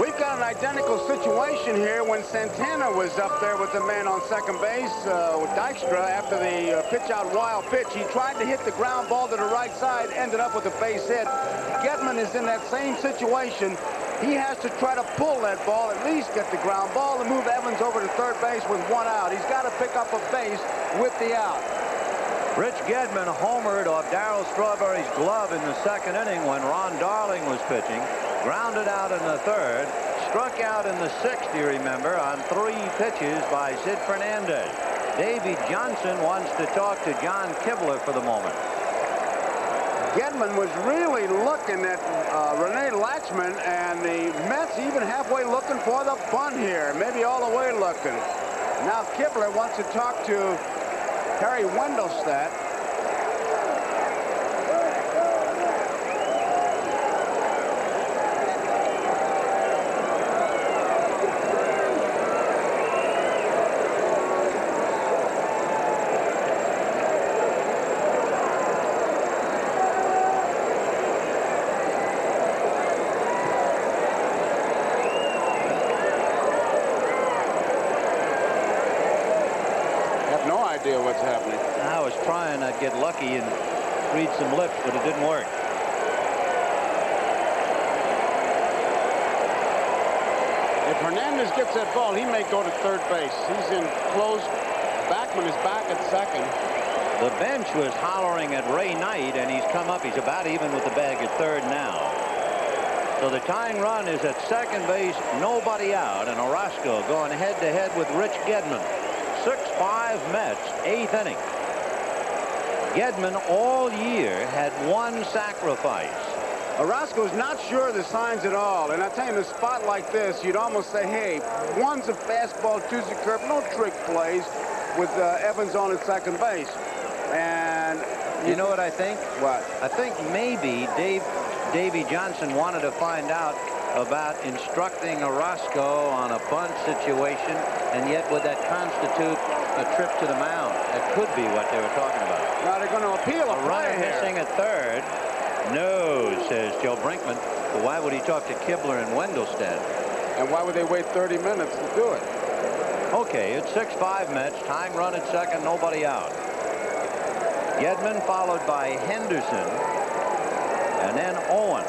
We've got an identical situation here when Santana was up there with the man on second base with Dykstra after the pitch out wild pitch. He tried to hit the ground ball to the right side, ended up with a base hit. Gedman is in that same situation. He has to try to pull that ball, at least get the ground ball, and move Evans over to third base with 1 out. He's got to pick up a base with the out. Rich Gedman homered off Darryl Strawberry's glove in the second inning when Ron Darling was pitching. Grounded out in the third. Struck out in the 6th, you remember, on 3 pitches by Sid Fernandez. Davey Johnson wants to talk to John Kibler for the moment. Gedman was really looking at Rene Latchman, and the Mets even halfway looking for the bunt here. Maybe all the way looking. Now Kibler wants to talk to Harry Wendelstedt. What's happening? I was trying to get lucky and read some lips, but it didn't work. If Hernandez gets that ball, he may go to third base. He's in close. Backman is back at second. The bench was hollering at Ray Knight, and he's come up. He's about even with the bag at third now. So the tying run is at second base, nobody out, and Orozco going head-to-head with Rich Gedman. 6-5 Mets, 8th inning. Gedman all year had 1 sacrifice. Orozco's not sure of the signs at all. And I tell you, in a spot like this, you'd almost say, hey, one's a fastball, two's a curve, no trick plays with Evans on at second base. And you know what I think? What? I think maybe Davy Johnson wanted to find out about instructing Orozco on a bunt situation, and yet would that constitute a trip to the mound? That could be what they were talking about. Now they're going to appeal a runner missing at third. No, says Joe Brinkman. But why would he talk to Kibler and Wendelstedt? And why would they wait 30 minutes to do it? Okay, it's 6-5 Mets. Tying run at second, nobody out. Gedman followed by Henderson, and then Owen.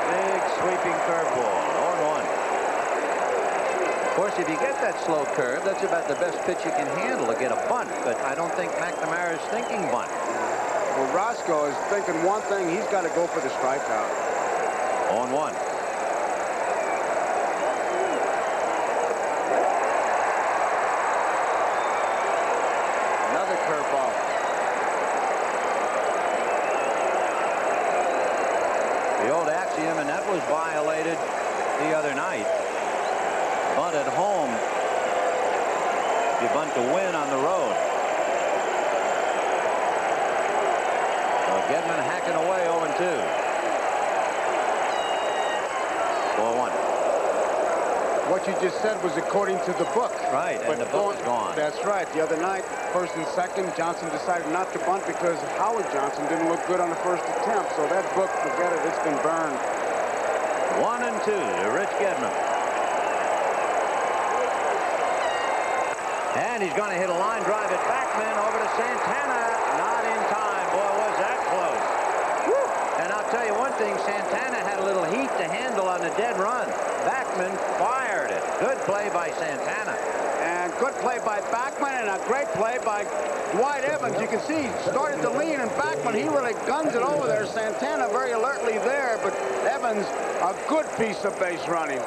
Big sweeping curveball, 0-1. Of course, if you get that slow curve, that's about the best pitch you can handle to get a bunt, but I don't think McNamara is thinking bunt. Well, Roscoe is thinking one thing, he's got to go for the strikeout. 0-1. And that was violated the other night. Bunt at home, you bunt to win on the road. So Gedman hacking away 0-2. 4-1. What you just said was according to the book. Right, and the book is gone. That's right. The other night, first and second, Johnson decided not to bunt because Howard Johnson didn't look good on the first attempt. So that book, forget it, it's been burned. 1-2 to Rich Gedman. And he's going to hit a line drive at Backman over to Santana. Not in time. Boy, was that close. Woo. And I'll tell you one thing, Santana had a little heat to handle on the dead run. Backman fired it. Good play by Santana. And good play by Backman and a great play by Dwight Evans. You can see he started to lean, and Backman, he really guns it over there. Santana very alertly there, but Evans, a good piece of base running.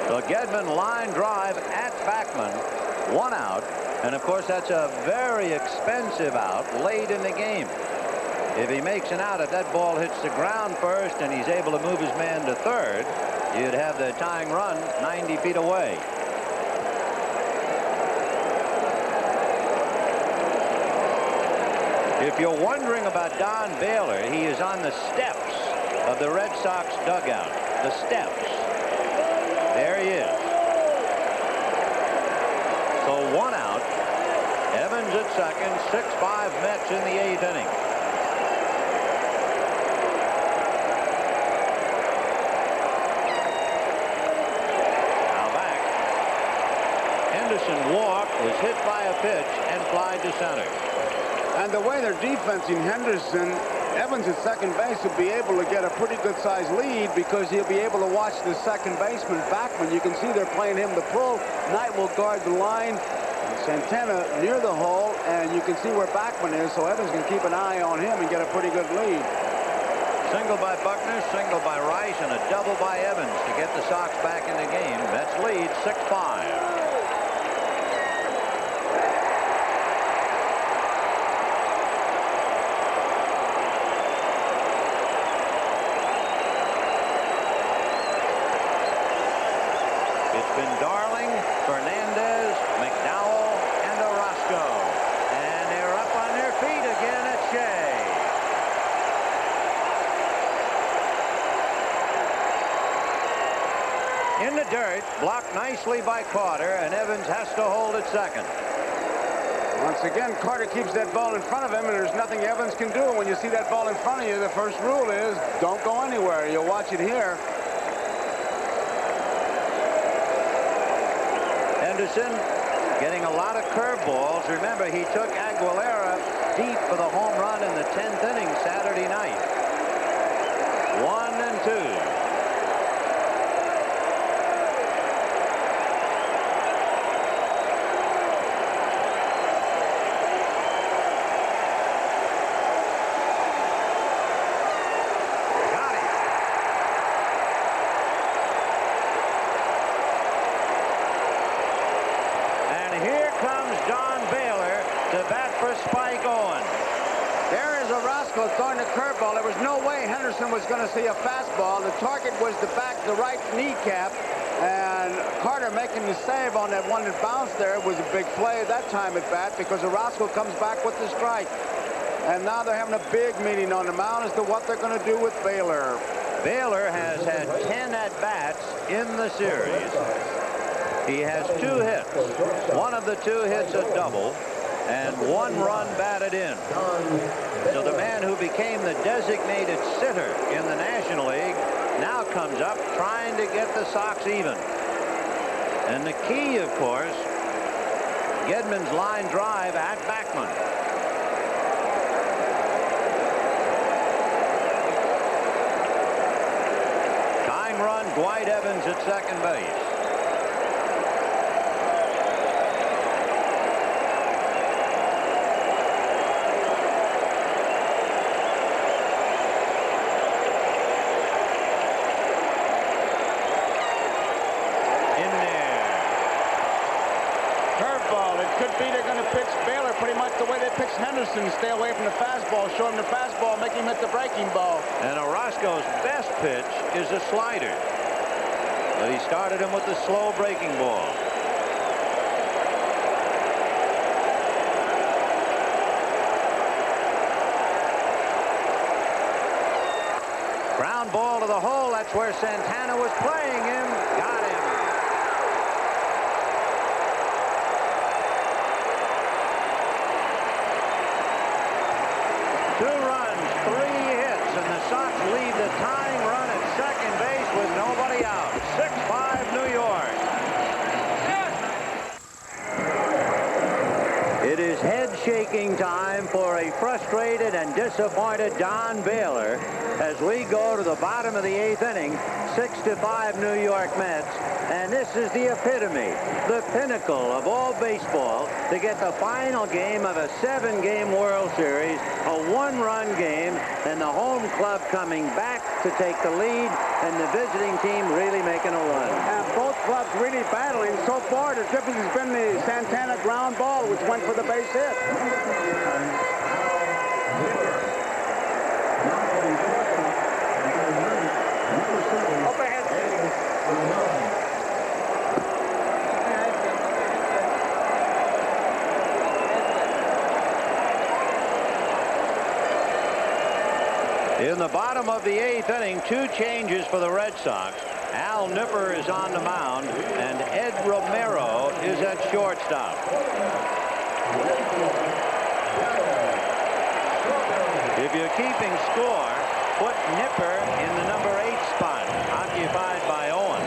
So Gedman line drive at Backman, 1 out. And of course, that's a very expensive out late in the game. If he makes an out, if that ball hits the ground first and he's able to move his man to third, you'd have the tying run 90 feet away. If you're wondering about Don Baylor, he is on the steps of the Red Sox dugout. The steps. There he is. So 1 out. Evans at second. 6-5 Mets in the 8th inning. Now back. Henderson walked, was hit by a pitch, and flied to center. And the way they're defensing Henderson, Evans at second base will be able to get a pretty good-sized lead because he'll be able to watch the second baseman Backman. You can see they're playing him the pull. Knight will guard the line. Santana near the hole, and you can see where Backman is, so Evans can keep an eye on him and get a pretty good lead. Single by Buckner, single by Rice, and a double by Evans to get the Sox back in the game. Mets lead 6-5. Darling, Fernandez, McDowell, and Orozco. And they're up on their feet again at Shea. In the dirt, blocked nicely by Carter, and Evans has to hold at second. Once again, Carter keeps that ball in front of him, and there's nothing Evans can do. When you see that ball in front of you, the first rule is don't go anywhere. You'll watch it here. Henderson getting a lot of curveballs. Remember, he took Aguilera deep for the home run in the 10th inning Saturday night. 1-2. Spike Owen. There is Orozco throwing the curveball. There was no way Henderson was going to see a fastball. The target was the right kneecap. And Carter making the save on that one that bounced there was a big play that time at bat because Orozco comes back with the strike. And now they're having a big meeting on the mound as to what they're going to do with Baylor. Baylor has had 10 at-bats in the series. He has 2 hits. One of the 2 hits a double, and 1 run batted in. So the man who became the designated sitter in the National League now comes up trying to get the Sox even. And the key, of course, Gedman's line drive at Backman. Tying run, Dwight Evans at second base. Henderson, stay away from the fastball, show him the fastball, make him hit the breaking ball. And Orozco's best pitch is a slider. But he started him with the slow breaking ball. Ground ball to the hole. That's where Santana was playing him. Got him. Leave the tying run at second base with nobody out. 6-5 New York. It is head-shaking time for a frustrated and disappointed Don Baylor as we go to the bottom of the 8th inning. 6-5 New York Mets. And this is the epitome, the pinnacle of all baseball, to get the final game of a 7-game World Series, a 1-run game, and the home club coming back to take the lead, and the visiting team really making a run. And both clubs really battling. So far, the difference has been the Santana ground ball, which went for the base hit. In the bottom of the 8th inning, 2 changes for the Red Sox. Al Nipper is on the mound, and Ed Romero is at shortstop. If you're keeping score, put Nipper in the number 8 spot, occupied by Owen.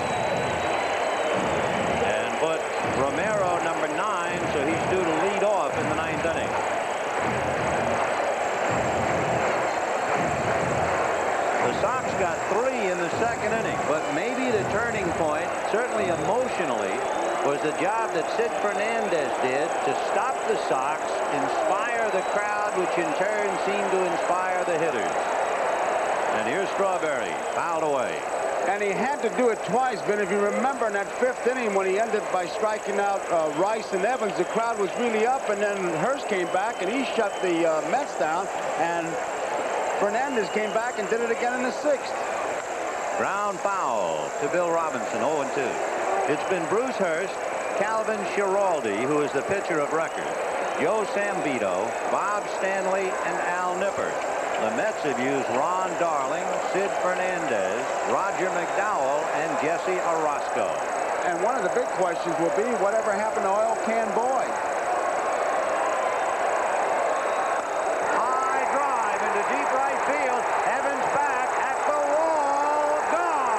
And put Romero number 9, so he's due to lead off in the 9th inning. The Sox got 3 in the 2nd inning, but maybe the turning point, certainly emotionally, was the job that Sid Fernandez did to stop the Sox, inspire the crowd, which in turn seemed to inspire the hitters. And here's Strawberry, fouled away. And he had to do it twice, Ben. If you remember in that 5th inning when he ended by striking out Rice and Evans, the crowd was really up, and then Hurst came back and he shut the Mets down, and Fernandez came back and did it again in the 6th. Ground foul to Bill Robinson, 0-2. It's been Bruce Hurst, Calvin Schiraldi, who is the pitcher of record, Joe Sambito, Bob Stanley, and Al Nipper. The Mets have used Ron Darling, Sid Fernandez, Roger McDowell, and Jesse Orozco. And one of the big questions will be whatever happened to Oil Can Boy. High drive into deep right field. Evans back at the wall. Gone.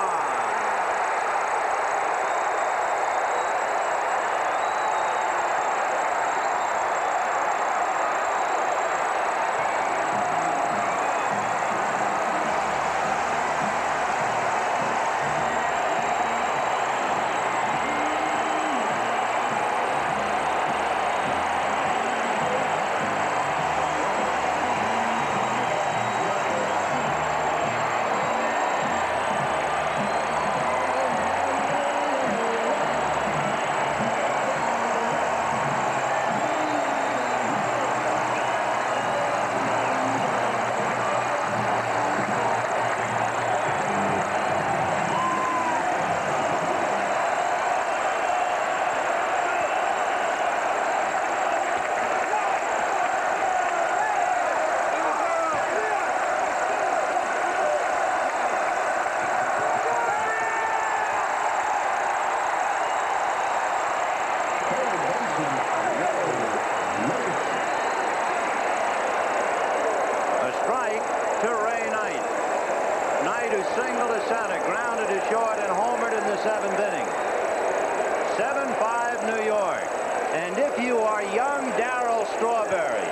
you are young Darryl Strawberry,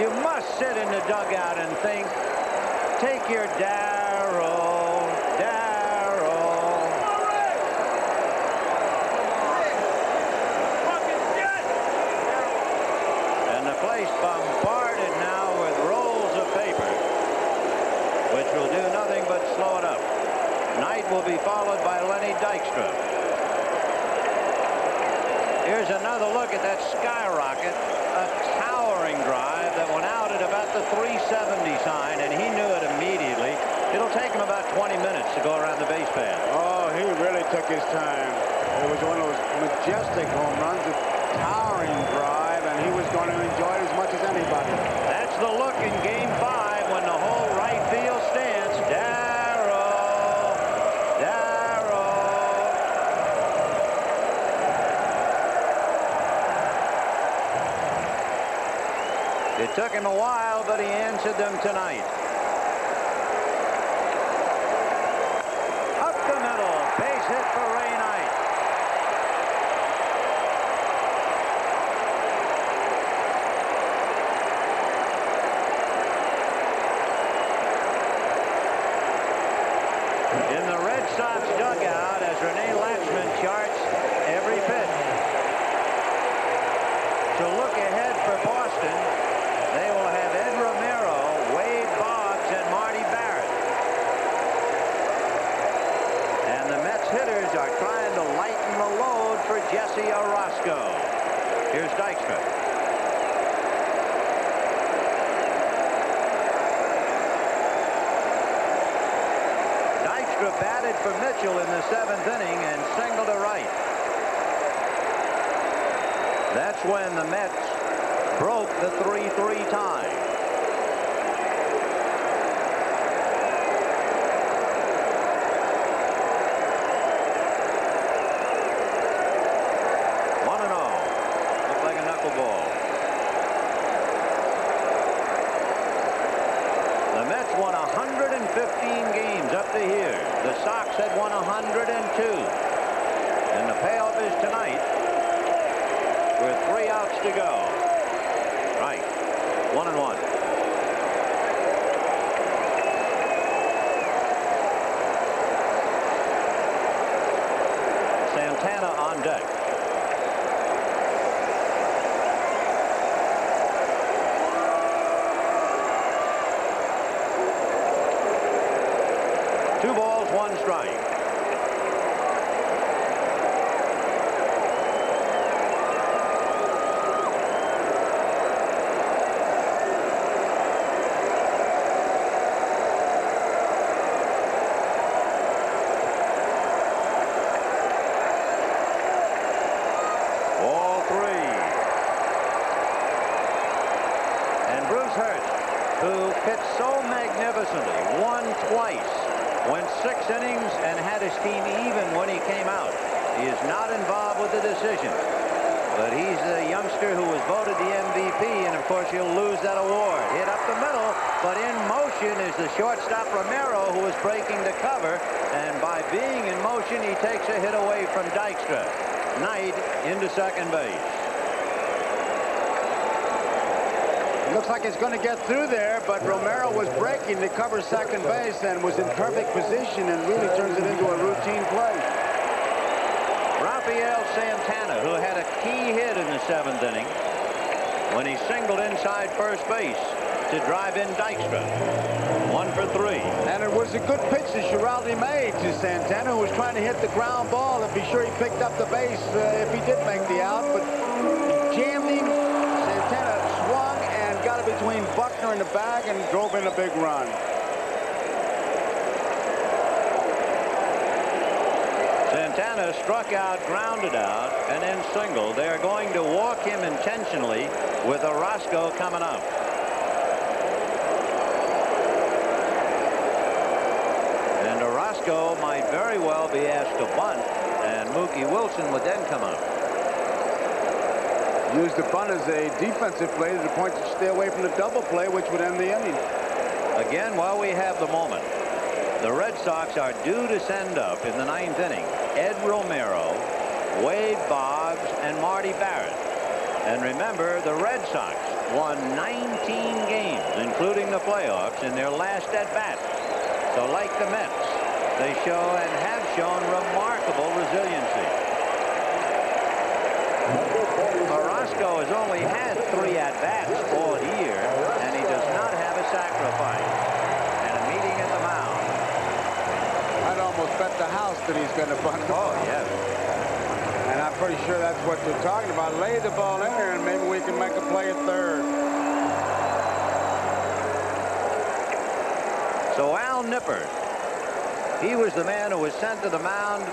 you must sit in the dugout and think, take your Darryl, Darryl. And the place bombarded now with rolls of paper, which will do nothing but slow it up. Knight will be followed by Lenny Dykstra. Here's another look at that skyrocket, a towering drive that went out at about the 370 sign, and he knew it immediately. It'll take him about 20 minutes to go around the base path. Oh, he really took his time. It was one of those majestic home runs, a towering drive, and he was going to enjoy it as much as anybody. That's the look in Game 5 when the whole right field stands. Darryl, Darryl. It took him a while, but he answered them tonight. Up the middle, base hit for Ray Knight. In the Red Sox dugout, as Rene Lachemann charts every pitch. To look ahead for Boston, they will have Ed Romero, Wade Boggs, and Marty Barrett. And the Mets hitters are trying to lighten the load for Jesse Orosco. Here's Dykstra. Dykstra batted for Mitchell in the 7th inning and singled to right. That's when the Mets broke the 3-3 tie. One and all. Looked like a knuckleball. The Mets won 115 games up to here. The Sox had won 102. And the payoff is tonight with 3 outs to go. Right. 1-1. Santana on deck. Two balls, one strike. Won twice, went 6 innings, and had his team even when he came out. He is not involved with the decision, but he's the youngster who was voted the MVP, and of course he'll lose that award. Hit up the middle, but in motion is the shortstop Romero, who is breaking the cover, and by being in motion he takes a hit away from Dykstra. Knight into second base. It looks like it's going to get through there, but Romero was breaking to cover second base and was in perfect position and really turns it into a routine play. Rafael Santana, who had a key hit in the 7th inning when he singled inside first base to drive in Dykstra. 1 for 3. And it was a good pitch that Giraldi made to Santana, who was trying to hit the ground ball to be sure he picked up the base if he did make the out, but jammed him. Santana swung and got it between Buckner and the bag and drove in a big run. Santana struck out, grounded out, and then singled. They are going to walk him intentionally with Orosco coming up. And Orosco might very well be asked to bunt, and Mookie Wilson would then come up. Use the bunt as a defensive play to the point to stay away from the double play, which would end the inning. Again, while we have the moment, the Red Sox are due to send up in the 9th inning Ed Romero, Wade Boggs, and Marty Barrett. And remember, the Red Sox won 19 games, including the playoffs, in their last at-bat. So like the Mets, they show and have shown remarkable resiliency. Orozco has only had 3 at-bats all year, and he does not have a sacrifice. And a meeting at the mound. I'd almost bet the house that he's going to bunt. Oh, yes. And I'm pretty sure that's what they're talking about. Lay the ball in there, and maybe we can make a play at third. So Al Nipper, he was the man who was sent to the mound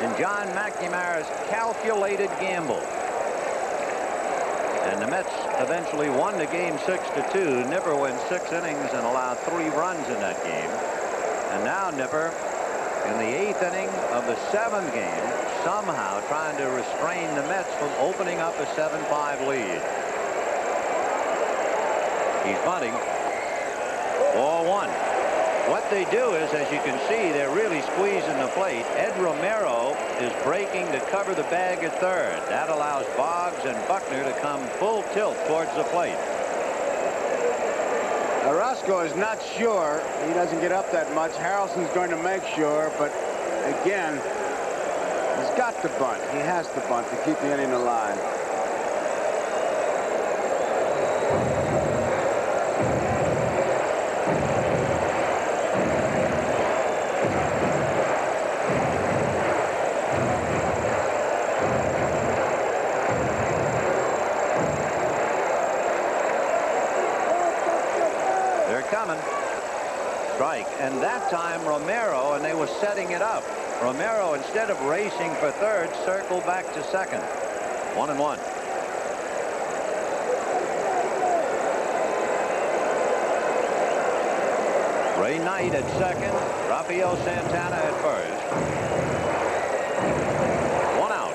in John McNamara's calculated gamble. And the Mets eventually won the game 6-2. Nipper went 6 innings and allowed 3 runs in that game. And now Nipper, in the 8th inning of the 7th game, somehow trying to restrain the Mets from opening up a 7-5 lead. He's bunting. Ball 1. What they do is, as you can see, they're really squeezing the plate. Ed Romero is breaking to cover the bag at third. That allows Boggs and Buckner to come full tilt towards the plate. Orozco is not sure. He doesn't get up that much. Harrelson's going to make sure, but again, he's got to bunt. He has to bunt to keep the inning alive. Strike, and that time Romero, and they were setting it up. Romero, instead of racing for third, circled back to second. 1-1. Ray Knight at second, Rafael Santana at first. 1 out.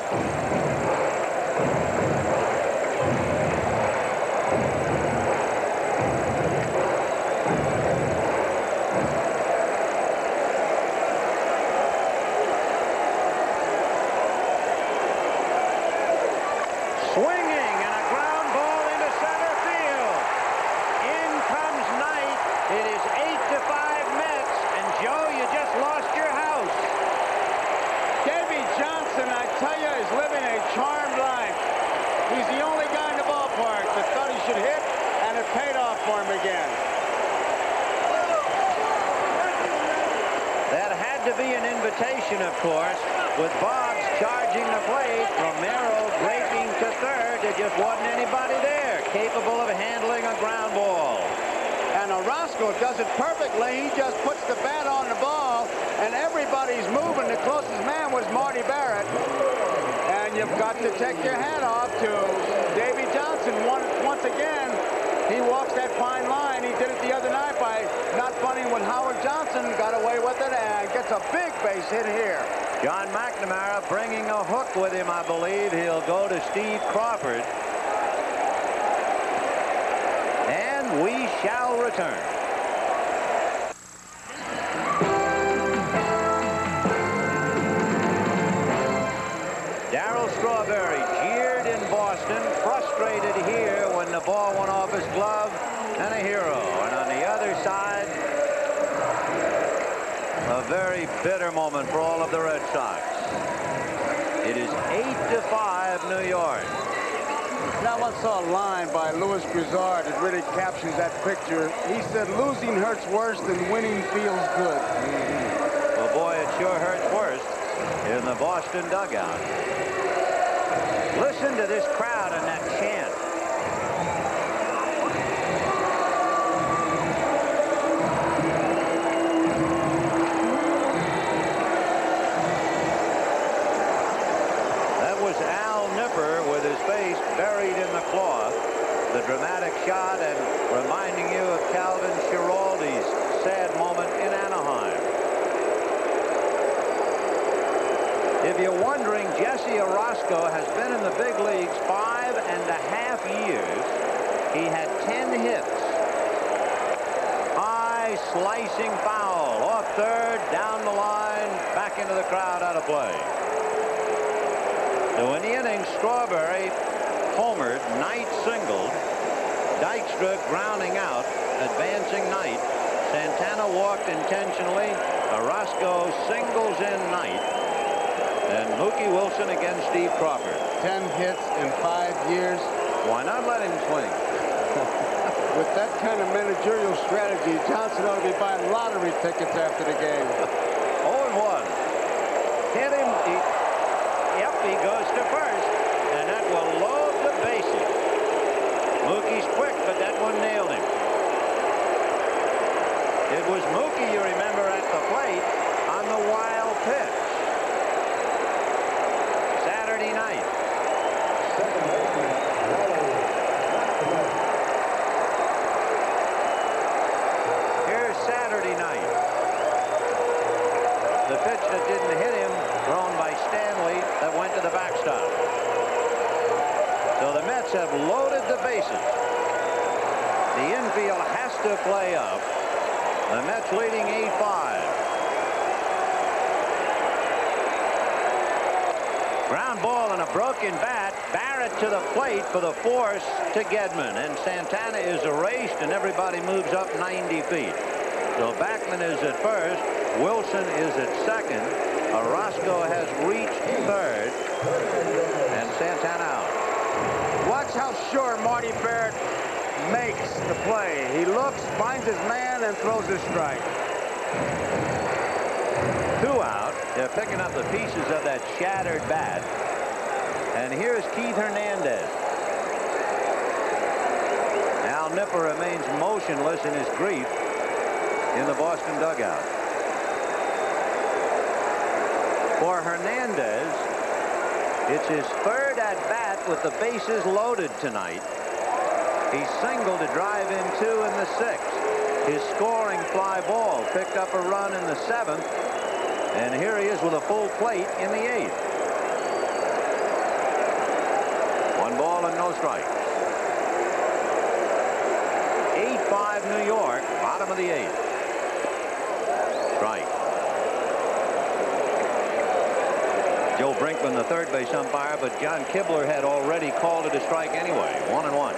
Of course, with Boggs charging the plate, Romero breaking to third. There just wasn't anybody there capable of handling a ground ball. And Orozco does it perfectly. He just puts the bat on the ball, and everybody's moving. The closest man was Marty Barrett. And you've got to take your hat off to Davy Johnson once again. He walks that fine line. He did it the other night by not bunting when Howard Johnson got away with it and gets a big base hit here. John McNamara bringing a hook with him, I believe. He'll go to Steve Crawford. And we shall return. Darryl Strawberry jeered in Boston, frustrated here when the ball went off his glove, and a hero. And on the other side, a very bitter moment for all of the Red Sox. It is 8-5 New York. Now, I once saw a line by Louis Grizzard that really captures that picture. He said, losing hurts worse than winning feels good. Well, boy, it sure hurts worse in the Boston dugout. Listen to this crowd and that chant. That was Al Nipper with his face buried in the cloth. The dramatic shot, and reminding you of Calvin Schiraldi's sad moment in Anaheim. If you're wondering, Jesse Orozco has been in the big leagues 5.5 years. He had 10 hits. High slicing foul off third, down the line, back into the crowd, out of play. So in the inning, Strawberry homered, Knight singled, Dykstra grounding out, advancing Knight. Santana walked intentionally. Orozco singles in Knight. And Mookie Wilson against Steve Crawford. 10 hits in 5 years. Why not let him swing? With that kind of managerial strategy, Johnson ought to be buying lottery tickets after the game. 0-1. Hit him. Yep, he goes to first. And that will load the bases. Mookie's quick, but that one nailed him. It was Mookie, you remember, at the plate on the wild pitch. Saturday night. Here's Saturday night. The pitch that didn't hit him, thrown by Stanley, that went to the backstop. So the Mets have loaded the bases. The infield has to play up. The Mets leading 8-5. Ground ball and a broken bat. Barrett to the plate for the force to Gedman. And Santana is erased, and everybody moves up 90 feet. So Backman is at first. Wilson is at second. Orozco has reached third. And Santana out. Watch how sure Marty Barrett makes the play. He looks, finds his man, and throws a strike. 2 out. They're picking up the pieces of that shattered bat. And here's Keith Hernandez. Al Nipper remains motionless in his grief in the Boston dugout. For Hernandez, it's his third at-bat with the bases loaded tonight. He singled to drive in 2 in the 6th. His scoring fly ball picked up a run in the 7th. And here he is with a full plate in the 8th. 1 ball and no strikes. 8-5 New York, bottom of the 8th. Strike. Joe Brinkman, the third base umpire, but John Kibler had already called it a strike anyway. 1-1.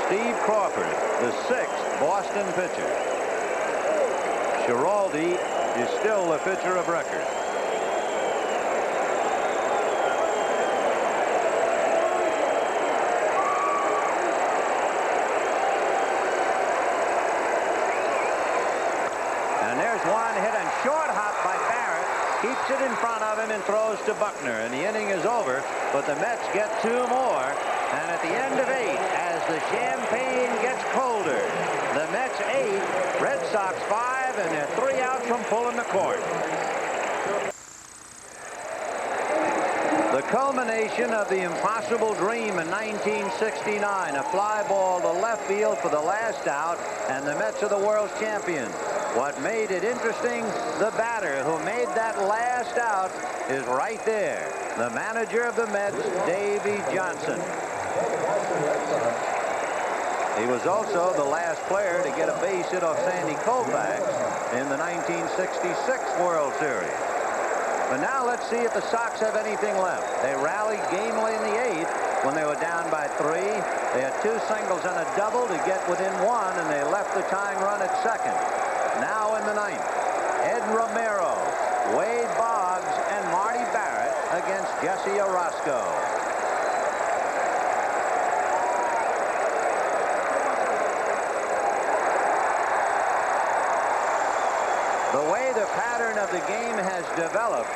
Steve Crawford, the 6th Boston pitcher. Schiraldi is still the pitcher of record. And there's one hit and short hop by Barrett. Keeps it in front of him and throws to Buckner. And the inning is over, but the Mets get 2 more. And at the end of 8, as the champagne gets colder, the Mets 8, Red Sox 5, and they're 3 out from pulling the cord. The culmination of the impossible dream in 1969, a fly ball to left field for the last out, and the Mets are the world's champions. What made it interesting, the batter who made that last out is right there. The manager of the Mets, Davy Johnson. He was also the last player to get a base hit off Sandy Koufax in the 1966 World Series. But now let's see if the Sox have anything left. They rallied gamely in the 8th when they were down by 3. They had 2 singles and a double to get within 1, and they left the tying run at second. Now in the 9th, Ed Romero, Wade Boggs, and Marty Barrett against Jesse Orozco. The way the pattern of the game has developed,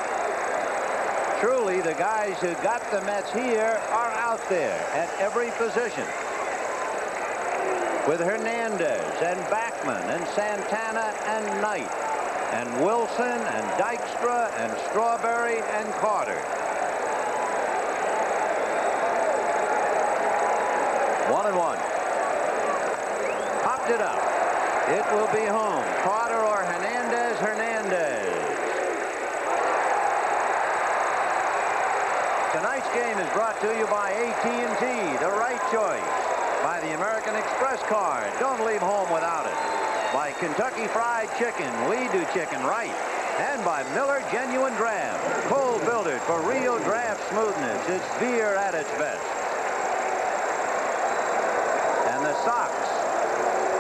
truly the guys who got the Mets here are out there at every position. With Hernandez and Backman and Santana and Knight and Wilson and Dykstra and Strawberry and Carter. 1-1. Popped it up. It will be home. Carter or Hernandez. Hernandez. Tonight's game is brought to you by AT&T, the right choice. By the American Express card. Don't leave home without it. By Kentucky Fried Chicken. We do chicken right. And by Miller Genuine Draft. Cold filtered for real draft smoothness. It's beer at its best. And the Sox,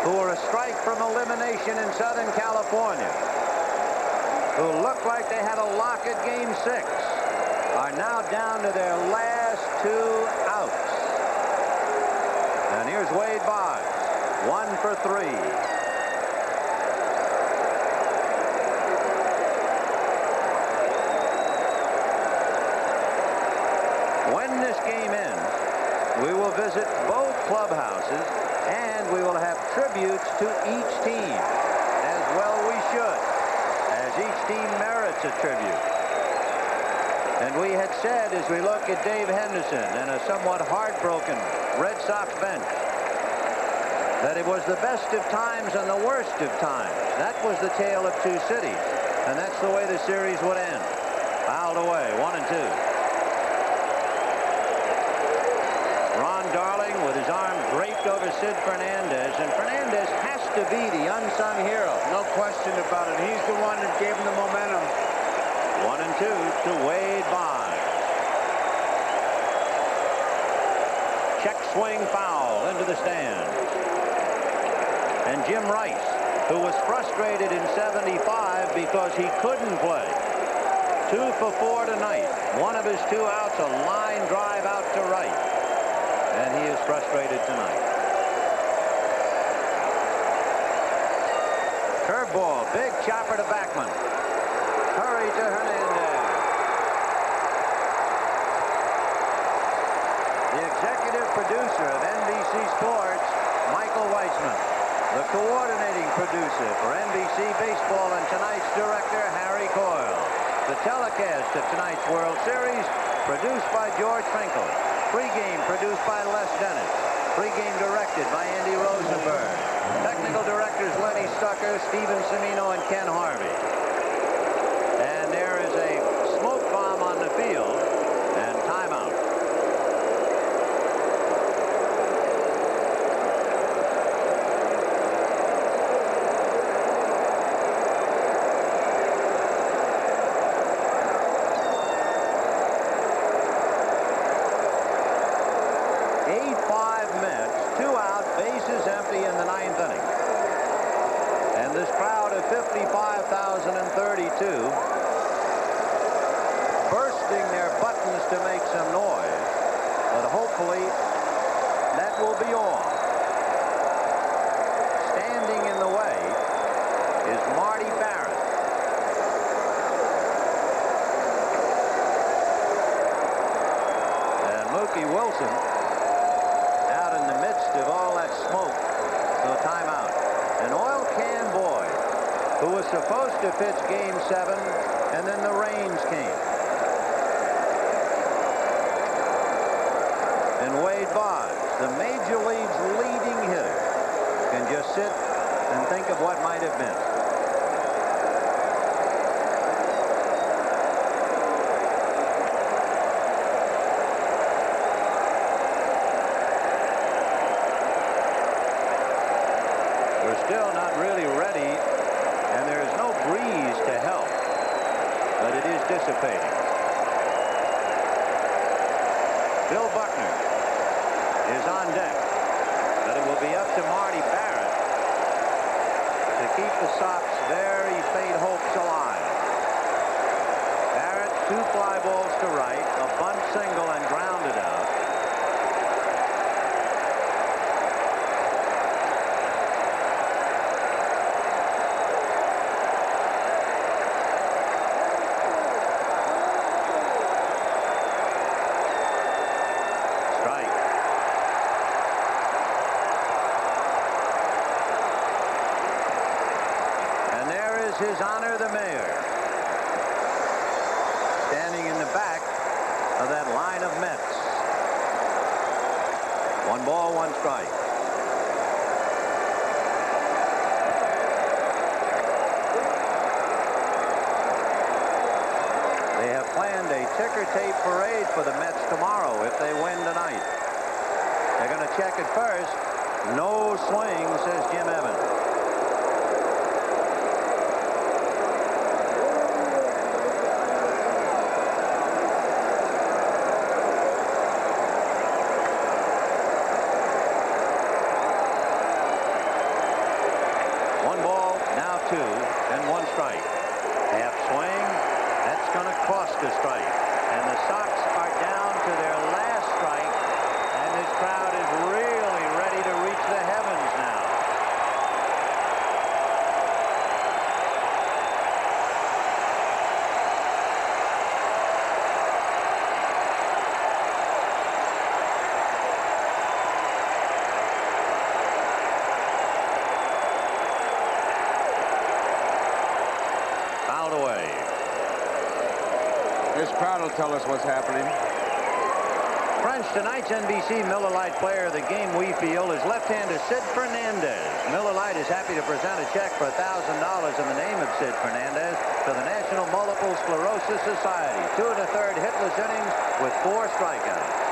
who were a strike from elimination in Southern California, who looked like they had a lock at Game 6, are now down to their last 2 outs. And here's Wade Boggs, 1 for 3. When this game ends, we will visit both clubhouses, and we will have tributes to each team, as well we should, as each team merits a tribute. And we had said, as we look at Dave Henderson and a somewhat heartbroken Red Sox bench, that it was the best of times and the worst of times. That was the tale of 2 cities, and that's the way the series would end. Fouled away, 1 and 2. Ron Darling with his arm draped over Sid Fernandez, and Fernandez has to be the unsung hero. No question about it. He's the one that gave him the momentum. 1 and 2 to Wade Boggs. Check swing foul into the stands. And Jim Rice, who was frustrated in '75 because he couldn't play. 2 for 4 tonight. One of his 2 outs, a line drive out to right. And he is frustrated tonight. Curveball, big chopper to Backman. Hurry to Hernandez. The executive producer of NBC Sports, Michael Weissman. The coordinating producer for NBC Baseball and tonight's director, Harry Coyle. The telecast of tonight's World Series, produced by George Finkel. Pre-game produced by Les Dennis. Pre-game directed by Andy Rosenberg. Technical directors Lenny Stucker, Steven Cimino, and Ken Harvey. And there is a smoke bomb on the field and timeout. Empty in the 9th inning. And this crowd of 55,032 bursting their buttons to make some noise, but hopefully that will be all. Standing in the way is Marty Barrett. And Mookie Wilson out in the midst of all that smoke. So timeout. An oil can boy who was supposed to pitch Game 7, and then the rains came. And Wade Boggs, the Major League's leading hitter, can just sit and think of what might have been. Still not really ready, and there is no breeze to help, but it is dissipating. Bill Buckner is on deck, but it will be up to Marty Barrett to keep the Sox very faint hopes alive. Barrett, 2 fly balls to right, a bunt single and grounded out. His Honor the Mayor, standing in the back of that line of Mets. 1 ball, 1 strike. They have planned a ticker tape parade for the Mets tomorrow if they win tonight. They're going to check it first. No swing, says Jim Evans. One ball, now 2, and 1 strike. Half swing. That's going to cost a strike. And the Sox are down to their last strike. And this crowd is really ready to reach the heavens now. Fouled away. This crowd will tell us what's happening. French, tonight's NBC Miller Lite player of the game, we feel, is left-hander Sid Fernandez. Miller Lite is happy to present a check for $1,000 in the name of Sid Fernandez to the National Multiple Sclerosis Society. 2 1/3 hitless innings with 4 strikeouts.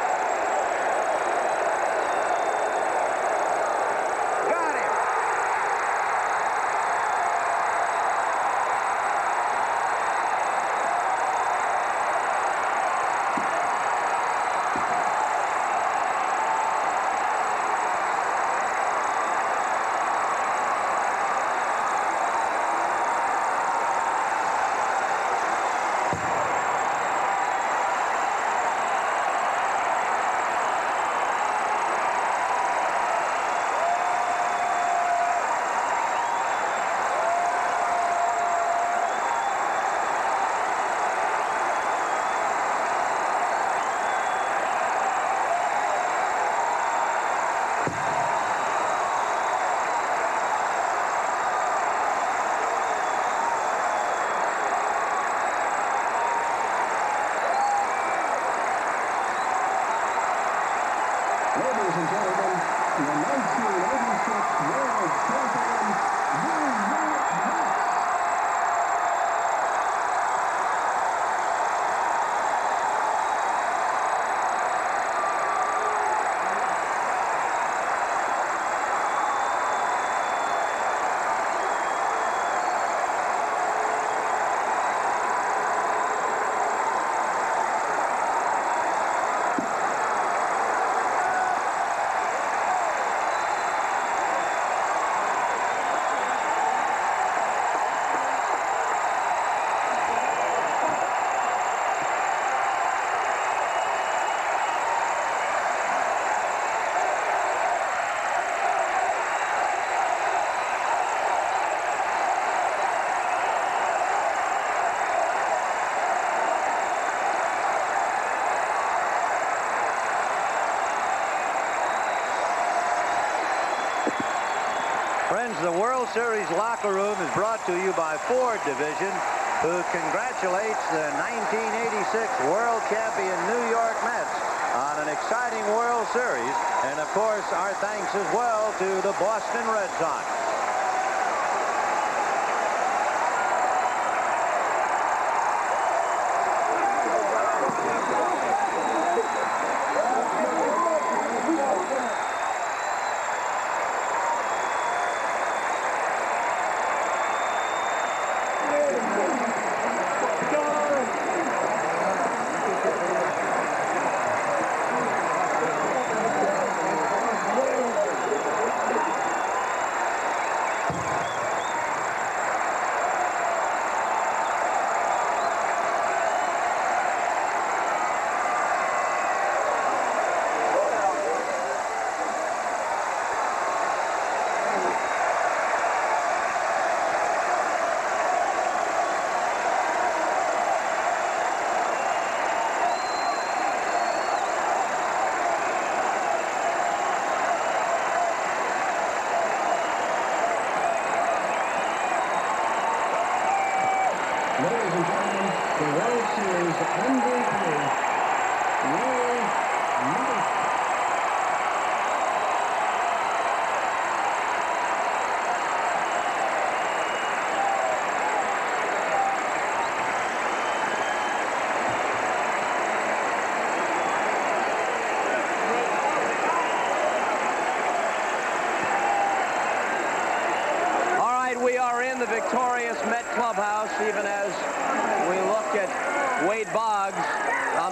Ladies and gentlemen, the 1986 World Champion, New York Mets. Friends, the World Series locker room is brought to you by Ford Division, who congratulates the 1986 World Champion New York Mets on an exciting World Series. And, of course, our thanks as well to the Boston Red Sox.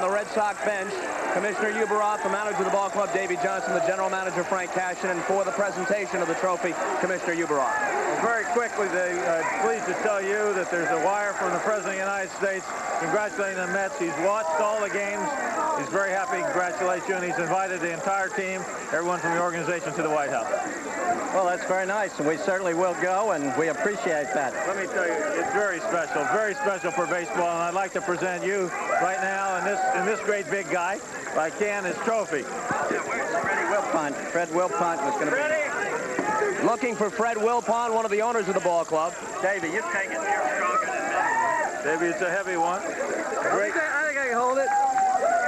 the Red Sox bench, Commissioner Uberoth, the manager of the ball club, Davey Johnson, the general manager, Frank Cashin, and for the presentation of the trophy, Commissioner Uberoth. Well, very quickly, I'm pleased to tell you that there's a wire from the President of the United States congratulating the Mets. He's watched all the games. He's very happy to congratulate you, and he's invited the entire team, everyone from the organization, to the White House. Well, that's very nice, and we certainly will go, and we appreciate that. Let me tell you, it's very special for baseball, and I'd like to present you right now and this great big guy, if I can, his trophy. Fred Wilpont was going to be... Looking for Fred Wilpont, one of the owners of the ball club. Davey, you take it. You're stronger than me. Davey, it's a heavy one. Great. I think I can hold it.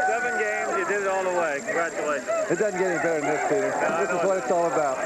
7 games, you did it all the way. Congratulations. It doesn't get any better than this, Peter. No, this is what it's all about.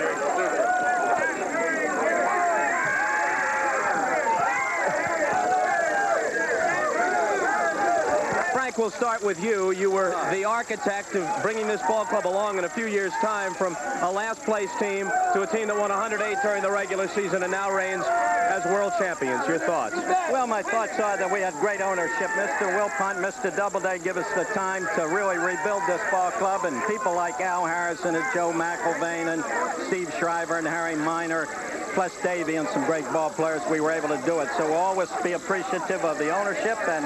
Frank, we'll start with you. You were the architect of bringing this ball club along in a few years' time from a last-place team to a team that won 108 during the regular season and now reigns as world champions. Your thoughts? Well, my thoughts are that we had great ownership. Mr. Wilpont, Mr. Doubleday give us the time to really rebuild this ball club, and people like Al Harrison and Joe McIlvain and Steve Shriver and Harry Minor, plus Davey and some great ball players, we were able to do it. So we'll always be appreciative of the ownership, and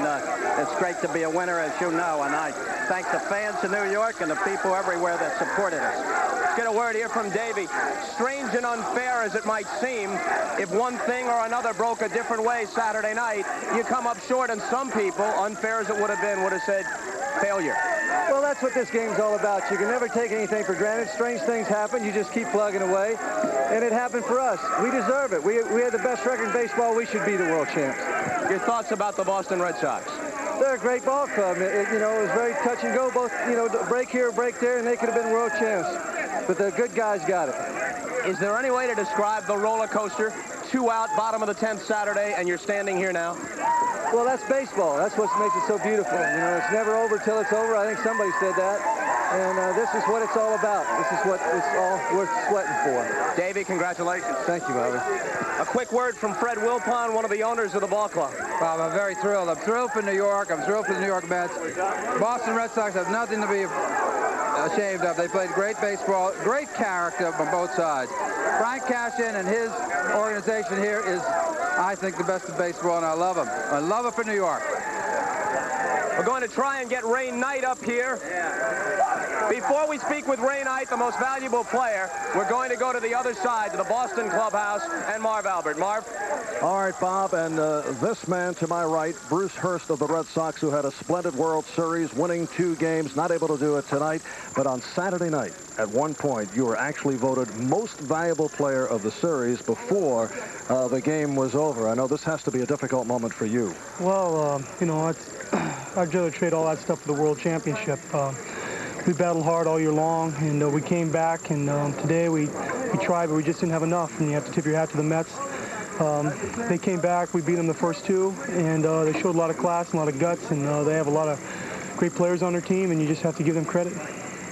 it's great to be a winner, as you know. And I thank the fans in New York and the people everywhere that supported us. Let's get a word here from Davey. Strange and unfair as it might seem, if one thing or another broke a different way Saturday night, you come up short, and some people, unfair as it would have been, would have said failure. Well, that's what this game's all about. You can never take anything for granted. Strange things happen. You just keep plugging away. And it happened for us. We deserve it. We had the best record in baseball. We should be the world champs. Your thoughts about the Boston Red Sox? They're a great ball club. It was very touch and go. Both, break here, break there, and they could have been world champs. But the good guys got it. Is there any way to describe the roller coaster? 2 out, bottom of the 10th Saturday, and you're standing here now? Well, that's baseball. That's what makes it so beautiful. It's never over till it's over. I think somebody said that. And this is what it's all about. This is what it's all worth sweating for. Davey, congratulations. Thank you, Bobby. A quick word from Fred Wilpont, one of the owners of the ball club. Bob, I'm very thrilled. I'm thrilled for New York. I'm thrilled for the New York Mets. Boston Red Sox have nothing to be ashamed of. They played great baseball, great character on both sides. Frank Cashin and his organization here is, I think, the best in baseball, and I love him. I love it for New York. We're going to try and get Ray Knight up here. Before we speak with Ray Knight, the most valuable player, we're going to go to the other side, to the Boston clubhouse, and Marv Albert. Marv? All right, Bob, and this man to my right, Bruce Hurst of the Red Sox, who had a splendid World Series, winning 2 games, not able to do it tonight, but on Saturday night, at one point, you were actually voted most valuable player of the series before the game was over. I know this has to be a difficult moment for you. Well, I'd rather trade all that stuff for the World Championship. We battled hard all year long, and we came back, and today we tried, but we just didn't have enough, and you have to tip your hat to the Mets. They came back, we beat them the first 2, and they showed a lot of class and a lot of guts, and they have a lot of great players on their team, and you just have to give them credit.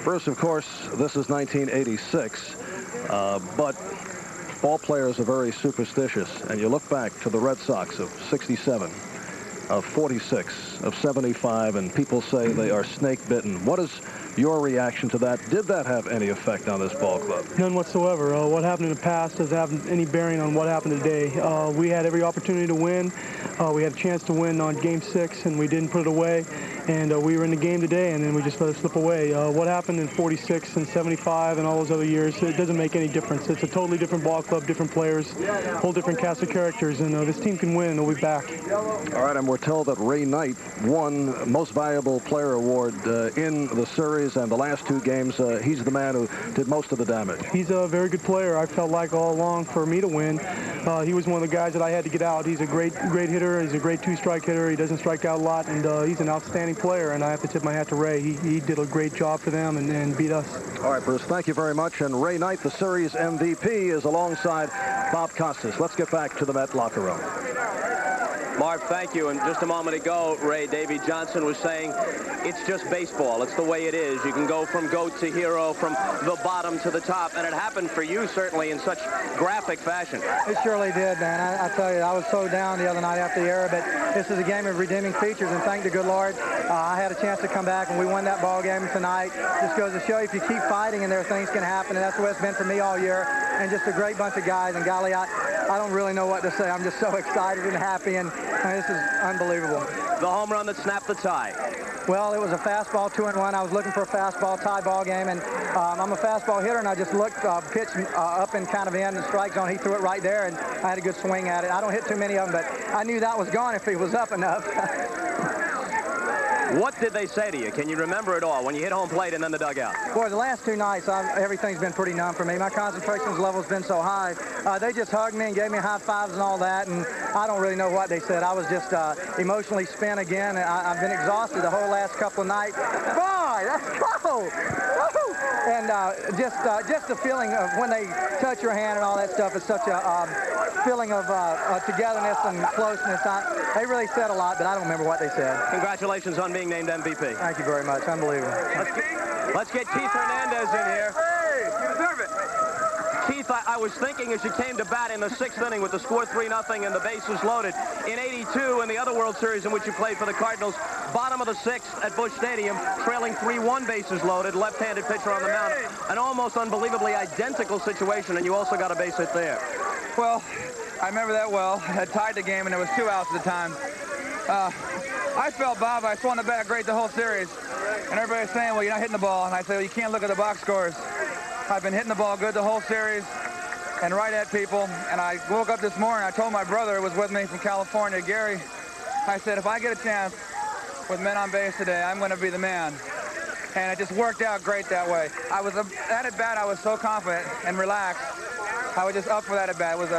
Bruce, of course, this is 1986, but ball players are very superstitious, and you look back to the Red Sox of 67, of 46, of 75, and people say they are snake-bitten. What is your reaction to that? Did that have any effect on this ball club? None whatsoever. What happened in the past doesn't have any bearing on what happened today. We had every opportunity to win. We had a chance to win on Game 6, and we didn't put it away. And we were in the game today, and then we just let it slip away. What happened in 46 and 75 and all those other years, it doesn't make any difference. It's a totally different ball club, different players, whole different cast of characters, and this team can win, and we'll be back. All right, and we're told that Ray Knight won Most Valuable Player Award in the series, and the last 2 games, he's the man who did most of the damage. He's a very good player. I felt like all along for me to win. He was one of the guys that I had to get out. He's a great hitter. He's a great 2-strike hitter. He doesn't strike out a lot, and he's an outstanding player, and I have to tip my hat to Ray. He did a great job for them and beat us. All right, Bruce, thank you very much. And Ray Knight, the series MVP, is alongside Bob Costas. Let's get back to the Met locker room. Marv, thank you. And just a moment ago, Ray, Davey Johnson was saying it's just baseball. It's the way it is. You can go from GOAT to hero, from the bottom to the top. And it happened for you, certainly, in such graphic fashion. It surely did, man. I tell you, I was so down the other night after the error, but this is a game of redeeming features, and thank the good Lord, I had a chance to come back, and we won that ball game tonight. Just goes to show you, if you keep fighting and there, things can happen, and that's the way it's been for me all year. And just a great bunch of guys, and golly, I don't really know what to say. I'm just so excited and happy, and this is unbelievable. The home run that snapped the tie. Well, it was a fastball, 2-1. I was looking for a fastball tie ball game, and I'm a fastball hitter, and I just looked, pitch up and kind of in the strike zone. He threw it right there, and I had a good swing at it. I don't hit too many of them, but I knew that was gone if he was up enough. What did they say to you? Can you remember it all when you hit home plate and then the dugout? Boy, the last 2 nights, everything's been pretty numb for me. My concentration level's been so high. They just hugged me and gave me high fives and all that, and I don't really know what they said. I was just emotionally spent again. I've been exhausted the whole last couple of nights. Boy, let's go! And just the feeling of when they touch your hand and all that stuff is such a feeling of togetherness and closeness. They really said a lot, but I don't remember what they said. Congratulations on being named MVP. Thank you very much. Unbelievable. Let's get Keith Hernandez in here. Hey, you deserve it. Keith, I was thinking as you came to bat in the 6th inning with the score 3-0 and the bases loaded. In '82, in the other World Series in which you played for the Cardinals, bottom of the 6th at Busch Stadium, trailing 3-1, bases loaded, left-handed pitcher on the mound. An almost unbelievably identical situation, and you also got a base hit there. Well, I remember that well. I had tied the game, and there was 2 outs at the time. I felt, Bob, I swung the bat great the whole series. And everybody's saying, well, you're not hitting the ball. And I say, well, you can't look at the box scores. I've been hitting the ball good the whole series and right at people. And I woke up this morning, I told my brother who was with me from California, Gary, I said, if I get a chance with men on base today, I'm going to be the man. And it just worked out great that way. I was at bat, I was so confident and relaxed. I was just up for that at bat. It was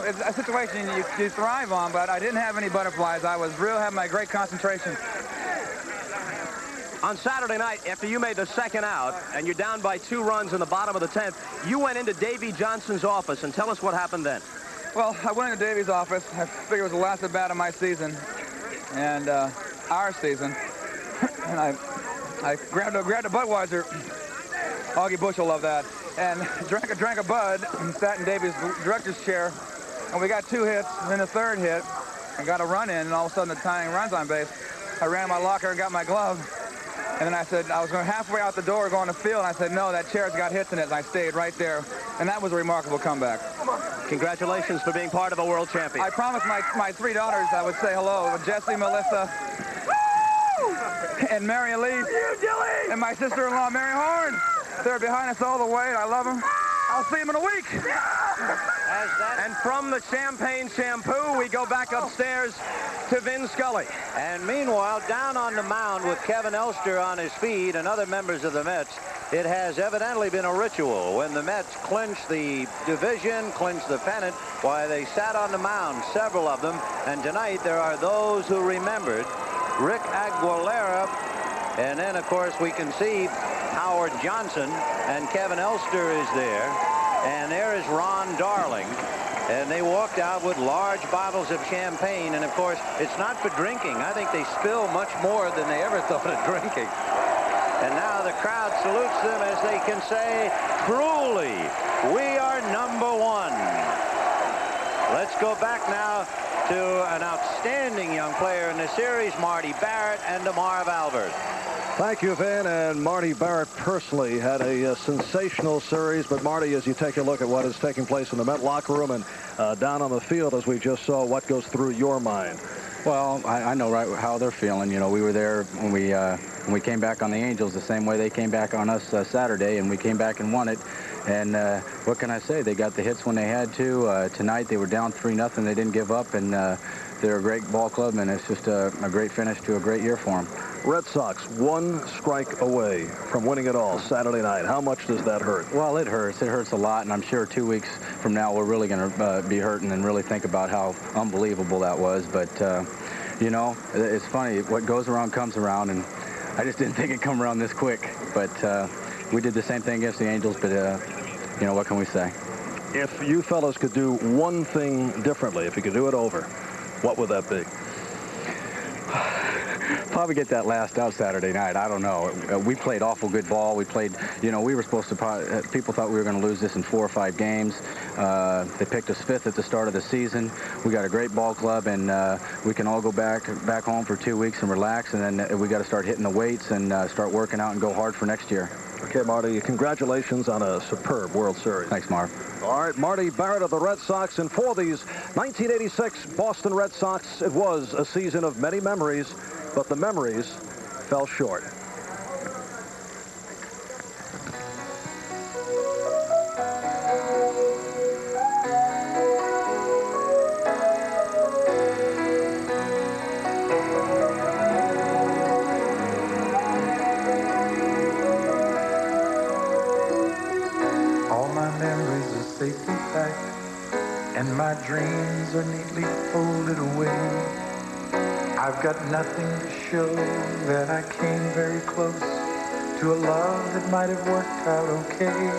it's a situation you thrive on, but I didn't have any butterflies. I was had my great concentration. On Saturday night, after you made the 2nd out, and you're down by 2 runs in the bottom of the 10th, you went into Davey Johnson's office, and tell us what happened then. Well, I went into Davey's office. I figured it was the last at bat of my season, and our season. And I grabbed a Budweiser. Augie Bush will love that. And drank a Bud and sat in Davey's director's chair. And we got 2 hits, and then the 3rd hit, and got a run in, and all of a sudden the tying runs on base. I ran to my locker and got my glove. And then I said, I was going halfway out the door going to field, and I said, no, that chair's got hits in it, and I stayed right there. And that was a remarkable comeback. Congratulations for being part of a world champion. I promised my 3 daughters I would say hello. Jesse, Melissa, and Mary Elise, and my sister-in-law, Mary Horn. They're behind us all the way, and I love them. I'll see them in a week. And from the champagne shampoo, we go back upstairs to Vin Scully. And meanwhile, down on the mound with Kevin Elster on his feet and other members of the Mets, it has evidently been a ritual. When the Mets clinched the division, clinched the pennant, why, they sat on the mound, several of them. And tonight there are those who remembered Rick Aguilera. And then, of course, we can see Howard Johnson, and Kevin Elster is there. And there is Ron Darling. And they walked out with large bottles of champagne. And, of course, it's not for drinking. I think they spill much more than they ever thought of drinking. And now the crowd salutes them as they can say, truly, we are #1. Let's go back now to an outstanding young player in the series, Marty Barrett, and to Marv Albert. Thank you, Vin. And Marty Barrett personally had a sensational series. But, Marty, as you take a look at what is taking place in the Met locker room and down on the field, as we just saw, what goes through your mind? Well, I know right how they're feeling. You know, we were there when we came back on the Angels the same way they came back on us Saturday, and we came back and won it. And what can I say? They got the hits when they had to. Tonight they were down 3-0. They didn't give up, and they're a great ball club, and it's just a great finish to a great year for them. Red Sox 1 strike away from winning it all Saturday night. How much does that hurt? Well, it hurts. It hurts a lot, and I'm sure 2 weeks from now we're really going to be hurting and really think about how unbelievable that was. But, you know, it's funny. What goes around comes around, and I just didn't think it'd come around this quick. But we did the same thing against the Angels, but, you know, what can we say? If you fellas could do one thing differently, if you could do it over, what would that be? Probably get that last out Saturday night. I don't know. We played awful good ball. We played, you know, we were supposed to people thought we were going to lose this in 4 or 5 games. They picked us 5th at the start of the season. We got a great ball club, and we can all go back home for 2 weeks and relax, and then we got to start hitting the weights and start working out and go hard for next year. Okay, Marty, congratulations on a superb World Series. Thanks, Marv. All right, Marty Barrett of the Red Sox, and for these 1986 Boston Red Sox, it was a season of many memories, but the memories fell short. All my memories are safely packed, and my dreams are neatly folded away. I've got nothing to show that I came very close to a love that might have worked out okay.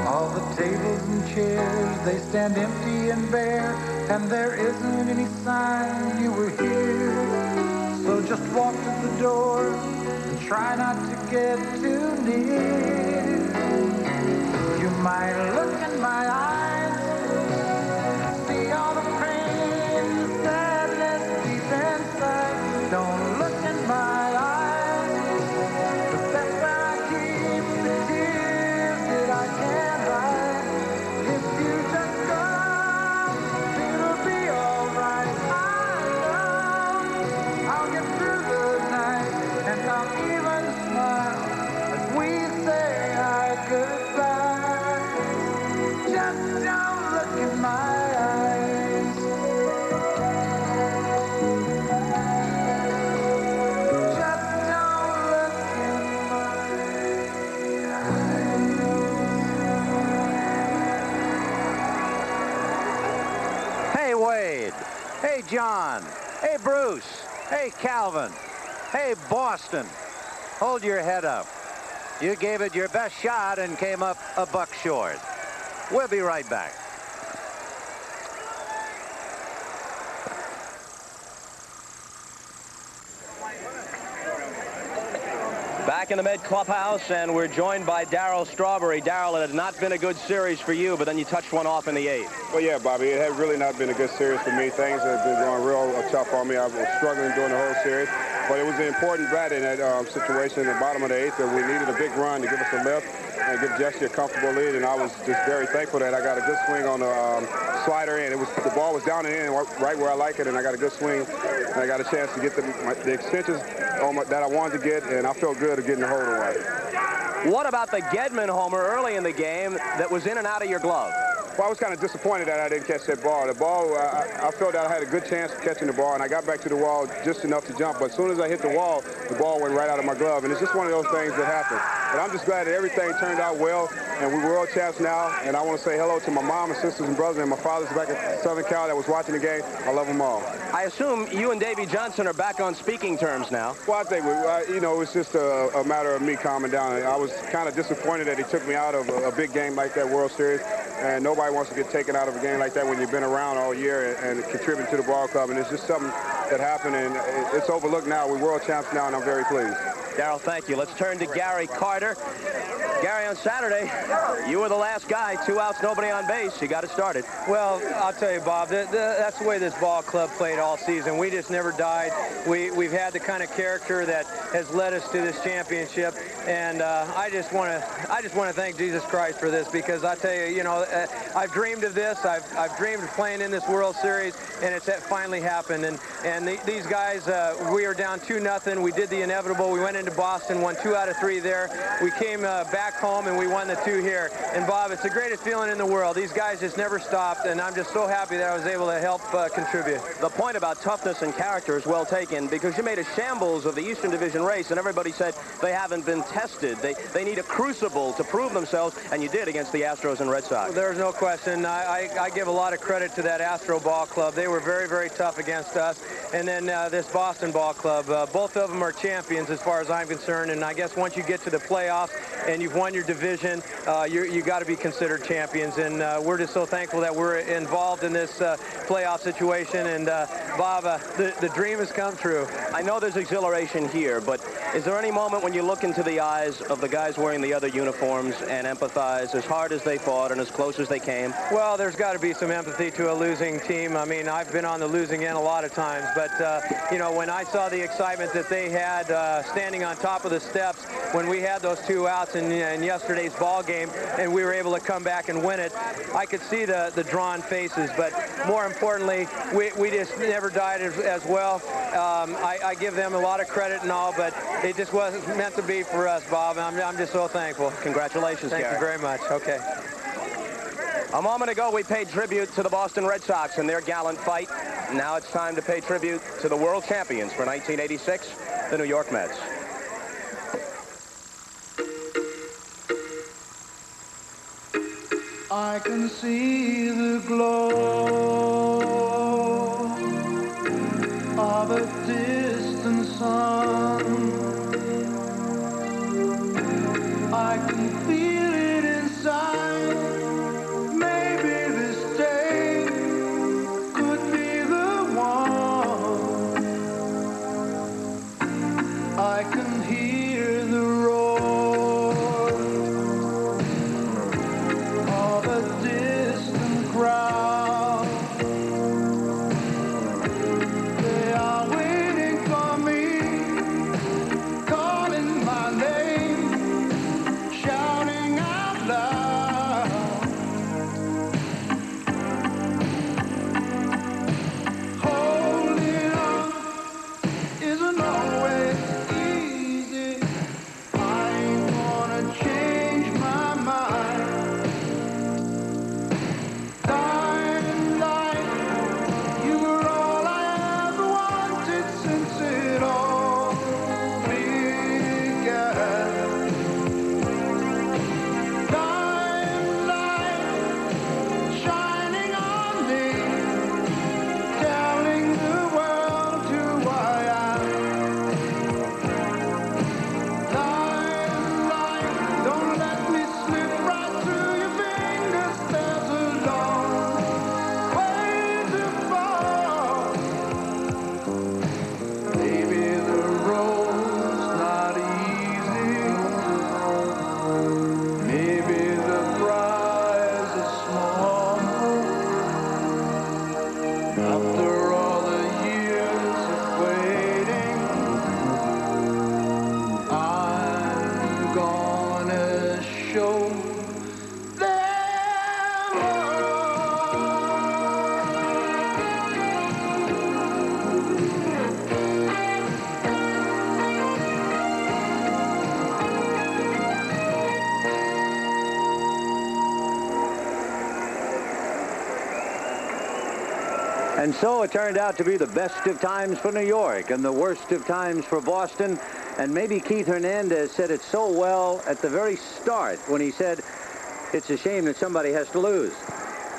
All the tables and chairs, they stand empty and bare, and there isn't any sign you were here. So just walk to the door and try not to get too near. You might look in my eyes, see all the pain, the sadness deep inside. Don't look in my eyes, but that's where I keep the tears that I can't hide. If you just go, it'll be alright. I know I'll get through the night, and I'll even smile as we say our goodbye. Just don't look in my eyes. Just don't look in my eyes. Hey, Wade. Hey, John. Hey, Bruce. Hey, Calvin. Hey, Boston. Hold your head up. You gave it your best shot and came up a buck short. We'll be right back. Back in the Med clubhouse, and we're joined by Darryl Strawberry. Darryl, it had not been a good series for you, but then you touched one off in the 8th. Well, yeah, Bobby, it had really not been a good series for me. Things have been going real tough on me. I was struggling during the whole series, but it was an important bat in that situation in the bottom of the 8th that we needed a big run to give us a lift and give Jesse a comfortable lead, and I was just very thankful that I got a good swing on the slider in. The ball was down and in right where I like it, and I got a good swing, and I got a chance to get the extensions that I wanted to get, and I felt good at getting the hold away. What about the Gedman homer early in the game that was in and out of your glove? Well, I was kind of disappointed that I didn't catch that ball. The ball, I felt that I had a good chance of catching the ball, and I got back to the wall just enough to jump. But as soon as I hit the wall, the ball went right out of my glove, and it's just one of those things that happen. But I'm just glad that everything turned out well, and we're world champs now. And I want to say hello to my mom and sisters and brothers and my father's back at Southern Cal that was watching the game. I love them all. I assume you and Davey Johnson are back on speaking terms now. Well, I think, you know, it's just a matter of me calming down. I was kind of disappointed that he took me out of a big game like that World Series, and nobody wants to get taken out of a game like that when you've been around all year and contribute to the ball club. And it's just something that happened, and it's overlooked now. We're world champs now, and I'm very pleased. Darryl, thank you. Let's turn to Gary Carter. Gary, on Saturday, you were the last guy. 2 outs, nobody on base. You got it started. Well, I'll tell you, Bob, that's the way this ball club played all season. We just never died. We've had the kind of character that has led us to this championship, and I just want to thank Jesus Christ for this, because I tell you, I've dreamed of this. I've dreamed of playing in this World Series, and it's finally happened. And these guys, we were down 2-0. We did the inevitable. We went into Boston, won 2 out of 3 there. We came back home, and we won the 2 here. And Bob, it's the greatest feeling in the world. These guys just never stopped, and I'm just so happy that I was able to help contribute. The point about toughness and character is well taken, because you made a shambles of the Eastern Division race, and everybody said they haven't been tested. They need a crucible to prove themselves, and you did against the Astros and Red Sox. Well, there's no question. I give a lot of credit to that Astro ball club. They were very, very tough against us. And then this Boston ball club, both of them are champions as far as I'm concerned. And I guess once you get to the playoffs and you've won your division, you got to be considered champions. And we're just so thankful that we're involved in this playoff situation. And Bob, the dream has come true. I know there's exhilaration here, but is there any moment when you look into the eyes of the guys wearing the other uniforms and empathize as hard as they fought and as close as they came? Well, there's got to be some empathy to a losing team. I mean, I've been on the losing end a lot of times, but, you know, when I saw the excitement that they had standing on top of the steps when we had those 2 outs in yesterday's ball game and we were able to come back and win it, I could see the drawn faces, but more importantly, we just never died as well. I give them a lot of credit and all, but it just wasn't meant to be for us, Bob. I'm just so thankful. Congratulations, Thank Gary. you very much. Okay. A moment ago, we paid tribute to the Boston Red Sox and their gallant fight. Now it's time to pay tribute to the world champions for 1986, the New York Mets. I can see the glow of a distant sun. I can feel it inside. Maybe this day could be the one. I can hear the roar of a distant crowd. They are waiting for me, calling my name, shouting out loud. Holding on isn't always easy. I ain't gonna change my mind. Dying light, you were all I ever wanted since it all began. Dying light, shining on me, telling the world who I am. Dying light, don't let me slip right through your fingers. There's a long way to fall. Maybe the road's not easy. Maybe the prize is small. After all the years of waiting, I'm gonna show them And so it turned out to be the best of times for New York and the worst of times for Boston. And maybe Keith Hernandez said it so well at the very start when he said, it's a shame that somebody has to lose.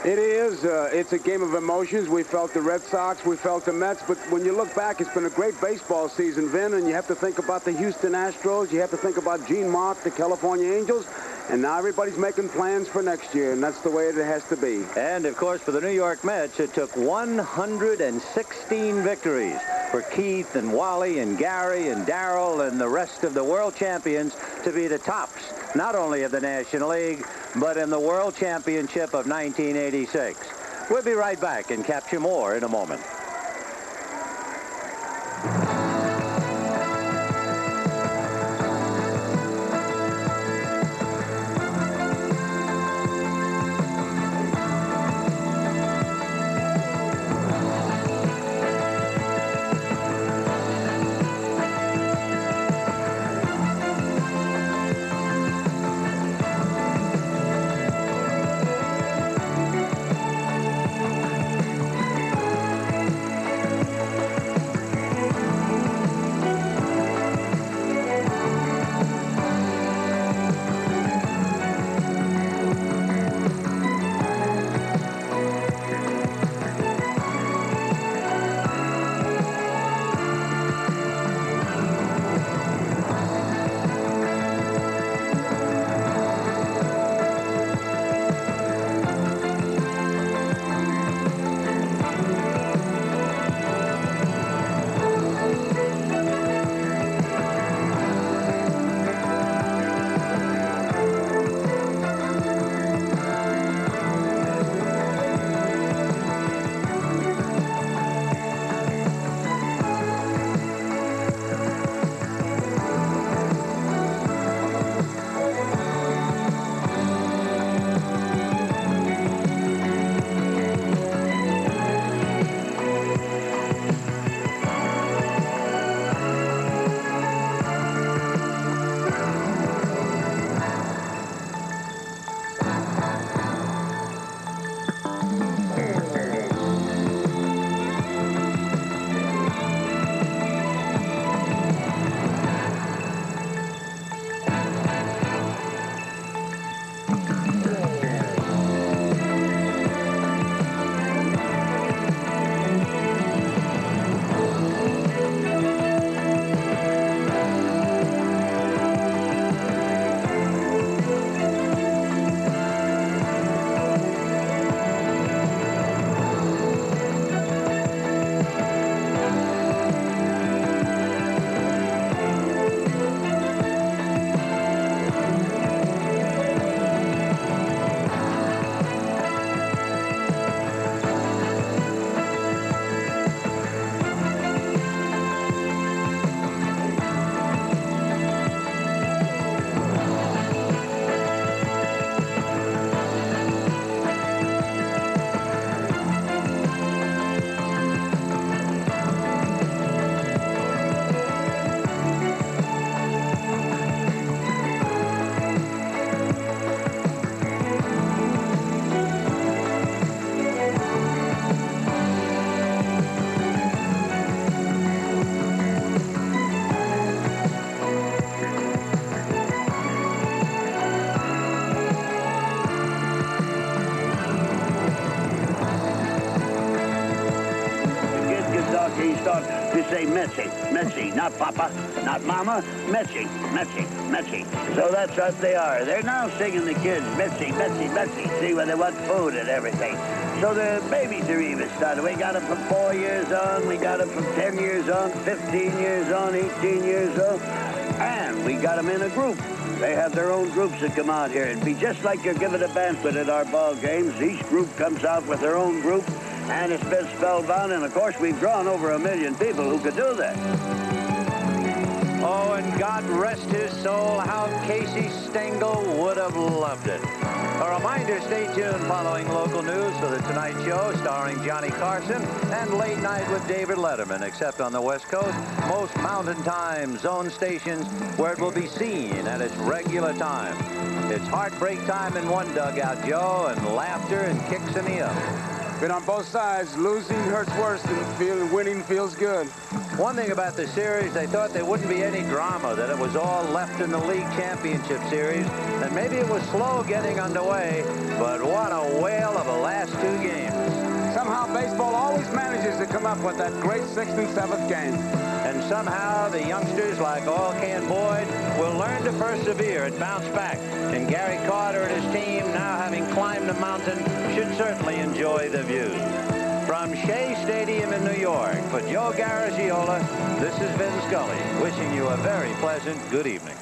It is. It's a game of emotions. We felt the Red Sox. We felt the Mets. But when you look back, it's been a great baseball season, Vin, and you have to think about the Houston Astros. You have to think about Gene Mark, the California Angels. And now everybody's making plans for next year, and that's the way it has to be. And, of course, for the New York Mets, it took 116 victories for Keith and Wally and Gary and Darrell and the rest of the world champions to be the tops, not only of the National League, but in the World Championship of 1986. We'll be right back and capture more in a moment. say Mitzi. Mitzi, not Papa, not Mama. Mitzi, Mitzi, Mitzi. So that's what they are. They're now singing the kids, Mitzi, Mitzi, Mitzi. See, when they want food and everything. So the babies are even started. We got them from 4 years on. We got them from 10 years on, 15 years on, 18 years on. And we got them in a group. They have their own groups that come out here. It'd be just like you're giving a banquet at our ball games. Each group comes out with their own group, and it's been spellbound. And, of course, we've drawn over 1 million people who could do that. Oh, and God rest his soul, how Casey Stengel would have loved it. A reminder, stay tuned following local news for The Tonight Show starring Johnny Carson and Late Night with David Letterman, except on the West Coast, most Mountain Time zone stations where it will be seen at its regular time. It's heartbreak time in one dugout, Joe, and laughter and kicks in the other. Been on both sides. Losing hurts worse than winning feels good. One thing about the series, they thought there wouldn't be any drama, that it was all left in the league championship series, and maybe it was slow getting underway, but what a whale of a last 2 games. Somehow baseball always manages to come up with that great 6th and 7th game. And somehow the youngsters like Oil Can Boyd will learn to persevere and bounce back. And Gary Carter and his team, now having climbed the mountain, should certainly enjoy the view. From Shea Stadium in New York, for Joe Garagiola, this is Vin Scully, wishing you a very pleasant good evening.